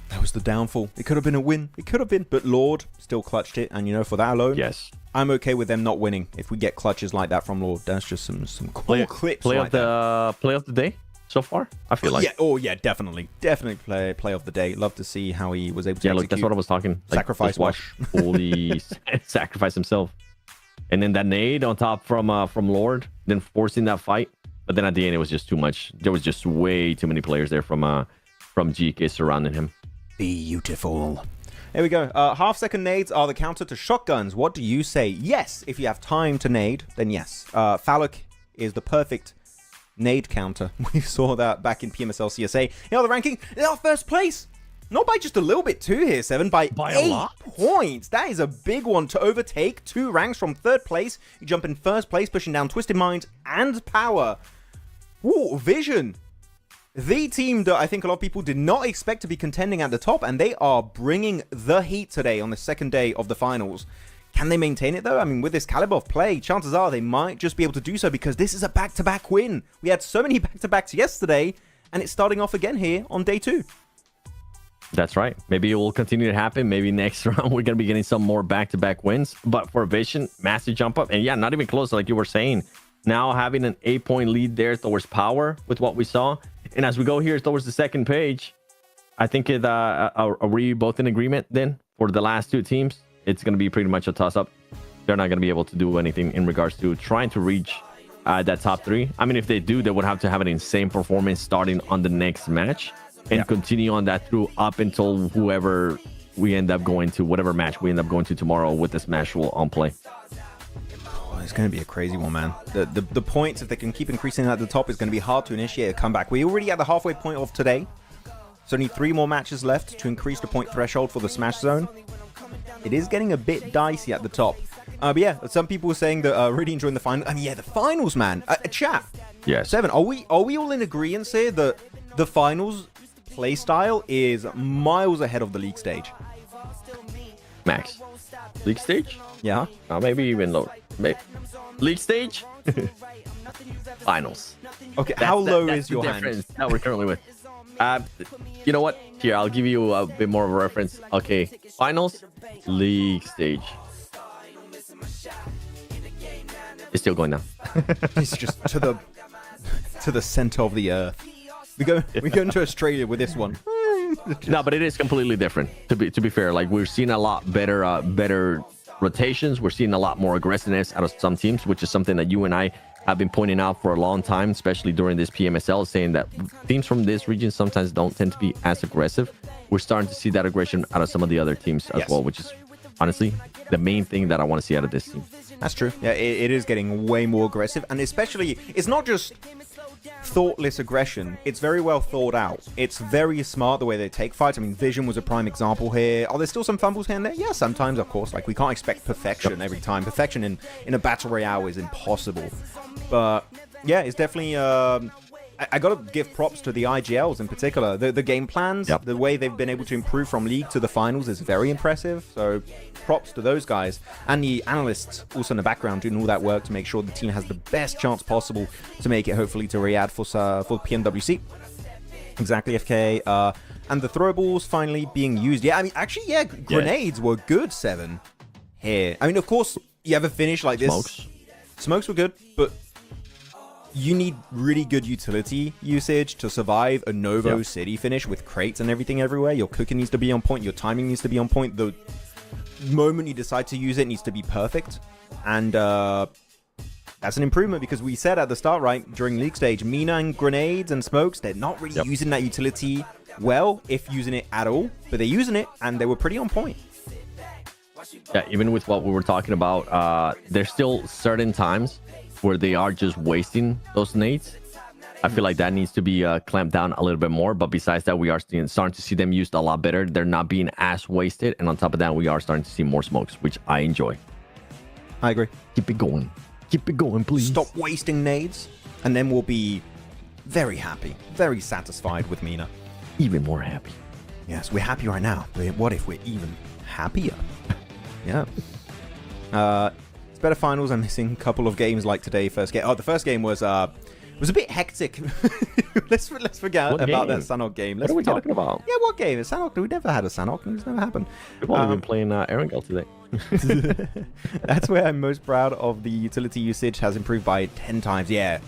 That was the downfall. It could have been a win. It could have been, but Lord still clutched it. And, you know, for that alone, yes, I'm okay with them not winning. If we get clutches like that from Lord, that's just some cool clips. Play of the day so far, I feel like. Yeah, definitely play of the day. Love to see how he was able to look, that's what I was talking. Like, sacrifice watch fully sacrifice himself, and then that nade on top from Lord, then forcing that fight. But then at the end, it was just too much. There was just way too many players there from GK surrounding him. Beautiful. There we go. Half-second nades are the counter to shotguns. What do you say? Yes, if you have time to nade, then yes. Phallic is the perfect nade counter. We saw that back in PMSL CSA. You know, the ranking, they are first place. Not by just a little bit too here, 7. By 8 a lot. Points. That is a big one to overtake. 2 ranks from third place. You jump in first place, pushing down Twisted Mind and Power. Ooh, Vision. The team that I think a lot of people did not expect to be contending at the top, and they are bringing the heat today on the second day of the finals. Can they maintain it, though? I mean, with this caliber of play, chances are they might just be able to do so, because this is a back-to-back win. We had so many back-to-backs yesterday, and it's starting off again here on day 2. That's right. Maybe it will continue to happen. Maybe next round we're going to be getting some more back-to-back wins. But for Vision, massive jump up. And yeah, not even close, like you were saying. Now having an 8-point lead there towards Power with what we saw. And as we go here towards the second page, I think are we both in agreement then for the last two teams? It's going to be pretty much a toss-up. They're not going to be able to do anything in regards to trying to reach that top three. I mean, if they do, they would have to have an insane performance starting on the next match. And continue on that through up until whoever we end up going to, whatever match we end up going to tomorrow with this Smash rule on play. Oh, it's going to be a crazy one, man. The points, if they can keep increasing at the top, it's going to be hard to initiate a comeback. We're already at the halfway point of today. There's only 3 more matches left to increase the point threshold for the Smash zone. It is getting a bit dicey at the top. But yeah, some people were saying that really enjoying the final. I mean, yeah, the finals, man. Chat. Yes. 7. Are we all in agreement here that the finals playstyle is miles ahead of the league stage? Max, league stage? Yeah. Maybe even lower. Maybe. League stage? Finals. Okay, how low is your hand? That we're currently with. You know what? Here, I'll give you a bit more of a reference. Okay, finals, league stage. It's still going down. It's just to the center of the earth. We go into Australia with this one. No, but it is completely different. To be fair, like we're seeing a lot better rotations. We're seeing a lot more aggressiveness out of some teams, which is something that you and I have been pointing out for a long time, especially during this PMSL, saying that teams from this region sometimes don't tend to be as aggressive. We're starting to see that aggression out of some of the other teams as well, which is honestly the main thing that I want to see out of this team. That's true. Yeah, it is getting way more aggressive, and especially it's not just thoughtless aggression. It's very well thought out. It's very smart the way they take fights. I mean, Vision was a prime example here. Are there still some fumbles here and there? Yeah, sometimes, of course. Like, we can't expect perfection every time. Perfection in a battle royale is impossible. But yeah, it's definitely I gotta give props to the IGLs in particular. The game plans, the way they've been able to improve from league to the finals is very impressive. So props to those guys. And the analysts also in the background doing all that work to make sure the team has the best chance possible to make it hopefully to Riyadh for PMWC. Exactly, FK. And the throw balls finally being used. Yeah, I mean, actually, yeah, grenades were good, 7 here. I mean, of course, you have a finish like this. Smokes were good, but you need really good utility usage to survive a Novo City finish with crates and everything everywhere. Your cooking needs to be on point. Your timing needs to be on point. The moment you decide to use it needs to be perfect. And that's an improvement because we said at the start, right, during league stage, MENA and grenades and smokes, they're not really using that utility well, if using it at all. But they're using it, and they were pretty on point. Yeah, even with what we were talking about, there's still certain times where they are just wasting those nades. I feel like that needs to be clamped down a little bit more. But besides that, we are starting to see them used a lot better. They're not being as wasted. And on top of that, we are starting to see more smokes, which I enjoy. I agree. Keep it going. Keep it going, please. Stop wasting nades. And then we'll be very happy, very satisfied with MENA. Even more happy. Yes, we're happy right now. But what if we're even happier? Yeah. It's better finals. I'm missing a couple of games like today. First game. Oh, the first game was a bit hectic. let's forget about that Sanhok game. What are we talking about? Yeah, what game? Sanhok. We never had a Sanhok. It's never happened. We've only been playing Erangel today. That's where I'm most proud of. The utility usage has improved by 10 times. Yeah,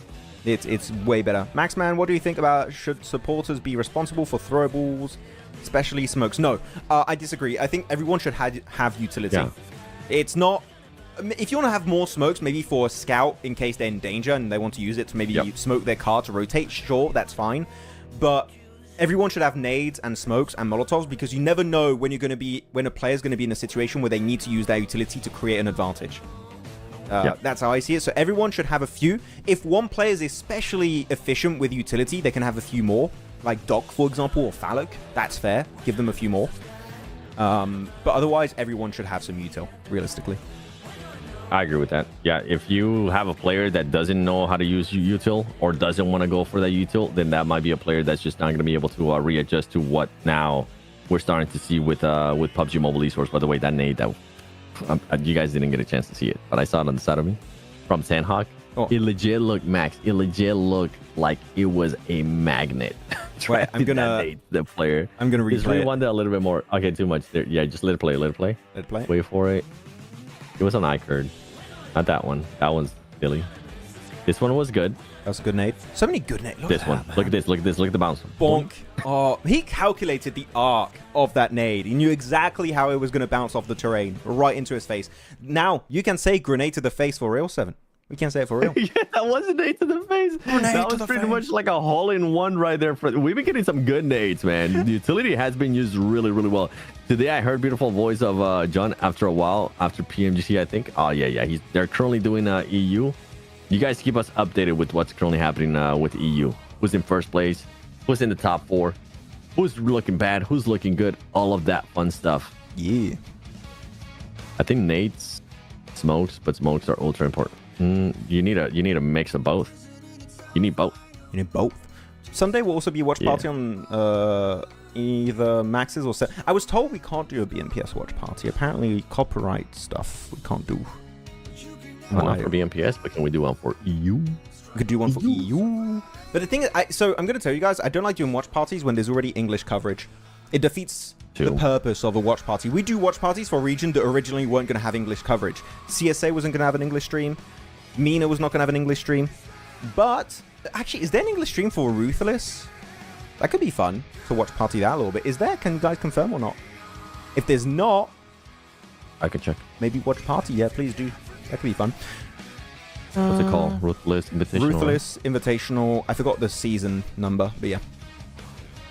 it's way better. Maxman, what do you think about should supporters be responsible for throwables, especially smokes? No, I disagree. I think everyone should have utility. Yeah. It's not. If you want to have more smokes, maybe for a scout in case they're in danger and they want to use it to maybe smoke their car to rotate, sure, that's fine. But everyone should have nades and smokes and molotovs because you never know when a player's going to be in a situation where they need to use their utility to create an advantage. That's how I see it. So everyone should have a few. If one player is especially efficient with utility, they can have a few more. Like Doc, for example, or Phallic. That's fair. Give them a few more. But otherwise, everyone should have some util, realistically. I agree with that. Yeah, if you have a player that doesn't know how to use util or doesn't want to go for that util, then that might be a player that's just not going to be able to readjust to what now we're starting to see with PUBG Mobile Esports. By the way, that nade, that you guys didn't get a chance to see it, but I saw it on the side of me from Sandhawk. It legit looked, Max, it legit looked like it was a magnet. Wait, I'm gonna the player. I'm gonna Just replay it. rewind that a little bit more. Okay, too much there. Yeah, just let it play. Let it play. Let it play. Wait for it. It was on iCurd. Not that one. That one's silly. This one was good. That's a good nade. So many good nades. This one. Look at this. Look at this. Look at the bounce. Bonk. Oh, he calculated the arc of that nade. He knew exactly how it was going to bounce off the terrain right into his face. Now, you can say grenade to the face for real, 7. We can say it for real. Yeah, that was a nade to the face. That was pretty much like a hole-in-one right there. We've been getting some good nades, man. The utility has been used really, really well. Today, I heard beautiful voice of John after a while, after PMGC, I think. Oh, yeah. They're currently doing EU. You guys keep us updated with what's currently happening with EU. Who's in first place? Who's in the top 4? Who's looking bad? Who's looking good? All of that fun stuff. Yeah. I think nades, smokes, but smokes are ultra important. You need a mix of both. You need both. You need both. Sunday will also be a watch party on either Max's or set. I was told we can't do a BMPS watch party. Apparently, copyright stuff we can't do. Not for BMPS, but can we do one for EU? We could do one for EU. But the thing is, so I'm going to tell you guys, I don't like doing watch parties when there's already English coverage. It defeats the purpose of a watch party. We do watch parties for a region that originally weren't going to have English coverage. CSA wasn't going to have an English stream. MENA was not going to have an English stream. But, actually, is there an English stream for Ruthless? That could be fun to watch party that a little bit. Is there? Can you guys confirm or not? If there's not, I can check. Maybe watch party. Yeah, please do. That could be fun. What's it called? Ruthless Invitational? Ruthless Invitational. I forgot the season number, but yeah.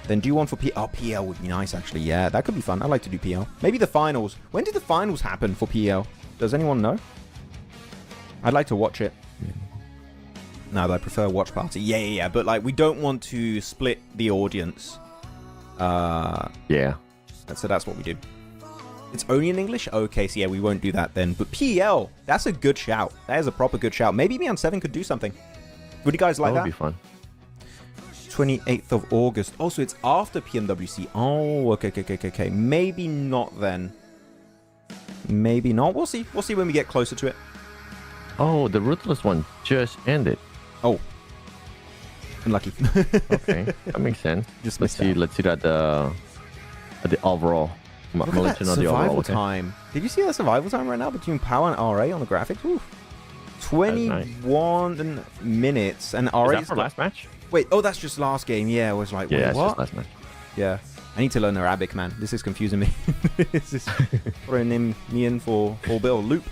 Then do one for PL. Oh, PL would be nice, actually. Yeah, that could be fun. I'd like to do PL. Maybe the finals. When did the finals happen for PL? Does anyone know? I'd like to watch it. No, but I prefer watch party. Yeah. But, like, we don't want to split the audience. Yeah. So that's what we do. It's only in English? Okay, so yeah, we won't do that then. But PL, that's a good shout. That is a proper good shout. Maybe me on 7 could do something. Would you guys like that? That would be fun. 28th of August. Oh, so it's after PMWC. Oh, okay. Maybe not then. Maybe not. We'll see. We'll see when we get closer to it. Oh, the Ruthless one just ended. Oh. Unlucky. Okay, that makes sense. Let's see that at the overall. Look at that survival time. Did you see that survival time right now between Power and R8 on the graphics? Ooh. 21 minutes and R8 is that for last match? Wait, oh, that's just last game. Yeah, I was like, wait, yeah, what? Just last match. Yeah, I need to learn Arabic, man. This is confusing me. This is throwing me in for Bill loop.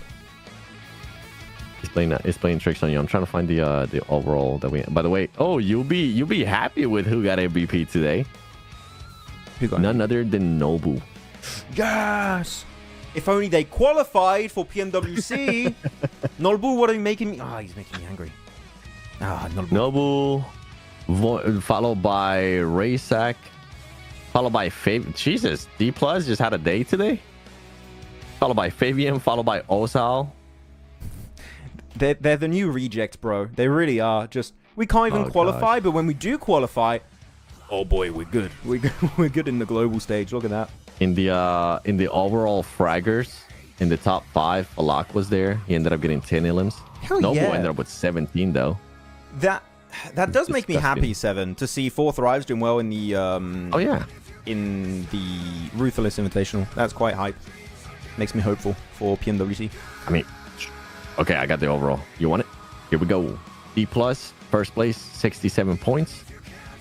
He's playing tricks on you. I'm trying to find the overall that we. By the way, oh, you'll be happy with who got MVP today. Who got None other than Nobu. Yes! If only they qualified for PMWC. Nobu, what are you making me? Ah, he's making me angry. Ah, Nobu, followed by Raysack, followed by Fav. Jesus, D Plus just had a day today. Followed by Fabian, followed by Osal. They're the new reject, bro. They really are. Just we can't even qualify, but when we do qualify, oh boy, we're good. We're good in the global stage. Look at that. In the overall fraggers, in the top 5, Alak was there. He ended up getting 10 elims. Nobu ended up with 17 though. That does make me happy, 7, to see 4 Thrives doing well in the in the Ruthless Invitational. That's quite hype. Makes me hopeful for PMWC. I mean, okay, I got the overall. You want it? Here we go. D plus, first place, 67 points.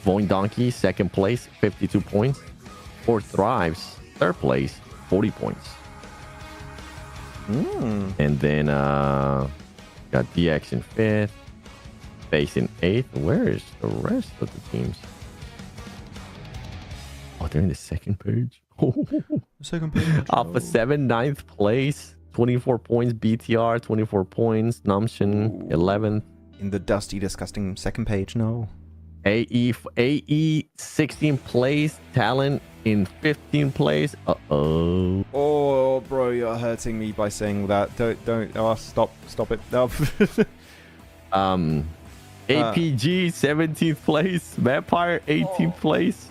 Voin Donkey, second place, 52 points. 4 Thrives, third place, 40 points. And then got DX in 5th, Base in 8th. Where is the rest of the teams? Oh, they're in the second page. Second page. Alpha 7, 9th place, 24 points. BTR, 24 points. Namshin, 11th. In the dusty, disgusting second page, no. AE 16th place. Talent in 15th place. Oh, bro, you're hurting me by saying that. Don't. Oh, stop it. No. APG 17th place. Vampire 18th place.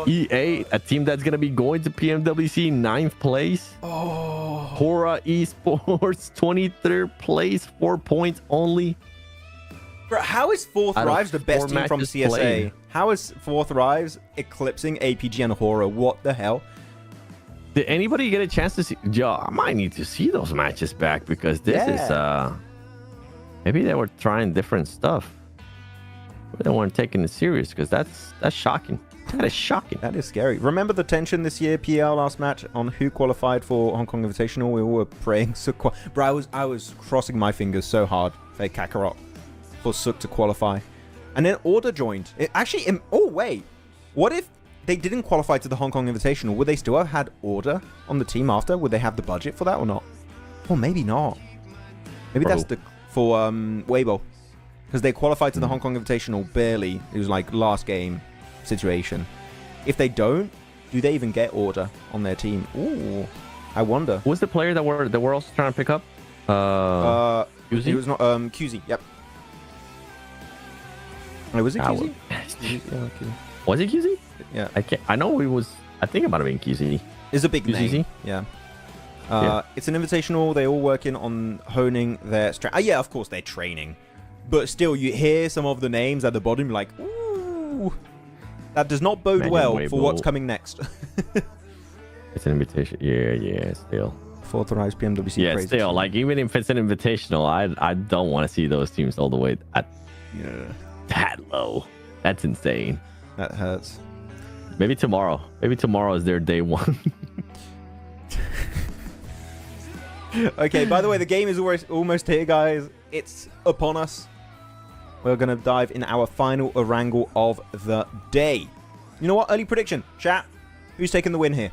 EA, a team that's gonna be going to PMWC, 9th place. Hora Esports 23rd place, 4 points only. Bro, how is Fourth Out of Rives the best 4 team from matches CSA? played. How is Fourth Rives eclipsing APG and Horror? What the hell? Did anybody get a chance to see? Yo, I might need to see those matches back because this is maybe they were trying different stuff. They weren't taking it serious because that's shocking. That is shocking. That is scary. Remember the tension this year, PL last match on who qualified for Hong Kong Invitational? We all were praying Suk. Bro, I was crossing my fingers so hard for Kakarot for Suk to qualify, and then Order joined. Oh wait, what if they didn't qualify to the Hong Kong Invitational? Would they still have had Order on the team after? Would they have the budget for that or not? Or maybe not. Maybe that's for Weibo, because they qualified to the Hong Kong Invitational barely. It was like last game situation. If they don't, do they even get Order on their team? Ooh, I wonder. Who's the player that we're also trying to pick up? QZ? It was not QZ. Yep. Oh, was it QZ? Was it QZ? Yeah. I know it was. I think it might have been QZ. It's a big QZZ? name. Yeah. It's an invitational. They all working on honing their strength. Yeah, of course they're training, but still, you hear some of the names at the bottom, like, ooh. That does not bode well for what's coming next. It's an invitation. Yeah, still. Fourth Rise PMWC. Yeah, still. Like, even if it's an invitational, I don't want to see those teams all the way that low. That's insane. That hurts. Maybe tomorrow. Maybe tomorrow is their day one. Okay, by the way, the game is almost here, guys. It's upon us. We're going to dive in our final wrangle of the day. You know what? Early prediction. Chat. Who's taking the win here?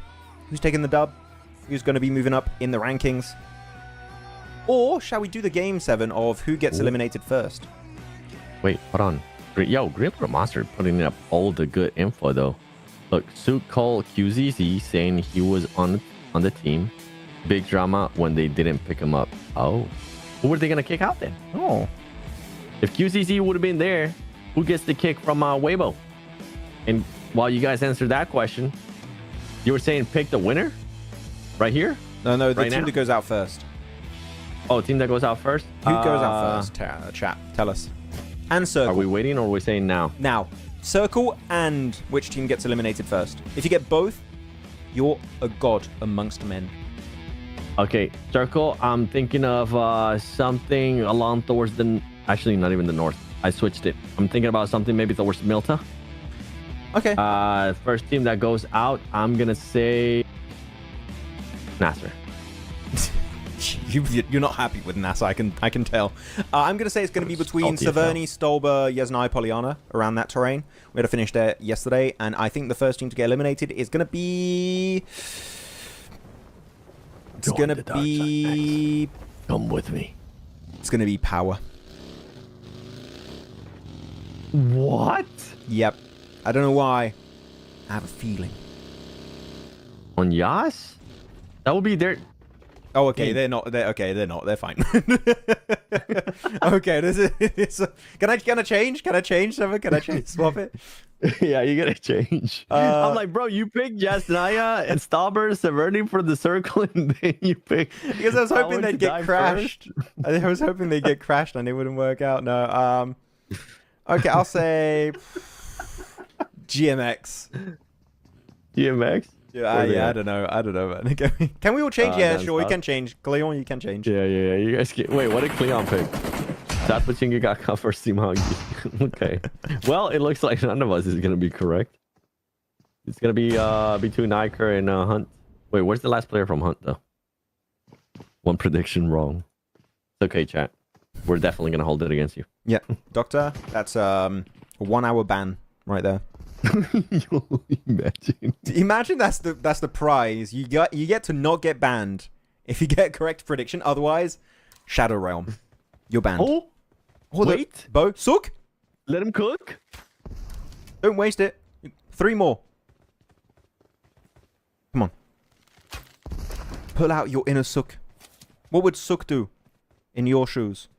Who's taking the dub? Who's going to be moving up in the rankings? Or shall we do the game 7 of who gets eliminated first? Wait, hold on. Yo, Gripper Monster putting up all the good info, though. Look, Suk called QZZ saying he was on the team. Big drama when they didn't pick him up. Oh. Who were they going to kick out then? Oh. If QCC would have been there, who gets the kick from Weibo? And while you guys answer that question, you were saying pick the winner? Right here? No, the team that goes out first. Oh, team that goes out first? Who goes out first? Chat, tell us. And Circle. Are we waiting or are we saying now? Now. Circle and which team gets eliminated first. If you get both, you're a god amongst men. Okay, Circle, I'm thinking of something along towards the... Actually, not even the north. I switched it. I'm thinking about something maybe towards Milta. Okay. First team that goes out, I'm going to say... Nasar. You're not happy with Nasar, I can tell. I'm going to say it's going to be between Saverni, Stolber, Yasnai, Polyana, around that terrain. We had a finish there yesterday, and I think the first team to get eliminated is going to be... It's going to be... Come with me. It's going to be Power. What? Yep. I don't know why. I have a feeling. On Yas? That would be their... Oh, okay. They're not. They're not. They're fine. Okay. This is. Can I change? Can I change something? Can I change? Swap it? Yeah, you gotta change. I'm like, bro, you picked Jasnaya and Stauber, Severny for the circle, and then you pick. Because I was hoping they'd get crashed. I was hoping they'd get crashed and it wouldn't work out. No. Okay, I'll say GMX. GMX? Yeah, I don't know. Man. Can we all change? Yeah, sure, we can change. Cleon, you can change. Yeah. You guys get... Wait, what did Cleon pick? Satpachinga got cut for Simangi. Okay. Well, it looks like none of us is gonna be correct. It's gonna be between Iker and Hunt. Wait, where's the last player from Hunt though? One prediction wrong. It's okay, chat. We're definitely gonna hold it against you. Yeah, Doctor, that's a 1 hour ban right there. Imagine that's the prize. You get to not get banned if you get a correct prediction. Otherwise, Shadow Realm, you're banned. Oh, wait, Bo, Suk, let him cook. Don't waste it. 3 more. Come on. Pull out your inner Suk. What would Suk do in your shoes?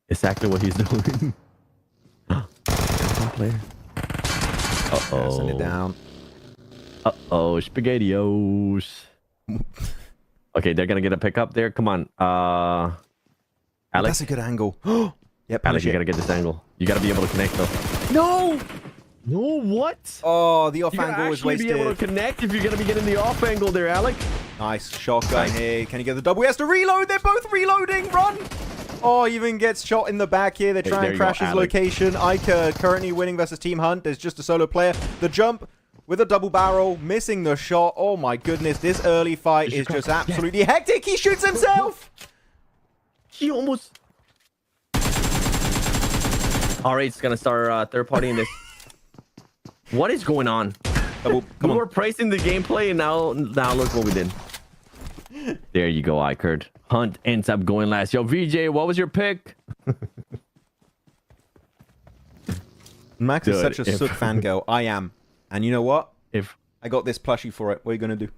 Exactly what he's doing. Player. Uh-oh. Send it down. Uh-oh, SpaghettiOs. Okay, they're gonna get a pickup there. Come on. Alex. That's a good angle. Yep, Alex, you gotta get this angle. You gotta be able to connect though. No! No, what? Oh, the off You angle is wasted. be able to connect if you're gonna be getting the off angle there, Alec. Nice shotgun here. Can he get the double? He has to reload. They're both reloading. Run! Oh, even gets shot in the back here. They try and crash his location. Iker currently winning versus Team Hunt. There's just a solo player. The jump with a double barrel, missing the shot. Oh my goodness, this early fight is just absolutely hectic. He shoots himself. He almost... R8's gonna start third party in this. What is going on? Come we on. were praising the gameplay, and now look what we did. There you go, Ikerd. Hunt ends up going last. Yo, VJ, what was your pick? Max is such a Sook fangirl. I am. And you know what? If I got this plushie for it. What are you going to do?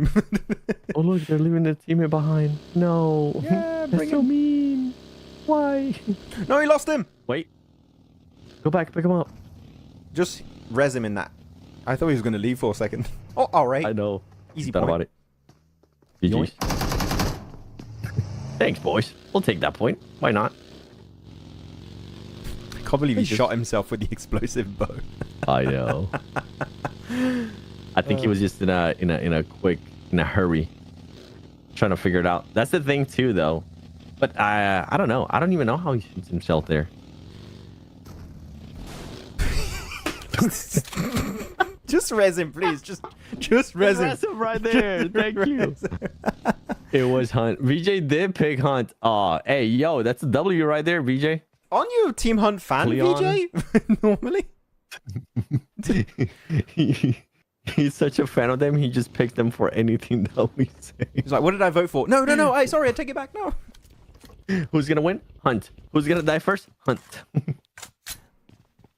oh, look, they're leaving the teammate behind. No. Yeah, that's so mean. Why? No, he lost him. Wait. Go back, pick him up. Just res him in that. I thought he was going to leave for a second. Oh, all right. I know. Easy Thought point. about it. GG's. Thanks, boys. We'll take that point. Why not? I can't believe he shot himself with the explosive bow. I know. I think he was just in a hurry, trying to figure it out. That's the thing too, though. But I don't know. I don't even know how he shoots himself there. Just res him, please. Just res him. Res him right there. Thank you. It was Hunt. VJ did pick Hunt. Aw, hey, yo, that's a W right there, VJ. Aren't you a Team Hunt fan, VJ? Normally? He's such a fan of them. He just picks them for anything that we say. He's like, what did I vote for? No. Hey, sorry, I take it back. No. Who's gonna win? Hunt. Who's gonna die first? Hunt.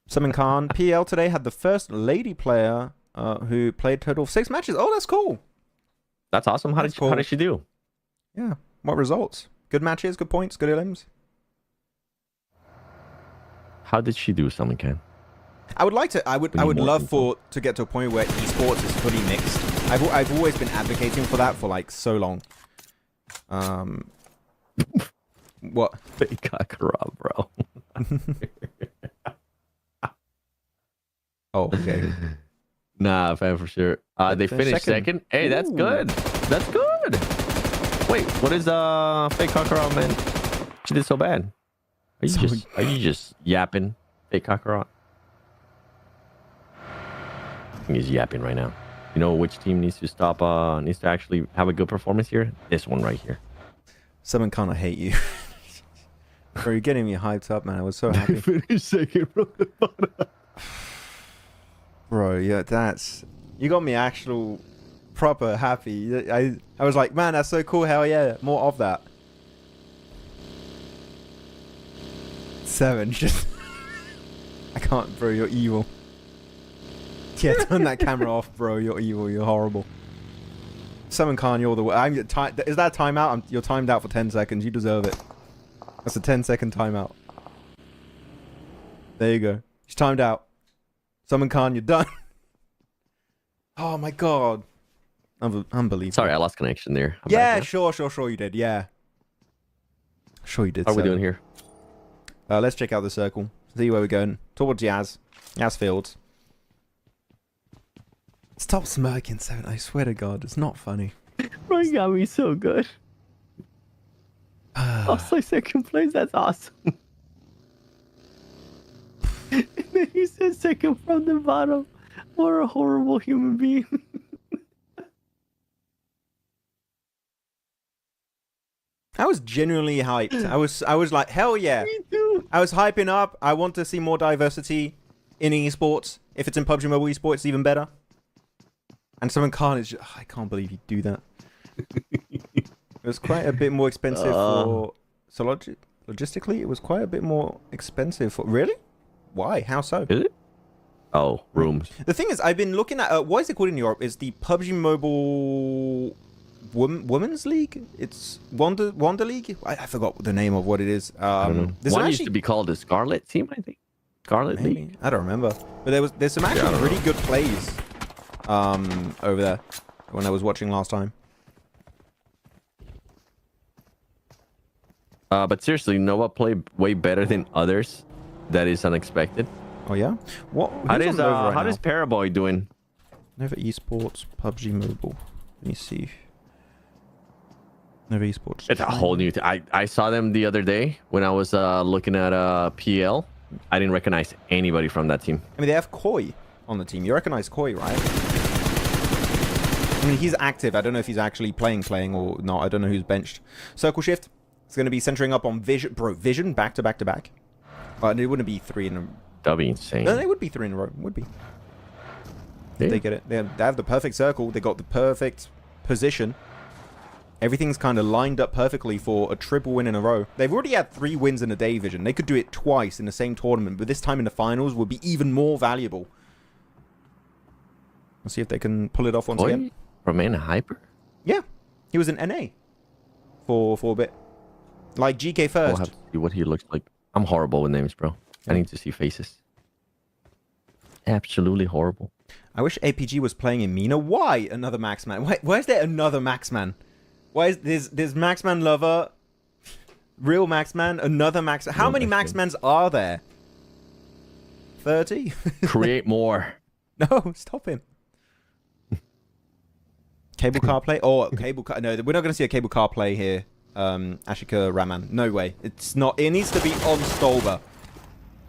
Summon Khan. PL today had the first lady player who played total of 6 matches. Oh, that's cool. That's awesome. How did she do? Yeah. What results? Good matches, good points, good elims. How did she do, Summon Khan? I would like to. I would love to get to a point where esports is fully mixed. I've always been advocating for that for like so long. What? Fake Kakarot, bro. Oh, okay. Nah, fan for sure. They finished second. Hey, that's good. That's good. Wait, what is fake Kakarot, man? She did so bad. Are you just yapping, fake Kakarot? I think he's yapping right now. You know which team needs to stop? Needs to actually have a good performance here. This one right here. Someone kind of hate you. Bro, you're getting me hyped up, man. I was so happy. Finished second from the bottom. Bro, yeah, you got me actual proper happy. I was like, man, that's so cool. Hell yeah, more of that. 7, just I can't, bro. You're evil. Yeah, turn that camera off, bro. You're evil. You're horrible. Summon Khan, you're the is that a timeout? You're timed out for 10 seconds. You deserve it. That's a 10-second timeout. There you go. She's timed out. Summon Khan, you're done. Oh my god. Unbelievable. Sorry, I lost connection there. Yeah, sure you did. Yeah. Sure you did. What are we doing here? Let's check out the circle. See where we're going. Towards Yaz Fields. Stop smirking, 7. I swear to God, it's not funny. Bro, you got me so good. Also, second place. That's awesome. And then he said second from the bottom. What a horrible human being. I was genuinely hyped. I was like, hell yeah. Me too. I was hyping up. I want to see more diversity in esports. If it's in PUBG Mobile esports, it's even better. And someone can't. It's just, I can't believe you do that. It was quite a bit more expensive for. So logistically, it was quite a bit more expensive for. Really? Why? How so? Is it? Oh, rooms. The thing is, I've been looking at what is it called in Europe? Is the PUBG Mobile Women's League? It's Wonder League. I forgot the name of what it is. I don't know. One used to be called the Scarlet Team, I think. Scarlet League. I don't remember. But there's some actually really good plays over there when I was watching last time. But seriously, Nova played way better than others. that is unexpected. Oh yeah. What? How does Paraboy doing? Nova Esports, PUBG Mobile. Let me see. Nova Esports. It's a whole new. I saw them the other day when I was looking at PL. I didn't recognize anybody from that team. I mean, they have Koi on the team. You recognize Koi, right? I mean, he's active. I don't know if he's actually playing or not. I don't know who's benched. Circle Shift. It's going to be centering up on Vision. Bro, Vision back to back to back. It wouldn't be 3 in a row. That'd be insane. No, they would be 3 in a row. Would be. Yeah. They get it. They have the perfect circle. They got the perfect position. Everything's kind of lined up perfectly for a triple win in a row. They've already had 3 wins in a day, Vision. They could do it twice in the same tournament, but this time in the finals would be even more valuable. Let's see if they can pull it off once again. From MENA Hyper? Yeah. He was in NA for a bit. Like GK first. We'll have to see what he looks like. I'm horrible with names, bro. I need to see faces. Absolutely horrible. I wish APG was playing in MENA. Why another Maxman? Why is there another Maxman? Why is there's Maxman Lover, real Maxman, another Max? How many Maxmans are there? 30? Create more. No, stop him. Cable car play? Oh, cable car. No, we're not going to see a cable car play here. Ashika Raman. No way. It's not. It needs to be on Stolber.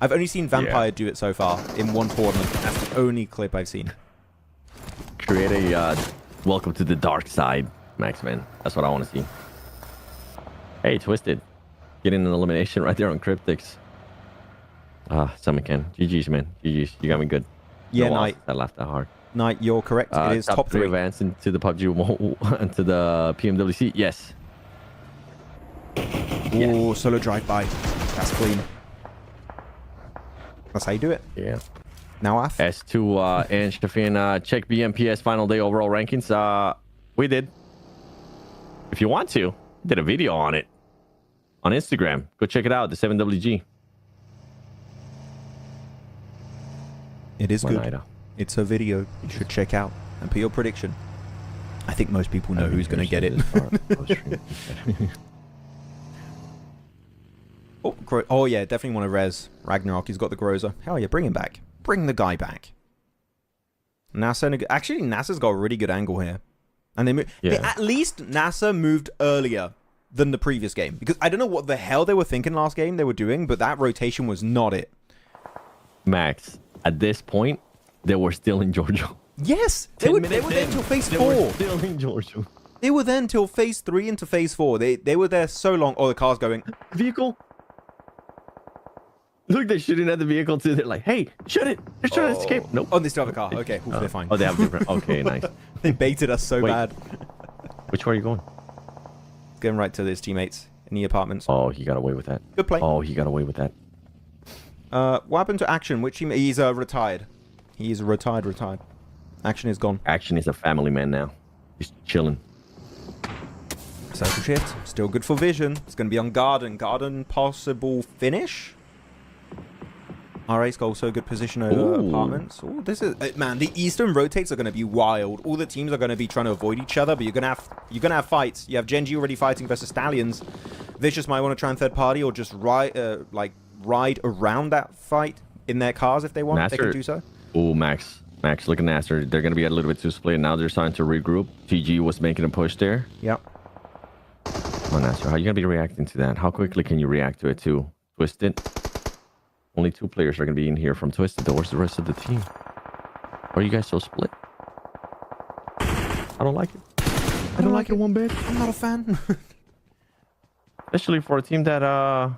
I've only seen Vampire do it so far in one tournament. That's the only clip I've seen. Create a welcome to the dark side, Maxman. That's what I want to see. Hey, Twisted. Getting an elimination right there on Cryptics. Summon can. GG's, man. GG's. You got me good. Yeah, no Knight. I laughed that hard. Knight, you're correct. It is top 3. Advance into the PUBG into the PMWC. Yes. Ooh, solo drive-by. That's clean. That's how you do it. Yeah. Now off. S2 and Shafin, check BMPS final day overall rankings. We did. If you want to, did a video on it on Instagram. Go check it out. The 7WG. It is good. Ida. It's a video you should check out and put your prediction. I think most people know who's going to get it. Oh yeah, definitely want to res Ragnarok. He's got the Groza. Hell yeah, bring him back. Bring the guy back. NASA, actually, NASA's got a really good angle here. And at least NASA moved earlier than the previous game. Because I don't know what the hell they were thinking last game they were doing, but that rotation was not it. Max, at this point, they were still in Georgia. Yes! They were there until phase 4. They were still in Georgia. They were there until phase 3 into phase 4. They were there so long. Oh, the car's going. Vehicle. Look, they're shooting at the vehicle too. They're like, hey, shoot it. They're trying to escape. Nope. Oh, they still have a car. Okay, they're fine. Oh, they have different. Okay, nice. They baited us so bad. Which way are you going? Going right to his teammates in the apartments. Oh, he got away with that. Good play. Oh, he got away with that. What happened to Action? Which team? He's retired. He's retired. Action is gone. Action is a family man now. He's chilling. Circle shift. Still good for Vision. It's going to be on Garden. Garden possible finish. R8's got also a good position over apartments. Oh, this is man. The Eastern rotates are going to be wild. All the teams are going to be trying to avoid each other, but you're gonna have fights. You have Genji already fighting versus Stallions. Vicious might want to try and third party or just ride around that fight in their cars if they want. Nasar, they can do so. Oh, Max, look at Nasar. They're going to be a little bit too split now. They're starting to regroup. TG was making a push there. Yep. Come on, Nasar. How are you going to be reacting to that? How quickly can you react to it too? Twisted. Only 2 players are going to be in here from Twisted. Where's the rest of the team? Why are you guys so split? I don't like it. I don't like it one bit. I'm not a fan. Especially for a team that I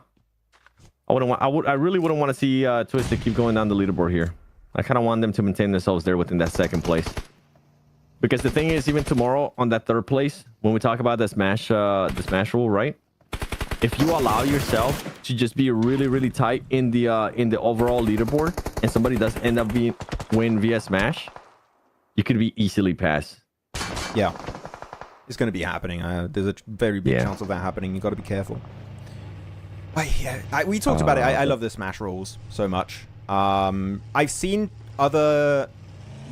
really wouldn't want to see Twisted keep going down the leaderboard here. I kind of want them to maintain themselves there within that 2nd place. Because the thing is, even tomorrow on that 3rd place, when we talk about the smash rule, right? If you allow yourself to just be really, really tight in the overall leaderboard, and somebody does end up win via smash, you could be easily passed. Yeah, it's going to be happening. There's a very big chance of that happening. You got to be careful. We talked about it. I love the smash rules so much. I've seen other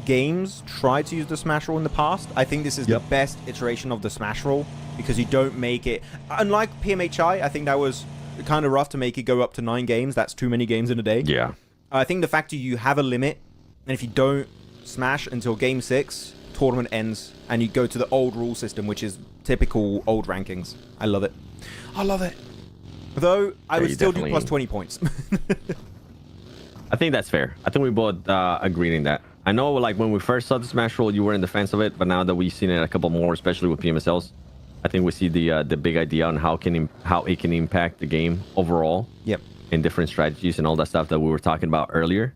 games try to use the smash rule in the past. I think this is the best iteration of the smash rule because you don't make it, unlike PMHI, I think that was kind of rough to make it go up to 9 games. That's too many games in a day. Yeah. I think the fact that you have a limit, and if you don't smash until game 6, tournament ends, and you go to the old rule system, which is typical old rankings. I love it. I love it. Though, I would still do plus 20 points. I think that's fair. I think we both agreed in that. I know, like, when we first saw the Smash rule, you were in defense of it, but now that we've seen it a couple more, especially with PMSLs, I think we see the big idea on how it can impact the game overall. Yep. In different strategies and all that stuff that we were talking about earlier.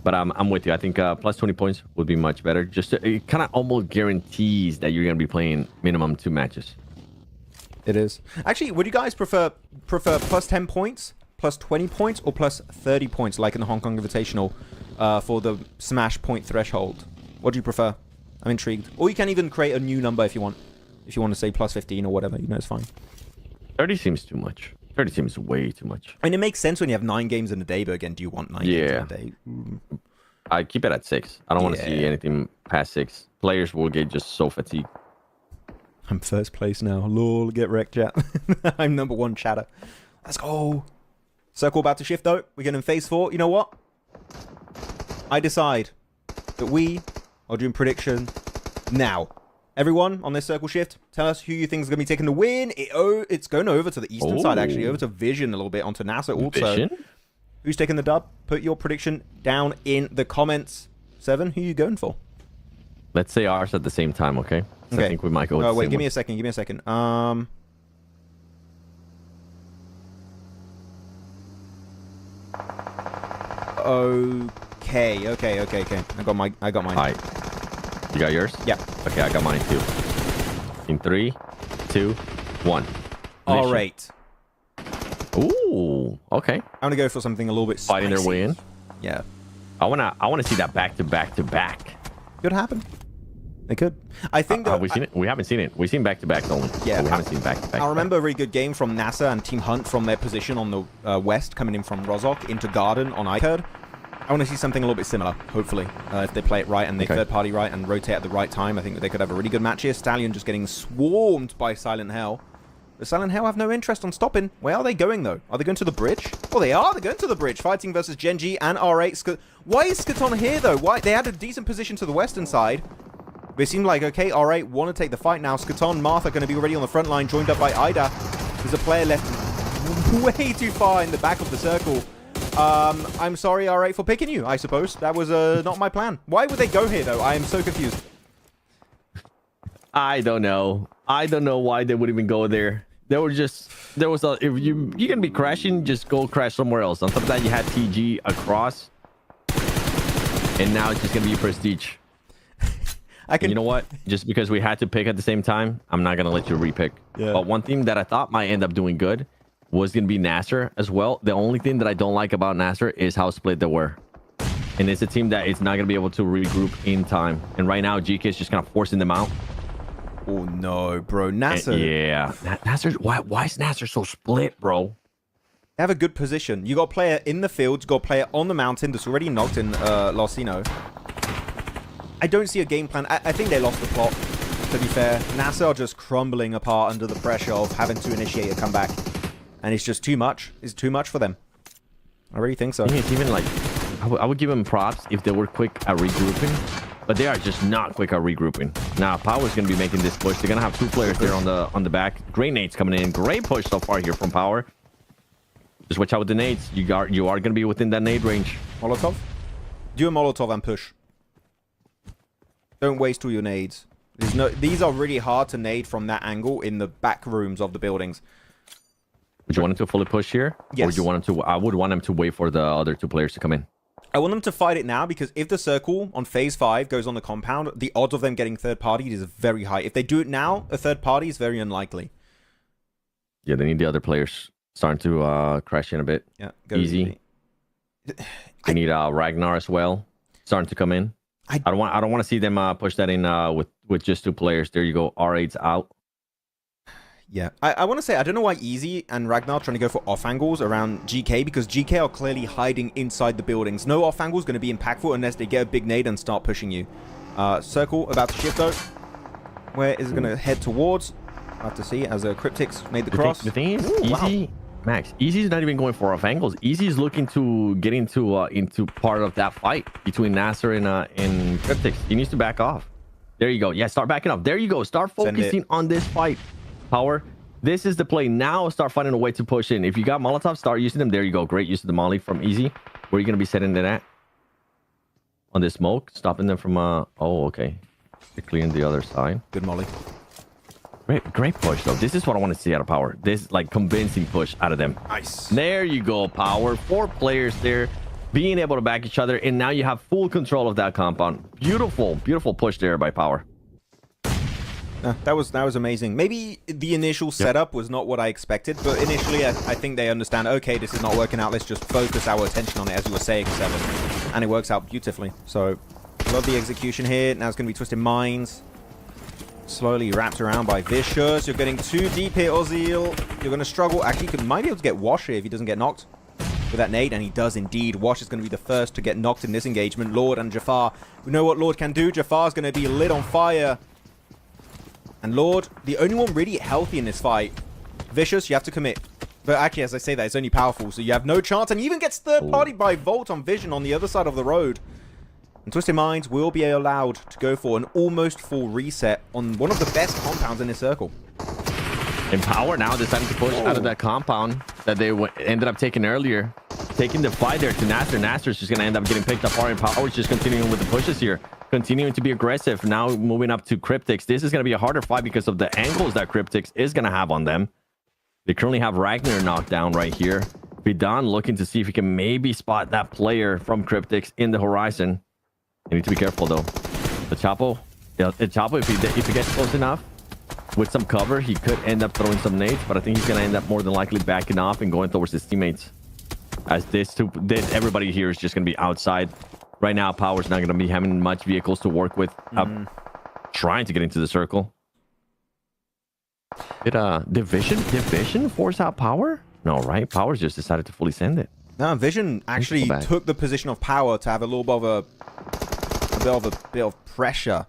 But I'm with you. I think plus 20 points would be much better. Just it kind of almost guarantees that you're going to be playing minimum 2 matches. It is. Actually, would you guys prefer plus 10 points, plus 20 points, or plus 30 points, like in the Hong Kong Invitational, for the Smash point threshold? What do you prefer? I'm intrigued. Or you can even create a new number if you want. If you want to say plus 15 or whatever, you know, it's fine. 30 seems too much. 30 seems way too much. I mean, it makes sense when you have 9 games in a day, but again, do you want 9 games in a day? I keep it at 6. I don't want to see anything past 6. Players will get just so fatigued. I'm first place now. Lol, get wrecked, chat. I'm number 1 chatter. Let's go. Circle about to shift, though. We're getting phase 4. You know what? I decide that we are doing prediction now. Everyone on this circle shift, tell us who you think is going to be taking the win. It's going over to the eastern side, actually. Over to Vision a little bit, onto NASA also. Vision? Who's taking the dub? Put your prediction down in the comments. 7, who are you going for? Let's say ours at the same time, okay? So I think we might go with the wait, same give me a second. Give me a second. Okay. I got mine. All right. You got yours? Yeah. Okay, I got mine too. In 3, 2, 1. R8. Ooh, okay. I'm gonna go for something a little bit fighting spicy. their way in. Yeah. I wanna see that back to back. Could happen. It could. I think have we seen it? We haven't seen it. We've seen back to back only. Yeah. We haven't seen back to back. I remember a very good game from NASA and Team Hunt from their position on the west, coming in from Rozok into Garden on iCurd. I want to see something a little bit similar, hopefully. If they play it right and they third party right and rotate at the right time, I think that they could have a really good match here. Stallion just getting swarmed by Silent Hell. Does Silent Hell have no interest on stopping? Where are they going, though? Are they going to the bridge? Oh, they are. They're going to the bridge. Fighting versus Genji and R8. Why is Skaton here, though? Why? They had a decent position to the western side. But it seemed like, okay, R8 want to take the fight now. Skaton, Martha going to be already on the front line, joined up by Ida. There's a player left way too far in the back of the circle. I'm sorry, R8, for picking you, I suppose. That was not my plan. Why would they go here, though? I am so confused. I don't know. I don't know why they would even go there. There was a, if you're gonna be crashing, just go crash somewhere else. On top of that, you had TG across, and now it's just gonna be prestige. And you know what? Just because we had to pick at the same time, I'm not gonna let you repick. Yeah. But one thing that I thought might end up doing good was gonna be Nasar as well. The only thing that I don't like about Nasar is how split they were, and it's a team that is not gonna be able to regroup in time. And right now, GK is just kind of forcing them out. Oh no, bro. Nasar. Yeah. Nasar. Why is Nasar so split, bro? They have a good position. You got a player in the field, you got a player on the mountain that's already knocked in Losino. I don't see a game plan. I think they lost the plot, to be fair. Nasar are just crumbling apart under the pressure of having to initiate a comeback. And it's just too much. It's too much for them. I really think so. I think it's even like, I would give them props if they were quick at regrouping. But they are just not quick at regrouping. Now, Power's going to be making this push. They're going to have 2 players there on the back. Great nades coming in. Great push so far here from Power. Just watch out with the nades. You are going to be within that nade range. Molotov? Do a Molotov and push. Don't waste all your nades. These are really hard to nade from that angle in the back rooms of the buildings. Would you want him to fully push here? Yes. Or would you want him to... I would want him to wait for the other 2 players to come in. I want them to fight it now because if the circle on phase 5 goes on the compound, the odds of them getting third party is very high. If they do it now, a third party is very unlikely. Yeah, they need the other players starting to crash in a bit. Yeah, easy. They need Ragnar as well starting to come in. I don't want to see them push that in with just 2 players. There you go. R8's out. Yeah, I want to say, I don't know why Easy and Ragnar trying to go for off angles around GK, because GK are clearly hiding inside the buildings. No off angle is going to be impactful unless they get a big nade and start pushing you. Circle about to shift though. Where is it going to head towards? I have to see as Cryptix made the cross. The thing is, Easy Max, Easy's not even going for off angles. Easy's looking to get into part of that fight between Nasar and Cryptix. He needs to back off. There you go. Yeah, start backing off. There you go. Start focusing on this fight. Power. This is the play. Now start finding a way to push in. If you got Molotov, start using them. There you go. Great use of the Molly from Easy. Where are you going to be setting it at? On this smoke? Stopping them from... Oh, okay. They're clearing the other side. Good Molly. Great push, though. This is what I want to see out of Power. This, like, convincing push out of them. Nice. There you go, Power. 4 players there being able to back each other. And now you have full control of that compound. Beautiful, beautiful push there by Power. That was amazing. Maybe the initial setup was not what I expected, but initially I think they understand, okay, this is not working out. Let's just focus our attention on it, as you were saying, Seven. And it works out beautifully. So, love the execution here. Now it's going to be Twisted Minds. Slowly wrapped around by Vicious. You're getting too deep here, Ozil. You're going to struggle. Actually, you might be able to get Wash here if he doesn't get knocked with that nade, and he does indeed. Wash is going to be the first to get knocked in this engagement. Lord and Jafar. We know what Lord can do. Jafar's going to be lit on fire. And Lord, the only one really healthy in this fight. Vicious, you have to commit. But actually, as I say that, it's only powerful, so you have no chance. And he even gets third-partied by Volt on Vision on the other side of the road. And Twisted Minds will be allowed to go for an almost full reset on one of the best compounds in this circle. And Power now deciding to push out of that compound that they ended up taking earlier. Taking the fight there to Nasar. Nasar's just going to end up getting picked apart, and Power's just continuing with the pushes here. Continuing to be aggressive. Now moving up to Cryptix. This is going to be a harder fight because of the angles that Cryptix is going to have on them. They currently have Ragnar knocked down right here. Bidan looking to see if he can maybe spot that player from Cryptix in the horizon. You need to be careful, though. The Chapo, if he gets close enough with some cover, he could end up throwing some nades, but I think he's going to end up more than likely backing off and going towards his teammates. As everybody here is just going to be outside. Right now, Power's not going to be having much vehicles to work with. Trying to get into the circle. Did Division force out Power? No, right? Power's just decided to fully send it. No, Vision actually took the position of Power to have a little bit of pressure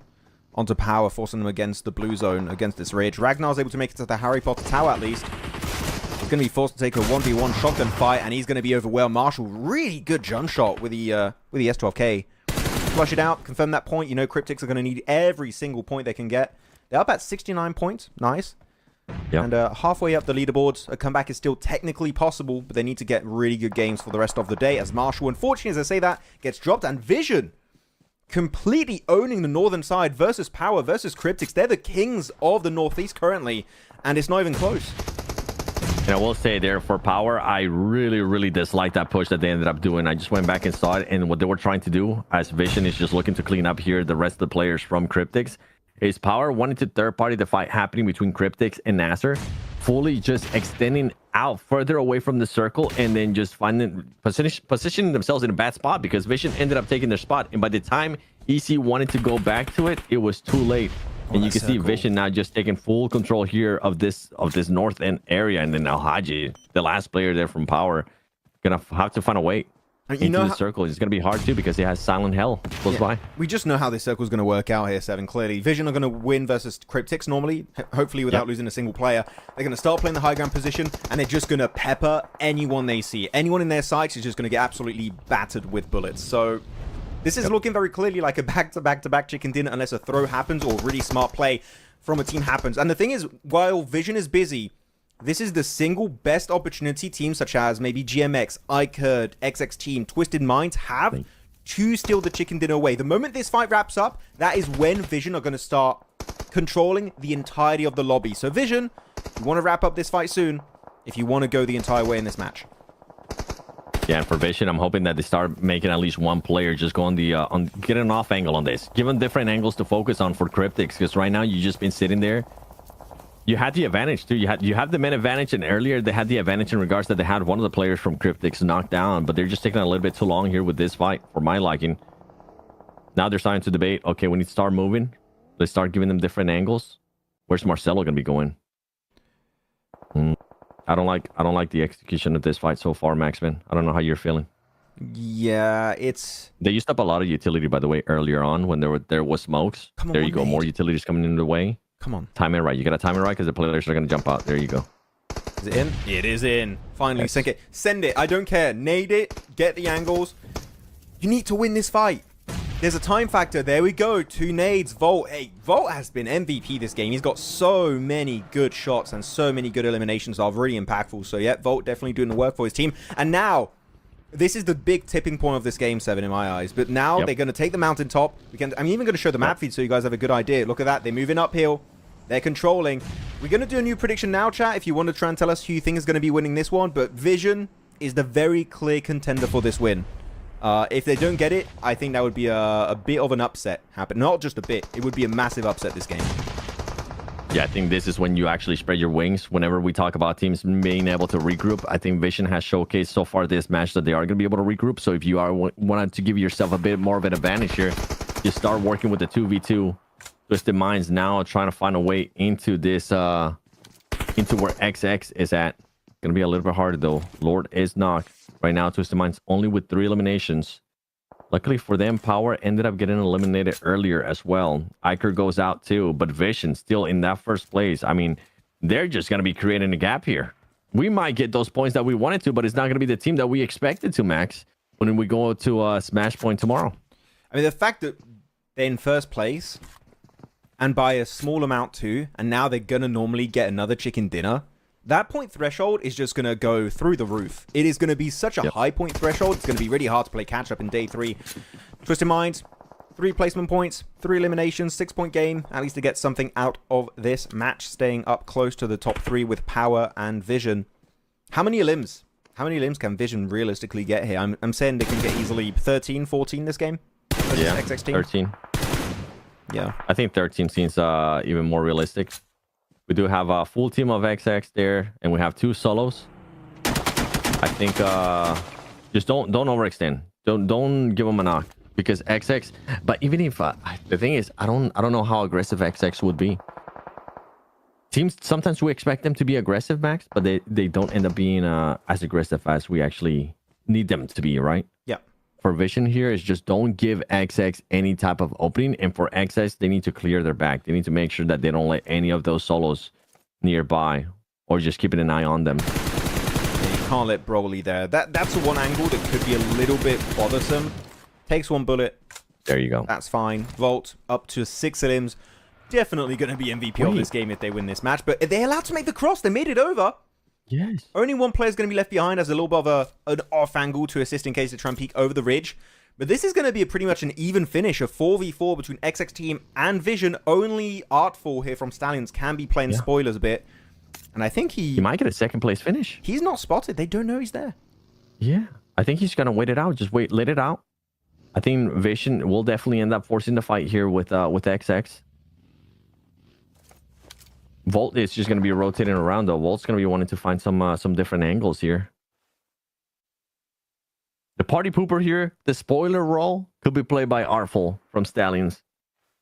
onto Power, forcing them against the blue zone, against this ridge. Ragnar's able to make it to the Harry Potter Tower at least. He's going to be forced to take a 1v1 shotgun fight, and he's going to be overwhelmed. Marshall, really good jump shot with the S12K. Flush it out, confirm that point. You know Cryptix are going to need every single point they can get. They're up at 69 points. Nice. Yep. And halfway up the leaderboards, a comeback is still technically possible, but they need to get really good games for the rest of the day, as Marshall, unfortunately, as I say that, gets dropped. And Vision completely owning the northern side versus Power versus Cryptix. They're the kings of the northeast currently, and it's not even close. And I will say there for Power, I really dislike that push that they ended up doing. I just went back and saw it, and what they were trying to do, as Vision is just looking to clean up here the rest of the players from Cryptix, is Power wanting to third-party the fight happening between Cryptix and Nasar, fully just extending out further away from the circle, and then just positioning themselves in a bad spot, because Vision ended up taking their spot, and by the time EC wanted to go back to it, it was too late. And you can see Vision now just taking full control here of this north end area, and then Alhaji, the last player there from Power, gonna have to find a way into the circle. It's gonna be hard too, because he has Silent Hell close by. We just know how this circle is gonna work out here, Seven. Clearly, Vision are gonna win versus Cryptix normally, hopefully without losing a single player. They're gonna start playing the high ground position, and they're just gonna pepper anyone they see. Anyone in their sights is just gonna get absolutely battered with bullets. So this is looking very clearly like a back-to-back chicken dinner, unless a throw happens or really smart play from a team happens. And the thing is, while Vision is busy, this is the single best opportunity teams such as maybe GMX, iCurd, XX Team, Twisted Minds have to steal the chicken dinner away. The moment this fight wraps up, that is when Vision are going to start controlling the entirety of the lobby. So Vision, you want to wrap up this fight soon if you want to go the entire way in this match. Yeah, and for Vision, I'm hoping that they start making at least one player just go on the get an off angle on this. Give them different angles to focus on for Cryptix, because right now you've just been sitting there. You had the advantage too. You have the men advantage, and earlier they had the advantage in regards that they had one of the players from Cryptix knocked down, but they're just taking a little bit too long here with this fight for my liking. Now they're starting to debate, okay, we need to start moving. Let's start giving them different angles. Where's Marcelo gonna be going? I don't like the execution of this fight so far, Maxman. I don't know how you're feeling. Yeah, they used up a lot of utility, by the way, earlier on when there was smokes. There you go, more utilities coming in the way. Come on. Time it right. You got to time it right, because the players are going to jump out. There you go. Is it in? It is in. Finally, sink it. Send it. I don't care. Nade it. Get the angles. You need to win this fight. There's a time factor. There we go. 2 nades. Volt. Hey, Volt has been MVP this game. He's got so many good shots and so many good eliminations that are really impactful. So, yeah, Volt definitely doing the work for his team. And now, this is the big tipping point of this game, 7, in my eyes. But now they're going to take the mountaintop. I'm even going to show the map feed so you guys have a good idea. Look at that. They're moving uphill. They're controlling. We're going to do a new prediction now, chat, if you want to try and tell us who you think is going to be winning this one. But Vision is the very clear contender for this win. If they don't get it, I think that would be a bit of an upset happen. Not just a bit. It would be a massive upset this game. Yeah, I think this is when you actually spread your wings. Whenever we talk about teams being able to regroup, I think Vision has showcased so far this match that they are going to be able to regroup. So if you are wanting to give yourself a bit more of an advantage here, you start working with the 2v2. Twisted Minds now trying to find a way into this, into where XX is at. Going to be a little bit harder though. Lord is knocked. Right now, Twisted Minds only with 3 eliminations. Luckily for them, Power ended up getting eliminated earlier as well. Iker goes out too, but Vision still in that first place. I mean, they're just going to be creating a gap here. We might get those points that we wanted to, but it's not going to be the team that we expected to, Max, when we go to Smash Point tomorrow. I mean, the fact that they're in first place and by a small amount too, and now they're going to normally get another chicken dinner. That point threshold is just going to go through the roof. It is going to be such a high point threshold. It's going to be really hard to play catch up in day 3. Twisted Minds, 3 placement points, 3 eliminations, 6-point game. At least to get something out of this match, staying up close to the top 3 with Power and Vision. How many limbs? How many limbs can Vision realistically get here? I'm saying they can get easily 13, 14 this game. Yeah, XX team. 13. Yeah. I think 13 seems even more realistic. We do have a full team of XX there, and we have 2 solos. I think just don't overextend. Don't give them a knock because XX. But even if the thing is, I don't know how aggressive XX would be. Teams sometimes we expect them to be aggressive, Max, but they don't end up being as aggressive as we actually need them to be, right? Yeah. For Vision here is just don't give XX any type of opening, and for XX they need to clear their back. They need to make sure that they don't let any of those solos nearby, or just keeping an eye on them. Yeah, you can't let Broly there. That's the one angle that could be a little bit bothersome. Takes 1 bullet. There you go. That's fine. Volt up to 6 limbs. Definitely going to be MVP of this game if they win this match. But they're allowed to make the cross. They made it over. Yes. Only one player is going to be left behind as a little bit of an off angle to assist in case they try and peek over the ridge. But this is going to be pretty much an even finish, a 4v4 between XX Team and Vision. Only Artful here from Stallions can be playing spoilers a bit. And I think he might get a 2nd place finish. He's not spotted. They don't know he's there. Yeah. I think he's going to wait it out. Just let it out. I think Vision will definitely end up forcing the fight here with XX. Volt is just going to be rotating around though. Volt's going to be wanting to find some different angles here. The party pooper here, the spoiler role could be played by Artful from Stallions.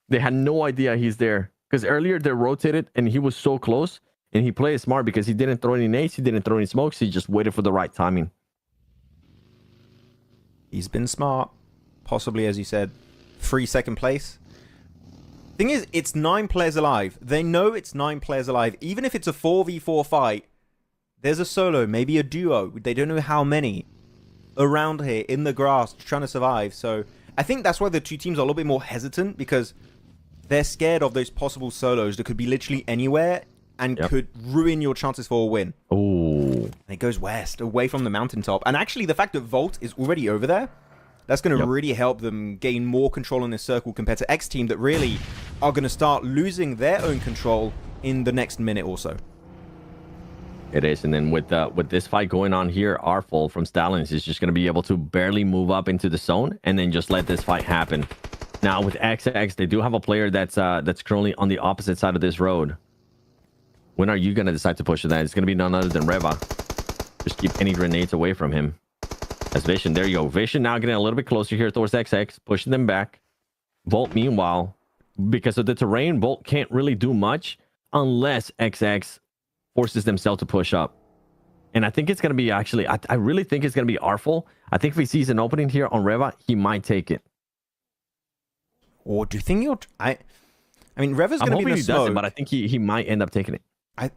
They had no idea he's there because earlier they rotated and he was so close, and he played smart because he didn't throw any nades, he didn't throw any smokes, he just waited for the right timing. He's been smart. Possibly, as you said, 2nd place. Thing is, it's 9 players alive. They know it's 9 players alive. Even if it's a 4v4 fight, there's a solo, maybe a duo. They don't know how many around here in the grass trying to survive. So I think that's why the 2 teams are a little bit more hesitant, because they're scared of those possible solos that could be literally anywhere and could ruin your chances for a win. Oh. And it goes west, away from the mountaintop. And actually, the fact that Volt is already over there, that's going to really help them gain more control in this circle compared to X Team that really are going to start losing their own control in the next minute or so. It is, and then with this fight going on here, Artful from Stallions is just going to be able to barely move up into the zone and then just let this fight happen. Now with XX, they do have a player that's currently on the opposite side of this road. When are you going to decide to push that? It's going to be none other than Reva. Just keep any grenades away from him. That's Vision. There you go. Vision now getting a little bit closer here towards XX, pushing them back. Volt, meanwhile, because of the terrain, Volt can't really do much unless XX forces themselves to push up. And I think it's going to be actually, I really think it's going to be Artful. I think if he sees an opening here on Reva, he might take it. Or do you think he'll... I mean, Reva's going to be in the smoke. But I think he might end up taking it.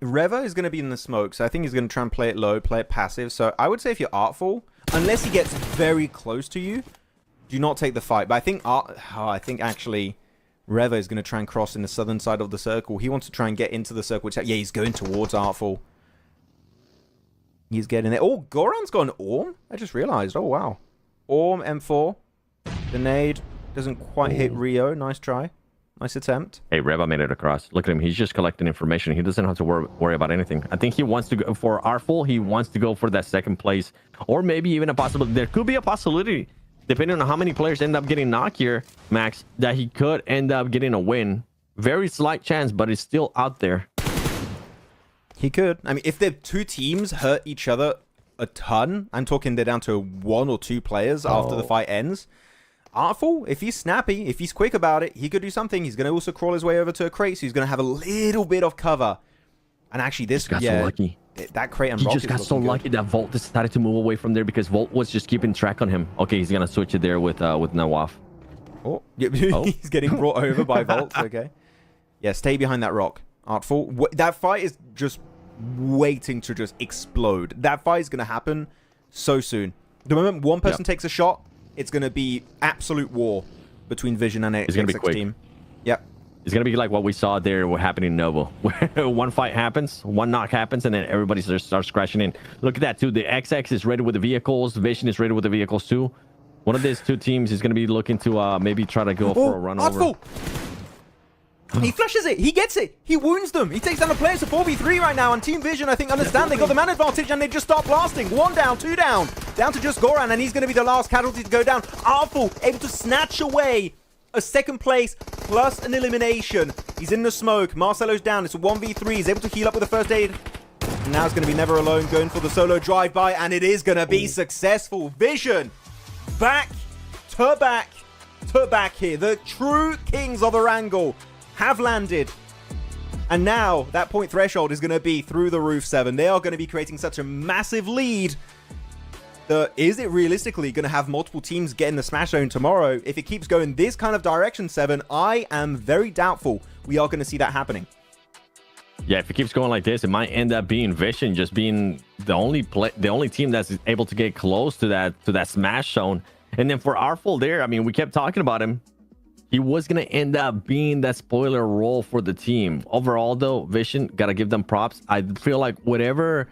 Reva is going to be in the smoke, so I think he's going to try and play it low, play it passive. So I would say if you're Artful, unless he gets very close to you, do not take the fight. But I think actually Reva is going to try and cross in the southern side of the circle. He wants to try and get into the circle. Yeah, he's going towards Artful. He's getting there. Oh, Goran's got an Orm. I just realized. Oh, wow. Orm, M4. The nade doesn't quite hit Rio. Nice try. Nice attempt. Hey, Reva made it across. Look at him. He's just collecting information. He doesn't have to worry about anything. I think he wants to go for Artful. He wants to go for that second place. Or maybe even a possibility. There could be a possibility, depending on how many players end up getting knocked here, Max, that he could end up getting a win. Very slight chance, but it's still out there. He could. I mean, if the two teams hurt each other a ton, I'm talking they're down to 1 or 2 players after the fight ends. Artful, if he's snappy, if he's quick about it, he could do something. He's going to also crawl his way over to a crate, so he's going to have a little bit of cover. And actually, this got so lucky. That crate and he rock just got so lucky that Volt decided to move away from there because Volt was just keeping track on him. Okay, he's going to switch it there with Nawaf. Oh, he's getting brought over by Volt. Okay. Yeah, stay behind that rock. Artful. That fight is just waiting to just explode. That fight is going to happen so soon. The moment one person takes a shot, it's going to be absolute war between Vision and XX team. Yep. It's going to be like what we saw there, what happened in Novo. Where one fight happens, one knock happens, and then everybody starts crashing in. Look at that, too. The XX is ready with the vehicles. Vision is ready with the vehicles, too. One of these two teams is going to be looking to maybe try to go for a run over. He flushes it. He gets it. He wounds them. He takes down the players. It's a 4v3 right now. And Team Vision, I think, understand they got the man advantage and they just start blasting. 1 down, 2 down. Down to just Goran, and he's going to be the last casualty to go down. Artful, able to snatch away a second place plus an elimination. He's in the smoke. Marcelo's down. It's a 1v3. He's able to heal up with the first aid. And now it's going to be Never Alone going for the solo drive-by, and it is going to be successful. Vision back to back here. The true kings of the wrangle have landed, and now that point threshold is going to be through the roof. 7. They are going to be creating such a massive lead. Is it realistically going to have multiple teams get in the Smash Zone tomorrow? If it keeps going this kind of direction, 7, I am very doubtful we are going to see that happening. Yeah, if it keeps going like this, it might end up being Vision just being the only team that's able to get close to that Smash Zone. And then for Artful there, I mean, we kept talking about him. He was going to end up being that spoiler role for the team. Overall, though, Vision, got to give them props. I feel like whenever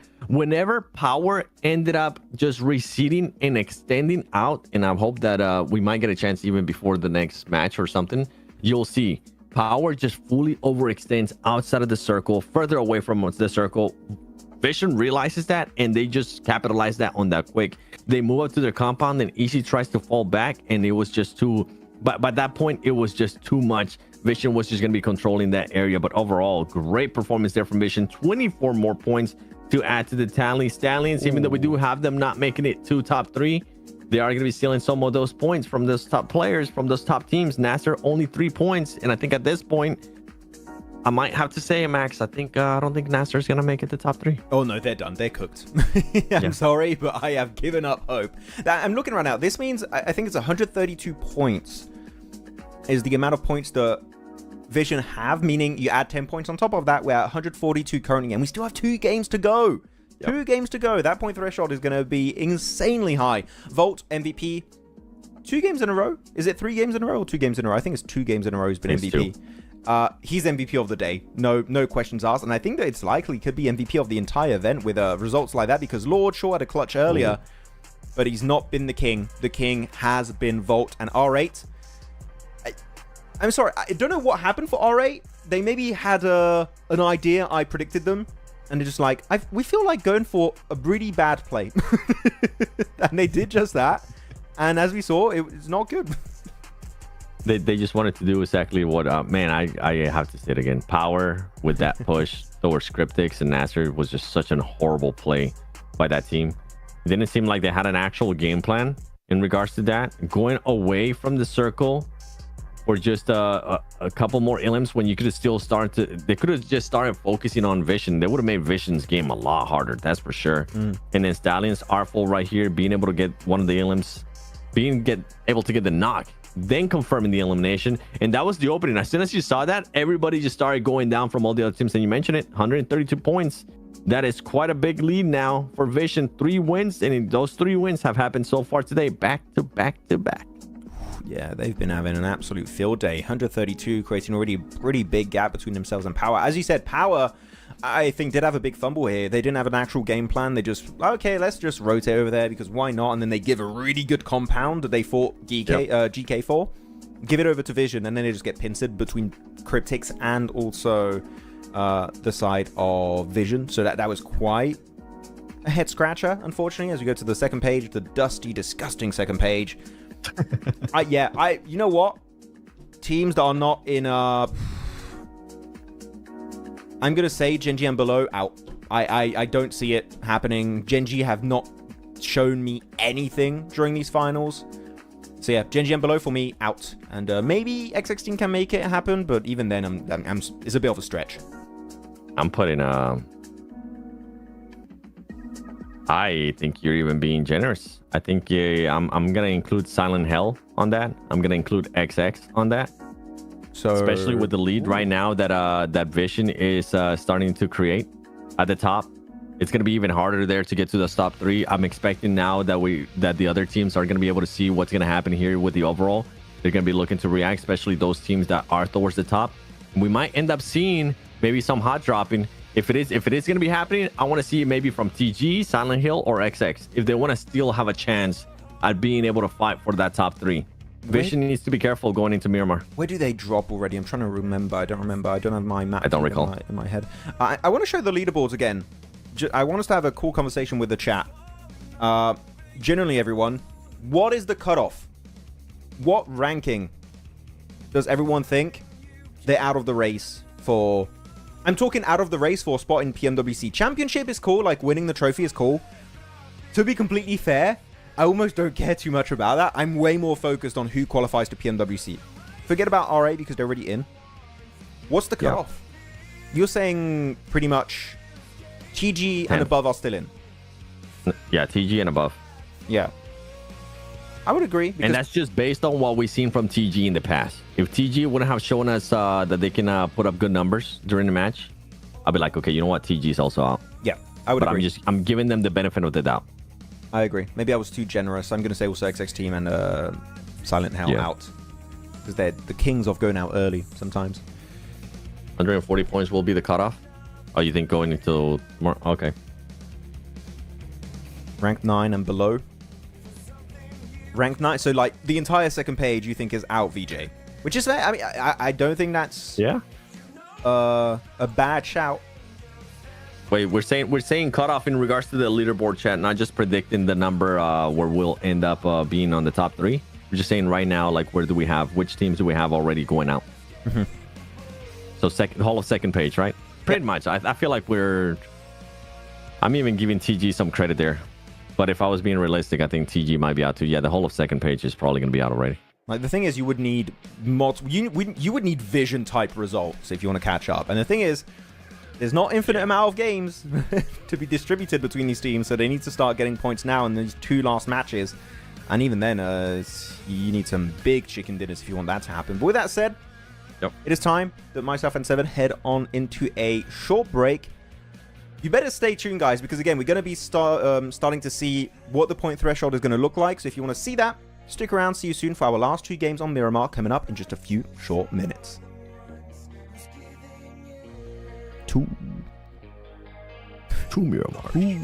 Power ended up just receding and extending out, and I hope that we might get a chance even before the next match or something, you'll see Power just fully overextends outside of the circle, further away from the circle. Vision realizes that, and they just capitalize that on that quick. They move up to their compound, and Easy tries to fall back, and it was just too... But by that point, it was just too much. Vision was just going to be controlling that area. But overall, great performance there from Vision. 24 more points to add to the tally. Stallions, even though we do have them not making it to top 3, they are going to be stealing some of those points from those top players, from those top teams. Nasar, only 3 points. And I think at this point, I might have to say, Max, I don't think Nasar is going to make it to top 3. Oh, no, they're done. They're cooked. I'm sorry, but I have given up hope. I'm looking right now. This means I think it's 132 points is the amount of points that Vision have, meaning you add 10 points on top of that. We're at 142 currently, and we still have 2 games to go. Yep. 2 games to go. That point threshold is going to be insanely high. Volt, MVP, 2 games in a row. Is it 3 games in a row or 2 games in a row? I think it's 2 games in a row he's been MVP. He's MVP of the day. No questions asked. And I think that it's likely could be MVP of the entire event with results like that, because Lord Shaw had a clutch earlier, but he's not been the king. The king has been Volt and R8. I'm sorry, I don't know what happened for R8. They maybe had an idea. I predicted them, and they're just like, we feel like going for a really bad play. And they did just that. And as we saw, it's not good. They just wanted to do exactly what, man, I have to say it again. Power with that push towards Cryptics and Nasar was just such a horrible play by that team. It didn't seem like they had an actual game plan in regards to that. Going away from the circle or just a couple more elims when you could have still started they could have just started focusing on Vision. They would have made Vision's game a lot harder, that's for sure. And then Stallions, Artful right here, being able to get one of the elims, able to get the knock then confirming the elimination. And that was the opening. As soon as you saw that, everybody just started going down from all the other teams. And you mentioned it, 132 points. That is quite a big lead now for Vision. 3 wins, and those 3 wins have happened so far today, back to back to back. Yeah, they've been having an absolute field day. 132, creating already a pretty big gap between themselves and Power. As you said, Power, I think, did have a big fumble here. They didn't have an actual game plan. They just, okay, let's just rotate over there because why not? And then they give a really good compound that they fought GK for. Give it over to Vision, and then they just get pincered between Cryptics and also the side of Vision. So that was quite a head scratcher, unfortunately, as we go to the second page, the dusty, disgusting second page. You know what? Teams that are not in I'm gonna say Gen.G and below out. I don't see it happening. Gen.G have not shown me anything during these finals. So yeah, Gen.G and below for me out. And maybe XX Team can make it happen, but even then, it's a bit of a stretch. I'm putting I think you're even being generous. I think I'm gonna include Silent Hell on that. I'm gonna include XX on that. So especially with the lead right now that Vision is starting to create at the top, it's gonna be even harder there to get to the top 3. I'm expecting now that the other teams are gonna be able to see what's gonna happen here with the overall. They're gonna be looking to react, especially those teams that are towards the top. We might end up seeing maybe some hot dropping. If it is going to be happening, I want to see it maybe from TG, Silent Hill, or XX. If they want to still have a chance at being able to fight for that top 3. Vision needs to be careful going into Miramar. Where do they drop already? I'm trying to remember. I don't remember. I don't have my map. I don't recall. In my head. I want to show the leaderboards again. I want us to have a cool conversation with the chat. Generally, everyone, what is the cutoff? What ranking does everyone think they're out of the race for? I'm talking out of the race for a spot in PMWC. Championship is cool, like winning the trophy is cool. To be completely fair, I almost don't care too much about that. I'm way more focused on who qualifies to PMWC. Forget about R8 because they're already in. What's the cutoff? You're saying pretty much TG and above are still in. Yeah, TG and above. Yeah. I would agree. And that's just based on what we've seen from TG in the past. If TG wouldn't have shown us that they can put up good numbers during the match, I'll be like, okay, you know what? TG is also out. Yeah, I would agree. I'm giving them the benefit of the doubt. I agree. Maybe I was too generous. I'm going to say also XX Team and Silent Hell out. Because they're the kings of going out early sometimes. 140 points will be the cutoff? Oh, you think going into more? Okay. Rank 9 and below. Rank 9, so like the entire second page you think is out, VJ, which is fair. I mean, I don't think that's a bad shout. Wait, we're saying cutoff in regards to the leaderboard chat, not just predicting the number where we'll end up being on the top 3. We're just saying right now, like, which teams do we have already going out? Mm-hmm. So whole of second page, right? Pretty much. I feel like I'm even giving TG some credit there. But if I was being realistic, I think TG might be out too. Yeah, the whole of second page is probably going to be out already. Like, the thing is, you would need you would need Vision type results if you want to catch up. And the thing is, there's not infinite amount of games to be distributed between these teams, so they need to start getting points now in these 2 last matches. And even then, you need some big chicken dinners if you want that to happen. But with that said, it is time that myself and Seven head on into a short break. You better stay tuned, guys, because again, we're going to be starting to see what the point threshold is going to look like. So if you want to see that, stick around. See you soon for our last 2 games on Miramar coming up in just a few short minutes. 2 Miramar. Ooh.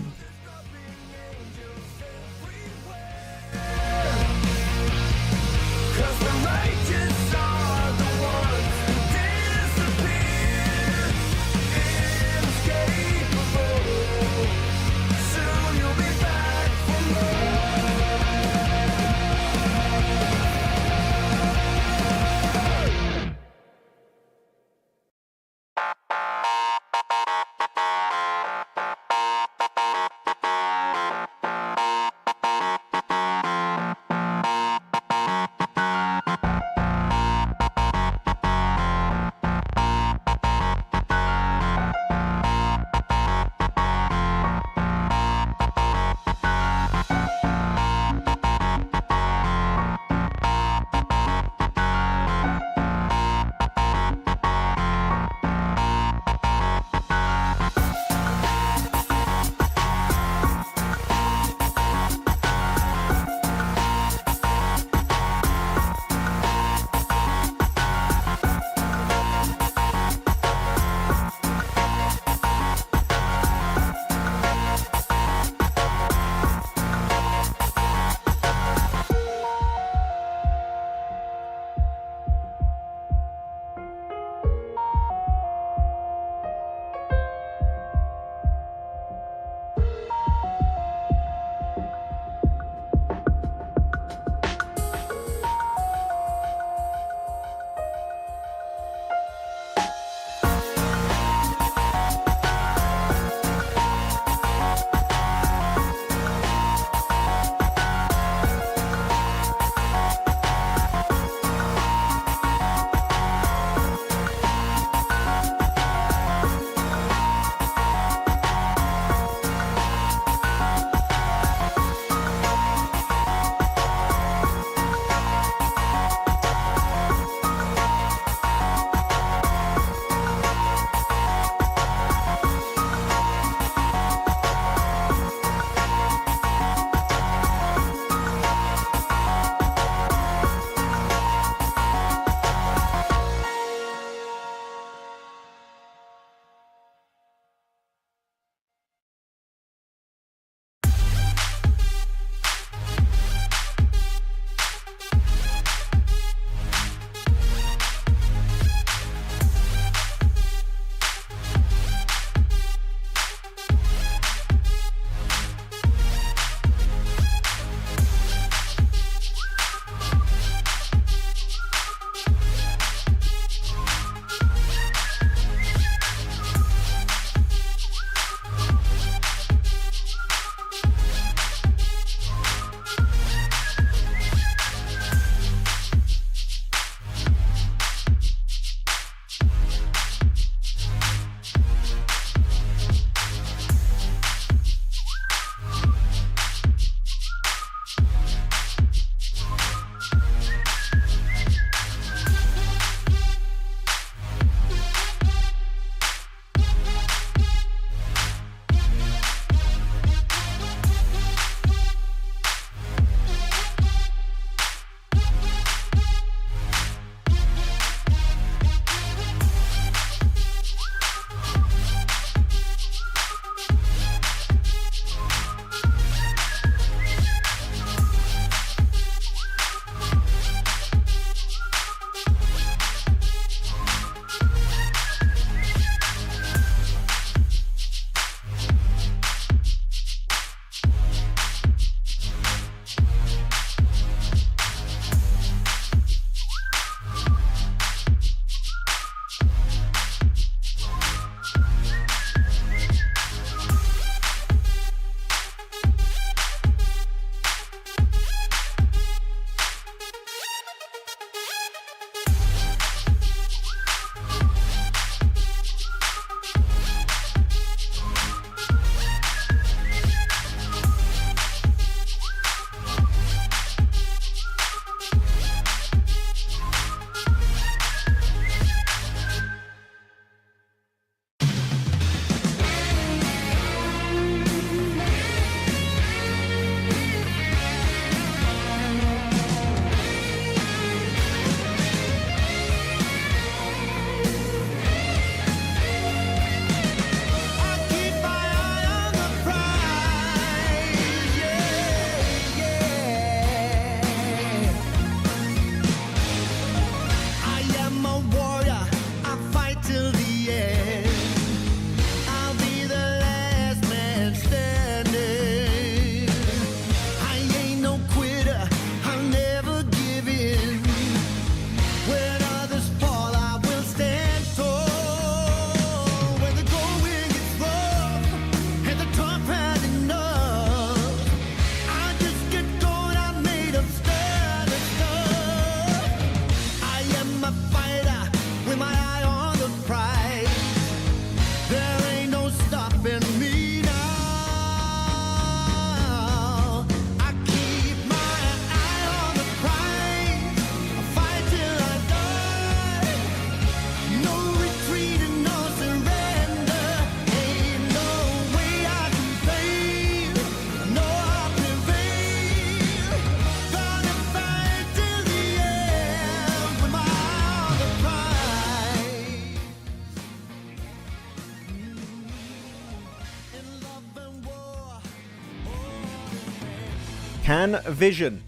Can Vision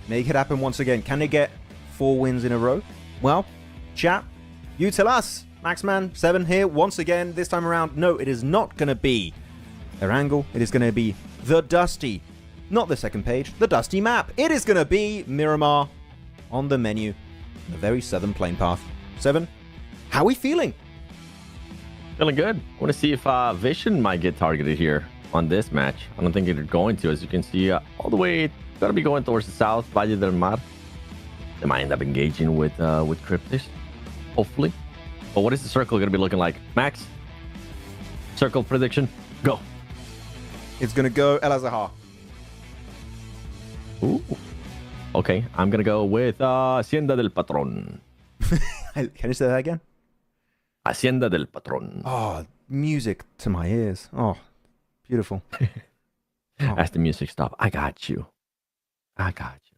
make it happen once again? Can they get 4 wins in a row? Well, chat, you tell us. Maxman7 here once again. This time around, no, it is not going to be their angle. It is going to be the Dusty, not the second page, the Dusty map. It is going to be Miramar on the menu, the very southern plane path. 7, how are we feeling? Feeling good. I want to see if Vision might get targeted here on this match. I don't think they're going to. As you can see, all the way, gotta be going towards the south, Valle del Mar. They might end up engaging with Cryptis, hopefully. But what is the circle gonna be looking like? Max, circle prediction, go. It's gonna go El Azahar. Ooh. Okay, I'm gonna go with Hacienda del Patron. Can you say that again? Hacienda del Patron. Oh, music to my ears. Oh, beautiful. As the music stop, I got you. I got you.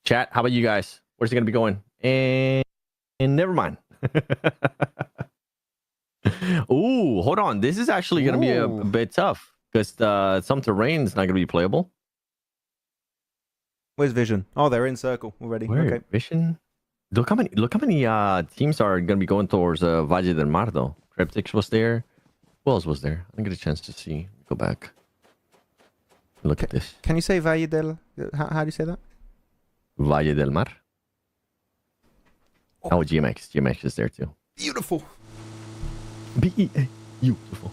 Chat, how about you guys? Where's it gonna be going? And never mind. Ooh, hold on. This is actually gonna be a bit tough because some terrain is not gonna be playable. Where's Vision? Oh, they're in circle already. Where? Okay. Vision. Look how many teams are gonna be going towards Valle del Mar though. Cryptix was there. Who else was there? I didn't get a chance to see. Go back. Look at this. Can you say Valle del? How do you say that? Valle del Mar. Oh, GMX. GMX is there too. Beautiful. BEA. Beautiful.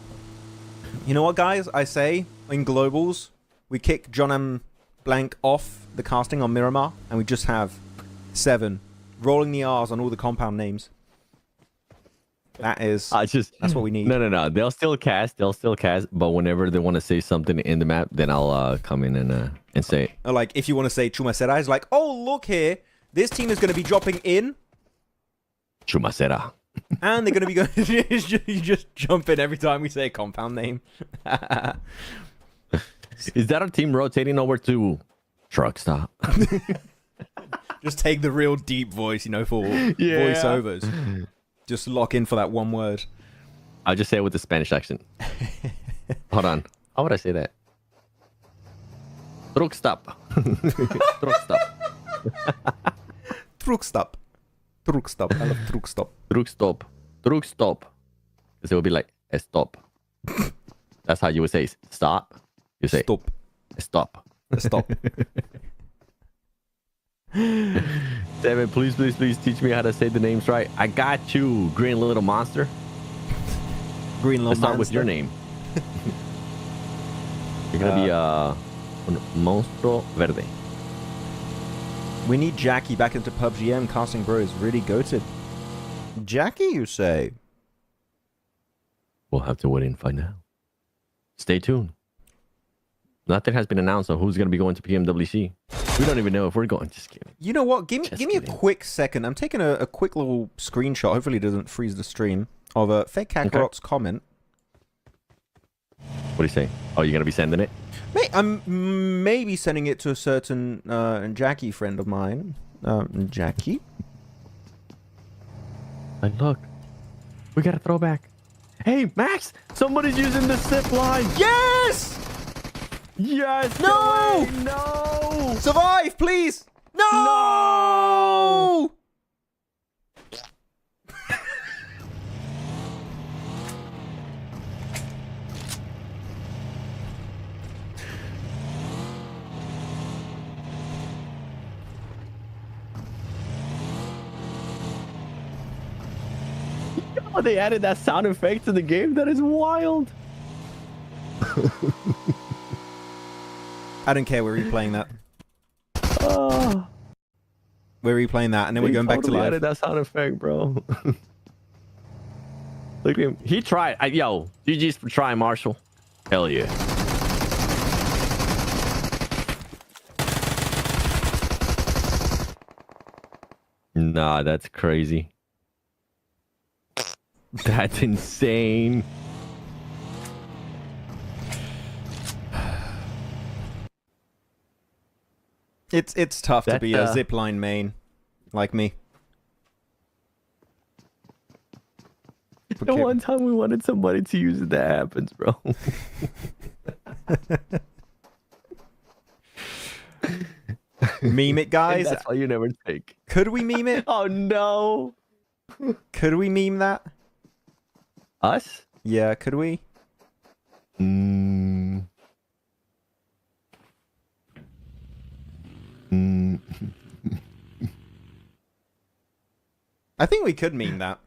You know what, guys? I say in globals, we kick John M. Blank off the casting on Miramar, and we just have 7 rolling the R's on all the compound names. That's what we need. No. They'll still cast. But whenever they want to say something in the map, then I'll come in and say. Or like if you want to say Chumacera, it's like, oh look here, this team is going to be dropping in. Chumacera. And they're going to be going. You just jump in every time we say a compound name. Is that our team rotating over to truck stop? Just take the real deep voice, for voiceovers. Just lock in for that one word. I'll just say it with the Spanish accent. Hold on. How would I say that? Truck stop. Truck stop. Truck stop. Truck stop. I love truck stop. Truck stop. Truck stop. Because it would be like a stop. That's how you would say stop. You say stop. Stop. Stop. 7, please teach me how to say the names right. I got you, Green Little Monster. Green Little Let's start Monster. with your name. You're gonna be un monstruo verde. We need Jackie back into PUBG M. Casting Bros really goated. Jackie, you say? We'll have to wait and find out. Stay tuned. Nothing has been announced on who's going to be going to PMWC. We don't even know if we're going. Just kidding. You know what? Give me a quick second. I'm taking a quick little screenshot. Hopefully it doesn't freeze the stream. Of a Fake Kakarot's comment. What do you say? Oh, you're going to be sending it? I'm maybe sending it to a certain Jackie friend of mine. Jackie? Like, look. We got a throwback. Hey, Max! Somebody's using the zip line! Yes! Yes! No! No! Survive, please! No! Oh, they added that sound effect to the game? That is wild! I don't care. We're replaying that. Oh, we're replaying that, and then we're going back to live. Added that sound effect, bro. Look at him. He tried. Yo, GG's for trying, Marshall. Hell yeah. Nah, that's crazy. That's insane. It's tough to be a zipline main like me. The one time we wanted somebody to use it, that happens, bro. Meme it, guys. That's why you never take. Could we meme it? Oh no. Could we meme that? Us? Yeah, could we? I think we could meme that.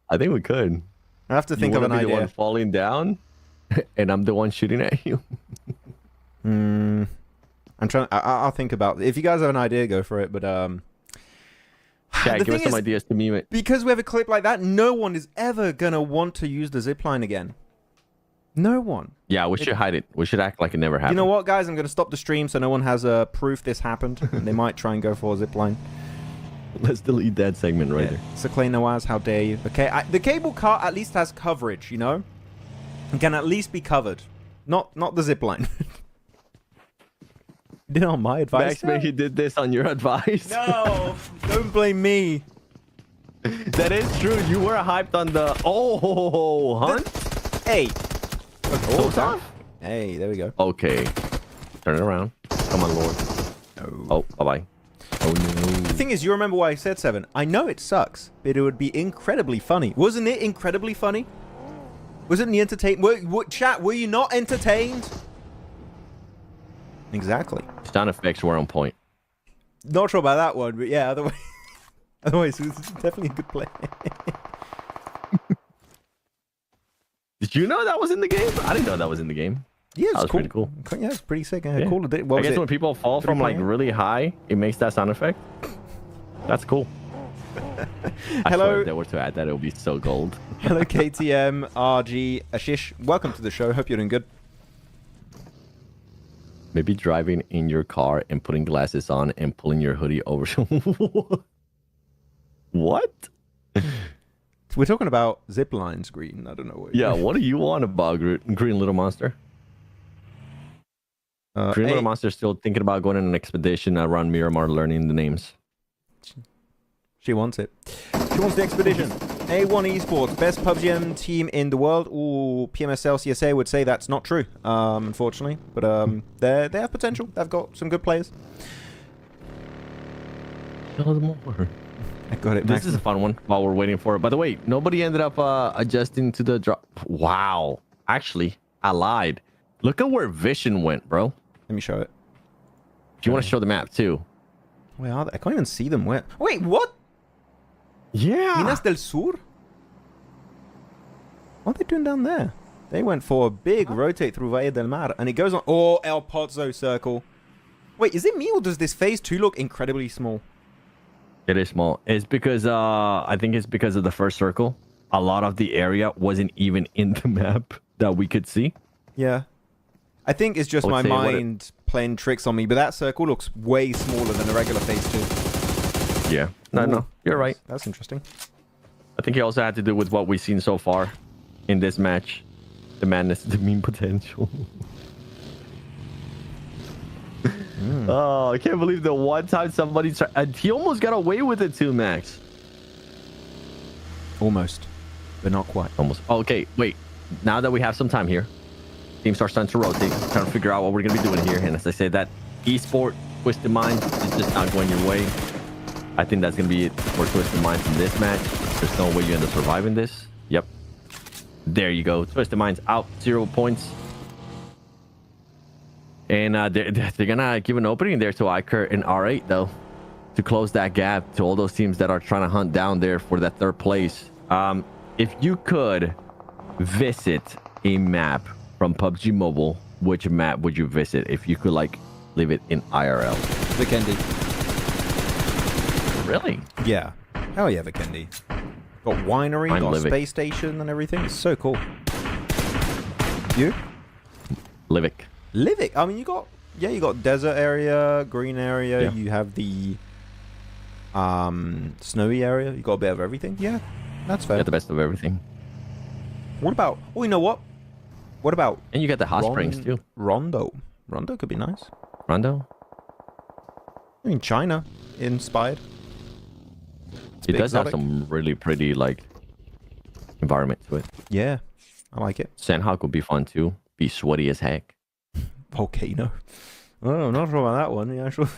I think we could. I have to think of an The idea. one falling down, and I'm the one shooting at you. I'm trying. I'll think about. If you guys have an idea, go for it. But Yeah, give us some ideas to meme it. because we have a clip like that, no one is ever gonna want to use the zipline again. No one. Yeah, we should hide it. We should act like it never happened. You know what, guys? I'm gonna stop the stream so no one has proof this happened. And they might try and go for a zipline. Let's delete that segment right there. So Clay Nawaz, how dare you? Okay, the cable car at least has coverage. You know, it can at least be covered. Not the zipline. Did on my advice? Max, he did this on your advice. No, don't blame me. That is true. You were hyped on the hunt. Hey. So tough. Hey, there we go. Okay. Turn it around. Come on, Lord. No. Oh, bye-bye. Oh, no. The thing is, you remember why I said 7. I know it sucks, but it would be incredibly funny. Wasn't it incredibly funny? Wasn't the entertainment? Chat, were you not entertained? Exactly. Sound effects were on point. Not sure about that one, but yeah, otherwise it was definitely a good play. Did you know that was in the game? I didn't know that was in the game. Yeah, that was cool. Pretty cool. Yeah, it's pretty sick. Yeah, Yeah. cool. I guess when people fall from like really high, it makes that sound effect. That's cool. Hello. If they were to add that, it would be so gold. Hello, KTM, RG, Ashish. Welcome to the show. Hope you're doing good. Maybe driving in your car and putting glasses on and pulling your hoodie over. What? We're talking about zip lines, Green. I don't know what. Yeah, what do you want about Green Little Monster? Green Little Monster still thinking about going on an expedition around Miramar, learning the names. She wants it. She wants the expedition. A1 Esports, best PUBG team in the world. Ooh, PMSL CSA would say that's not true, unfortunately. But they have potential. They've got some good players. Tell them more. I got it. This is a fun one while we're waiting for it. By the way, nobody ended up adjusting to the drop. Wow. Actually, I lied. Look at where Vision went, bro. Let me show it. If you want to show the map too. Where are they? I can't even see them. Where? Wait, what? Yeah. Minas del Sur? What are they doing down there? They went for a big rotate through Valle del Mar. And it goes on. Oh, El Pozo circle. Wait, is it me or does this phase 2 look incredibly small? It is small. It's because I think it's because of the first circle. A lot of the area wasn't even in the map that we could see. Yeah. I think it's just my mind playing tricks on me, but that circle looks way smaller than a regular phase 2. Yeah. No, you're right. That's interesting. I think it also had to do with what we've seen so far in this match. The madness, the mean potential. Oh, I can't believe the one time somebody he almost got away with it too, Max. Almost, but not quite. Almost. Okay, wait. Now that we have some time here, team starts starting to rotate, trying to figure out what we're going to be doing here. And as I say, that esport Twisted Minds is just not going your way. I think that's going to be it for Twisted Minds in this match. There's no way you end up surviving this. Yep. There you go. Twisted Minds out, 0 points. And they're going to give an opening there to Iker and R8, though, to close that gap to all those teams that are trying to hunt down there for that 3rd place. If you could visit a map from PUBG Mobile, which map would you visit if you could, like, leave it in IRL? Vikendi. Really? Yeah. Hell yeah, Vikendi. Got winery, got Livik. space station and everything. It's so cool. You? Livik. Livik. I mean, you got desert area, green area. Yeah. You have the snowy area. You got a bit of everything. Yeah, that's fair. Got the best of everything. What about? Oh, you know what? What about? And you got the hot springs too. Rondo. Rondo could be nice. Rondo. I mean, China inspired. It does have some really pretty, like, environment to it. Yeah, I like it. Sandhawk would be fun too. Be sweaty as heck. Volcano. Oh, I'm not sure about that one. Yeah, sure.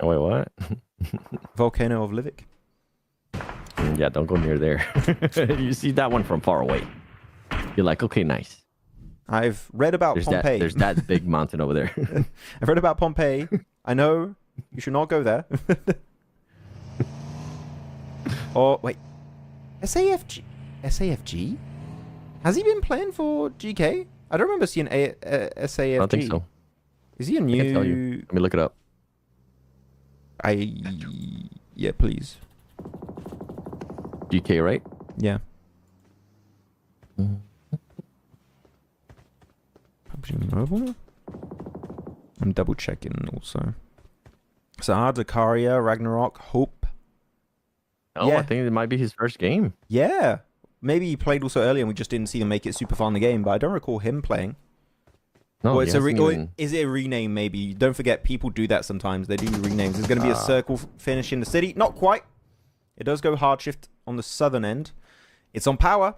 Oh, wait, what? Volcano of Livik. Yeah, don't go near there. You see that one from far away. You're like, okay, nice. I've read about Pompeii. There's that big mountain over there. I've read about Pompeii. I know you should not go there. Oh, wait. SAFG? SAFG? Has he been playing for GK? I don't remember seeing SAFG. I don't think so. Is he a new... I can't tell you. Let me look it up. Yeah, please. GK, right? Yeah. PUBG Mobile? I'm double checking also. Sahar, Dakaria, Ragnarok, Hope. Oh, Yeah. I think it might be his first game. Yeah. Maybe he played also earlier and we just didn't see him make it super fun in the game, but I don't recall him playing. No, Or he it's hasn't even... is it a rename maybe? Don't forget, people do that sometimes. They do renames. There's going to be a circle finish in the city. Not quite. It does go hard shift on the southern end. It's on power.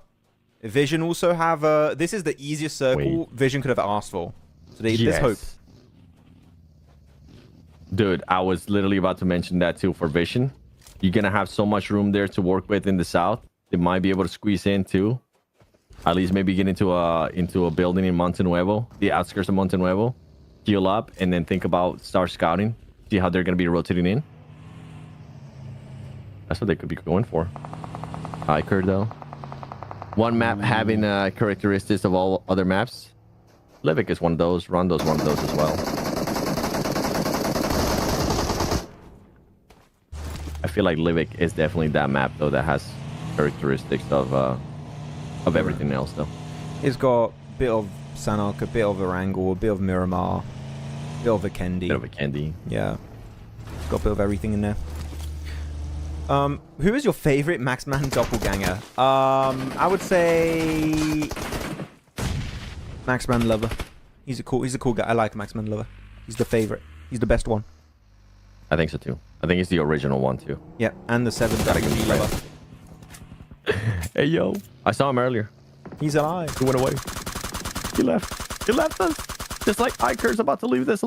Vision also have... this is the easiest circle Vision could have asked for. So there's hope. Dude, I was literally about to mention that too for Vision. You're going to have so much room there to work with in the south. They might be able to squeeze in too. At least maybe get into a building in Monte Nuevo, the outskirts of Monte Nuevo, heal up, and then think about start scouting. See how they're going to be rotating in. That's what they could be going for. Iker though. One map having characteristics of all other maps. Livik is one of those. Rondo's one of those as well. I feel like Livik is definitely that map though that has characteristics of everything else though. It's got a bit of Sanok, a bit of Erangel, a bit of Miramar, a bit of Vikendi. Bit of a candy. Yeah. It's got a bit of everything in there. Who is your favorite Maxman doppelganger? I would say Maxman Lover. He's a cool guy. I like Maxman Lover. He's the favorite. He's the best one. I think so too. I think it's the original one too. Yeah, and the 7th Gotta give him Lover. Hey yo, I saw him earlier. He's alive. He went away. He left. He left us. Just like Iker's about to leave this life.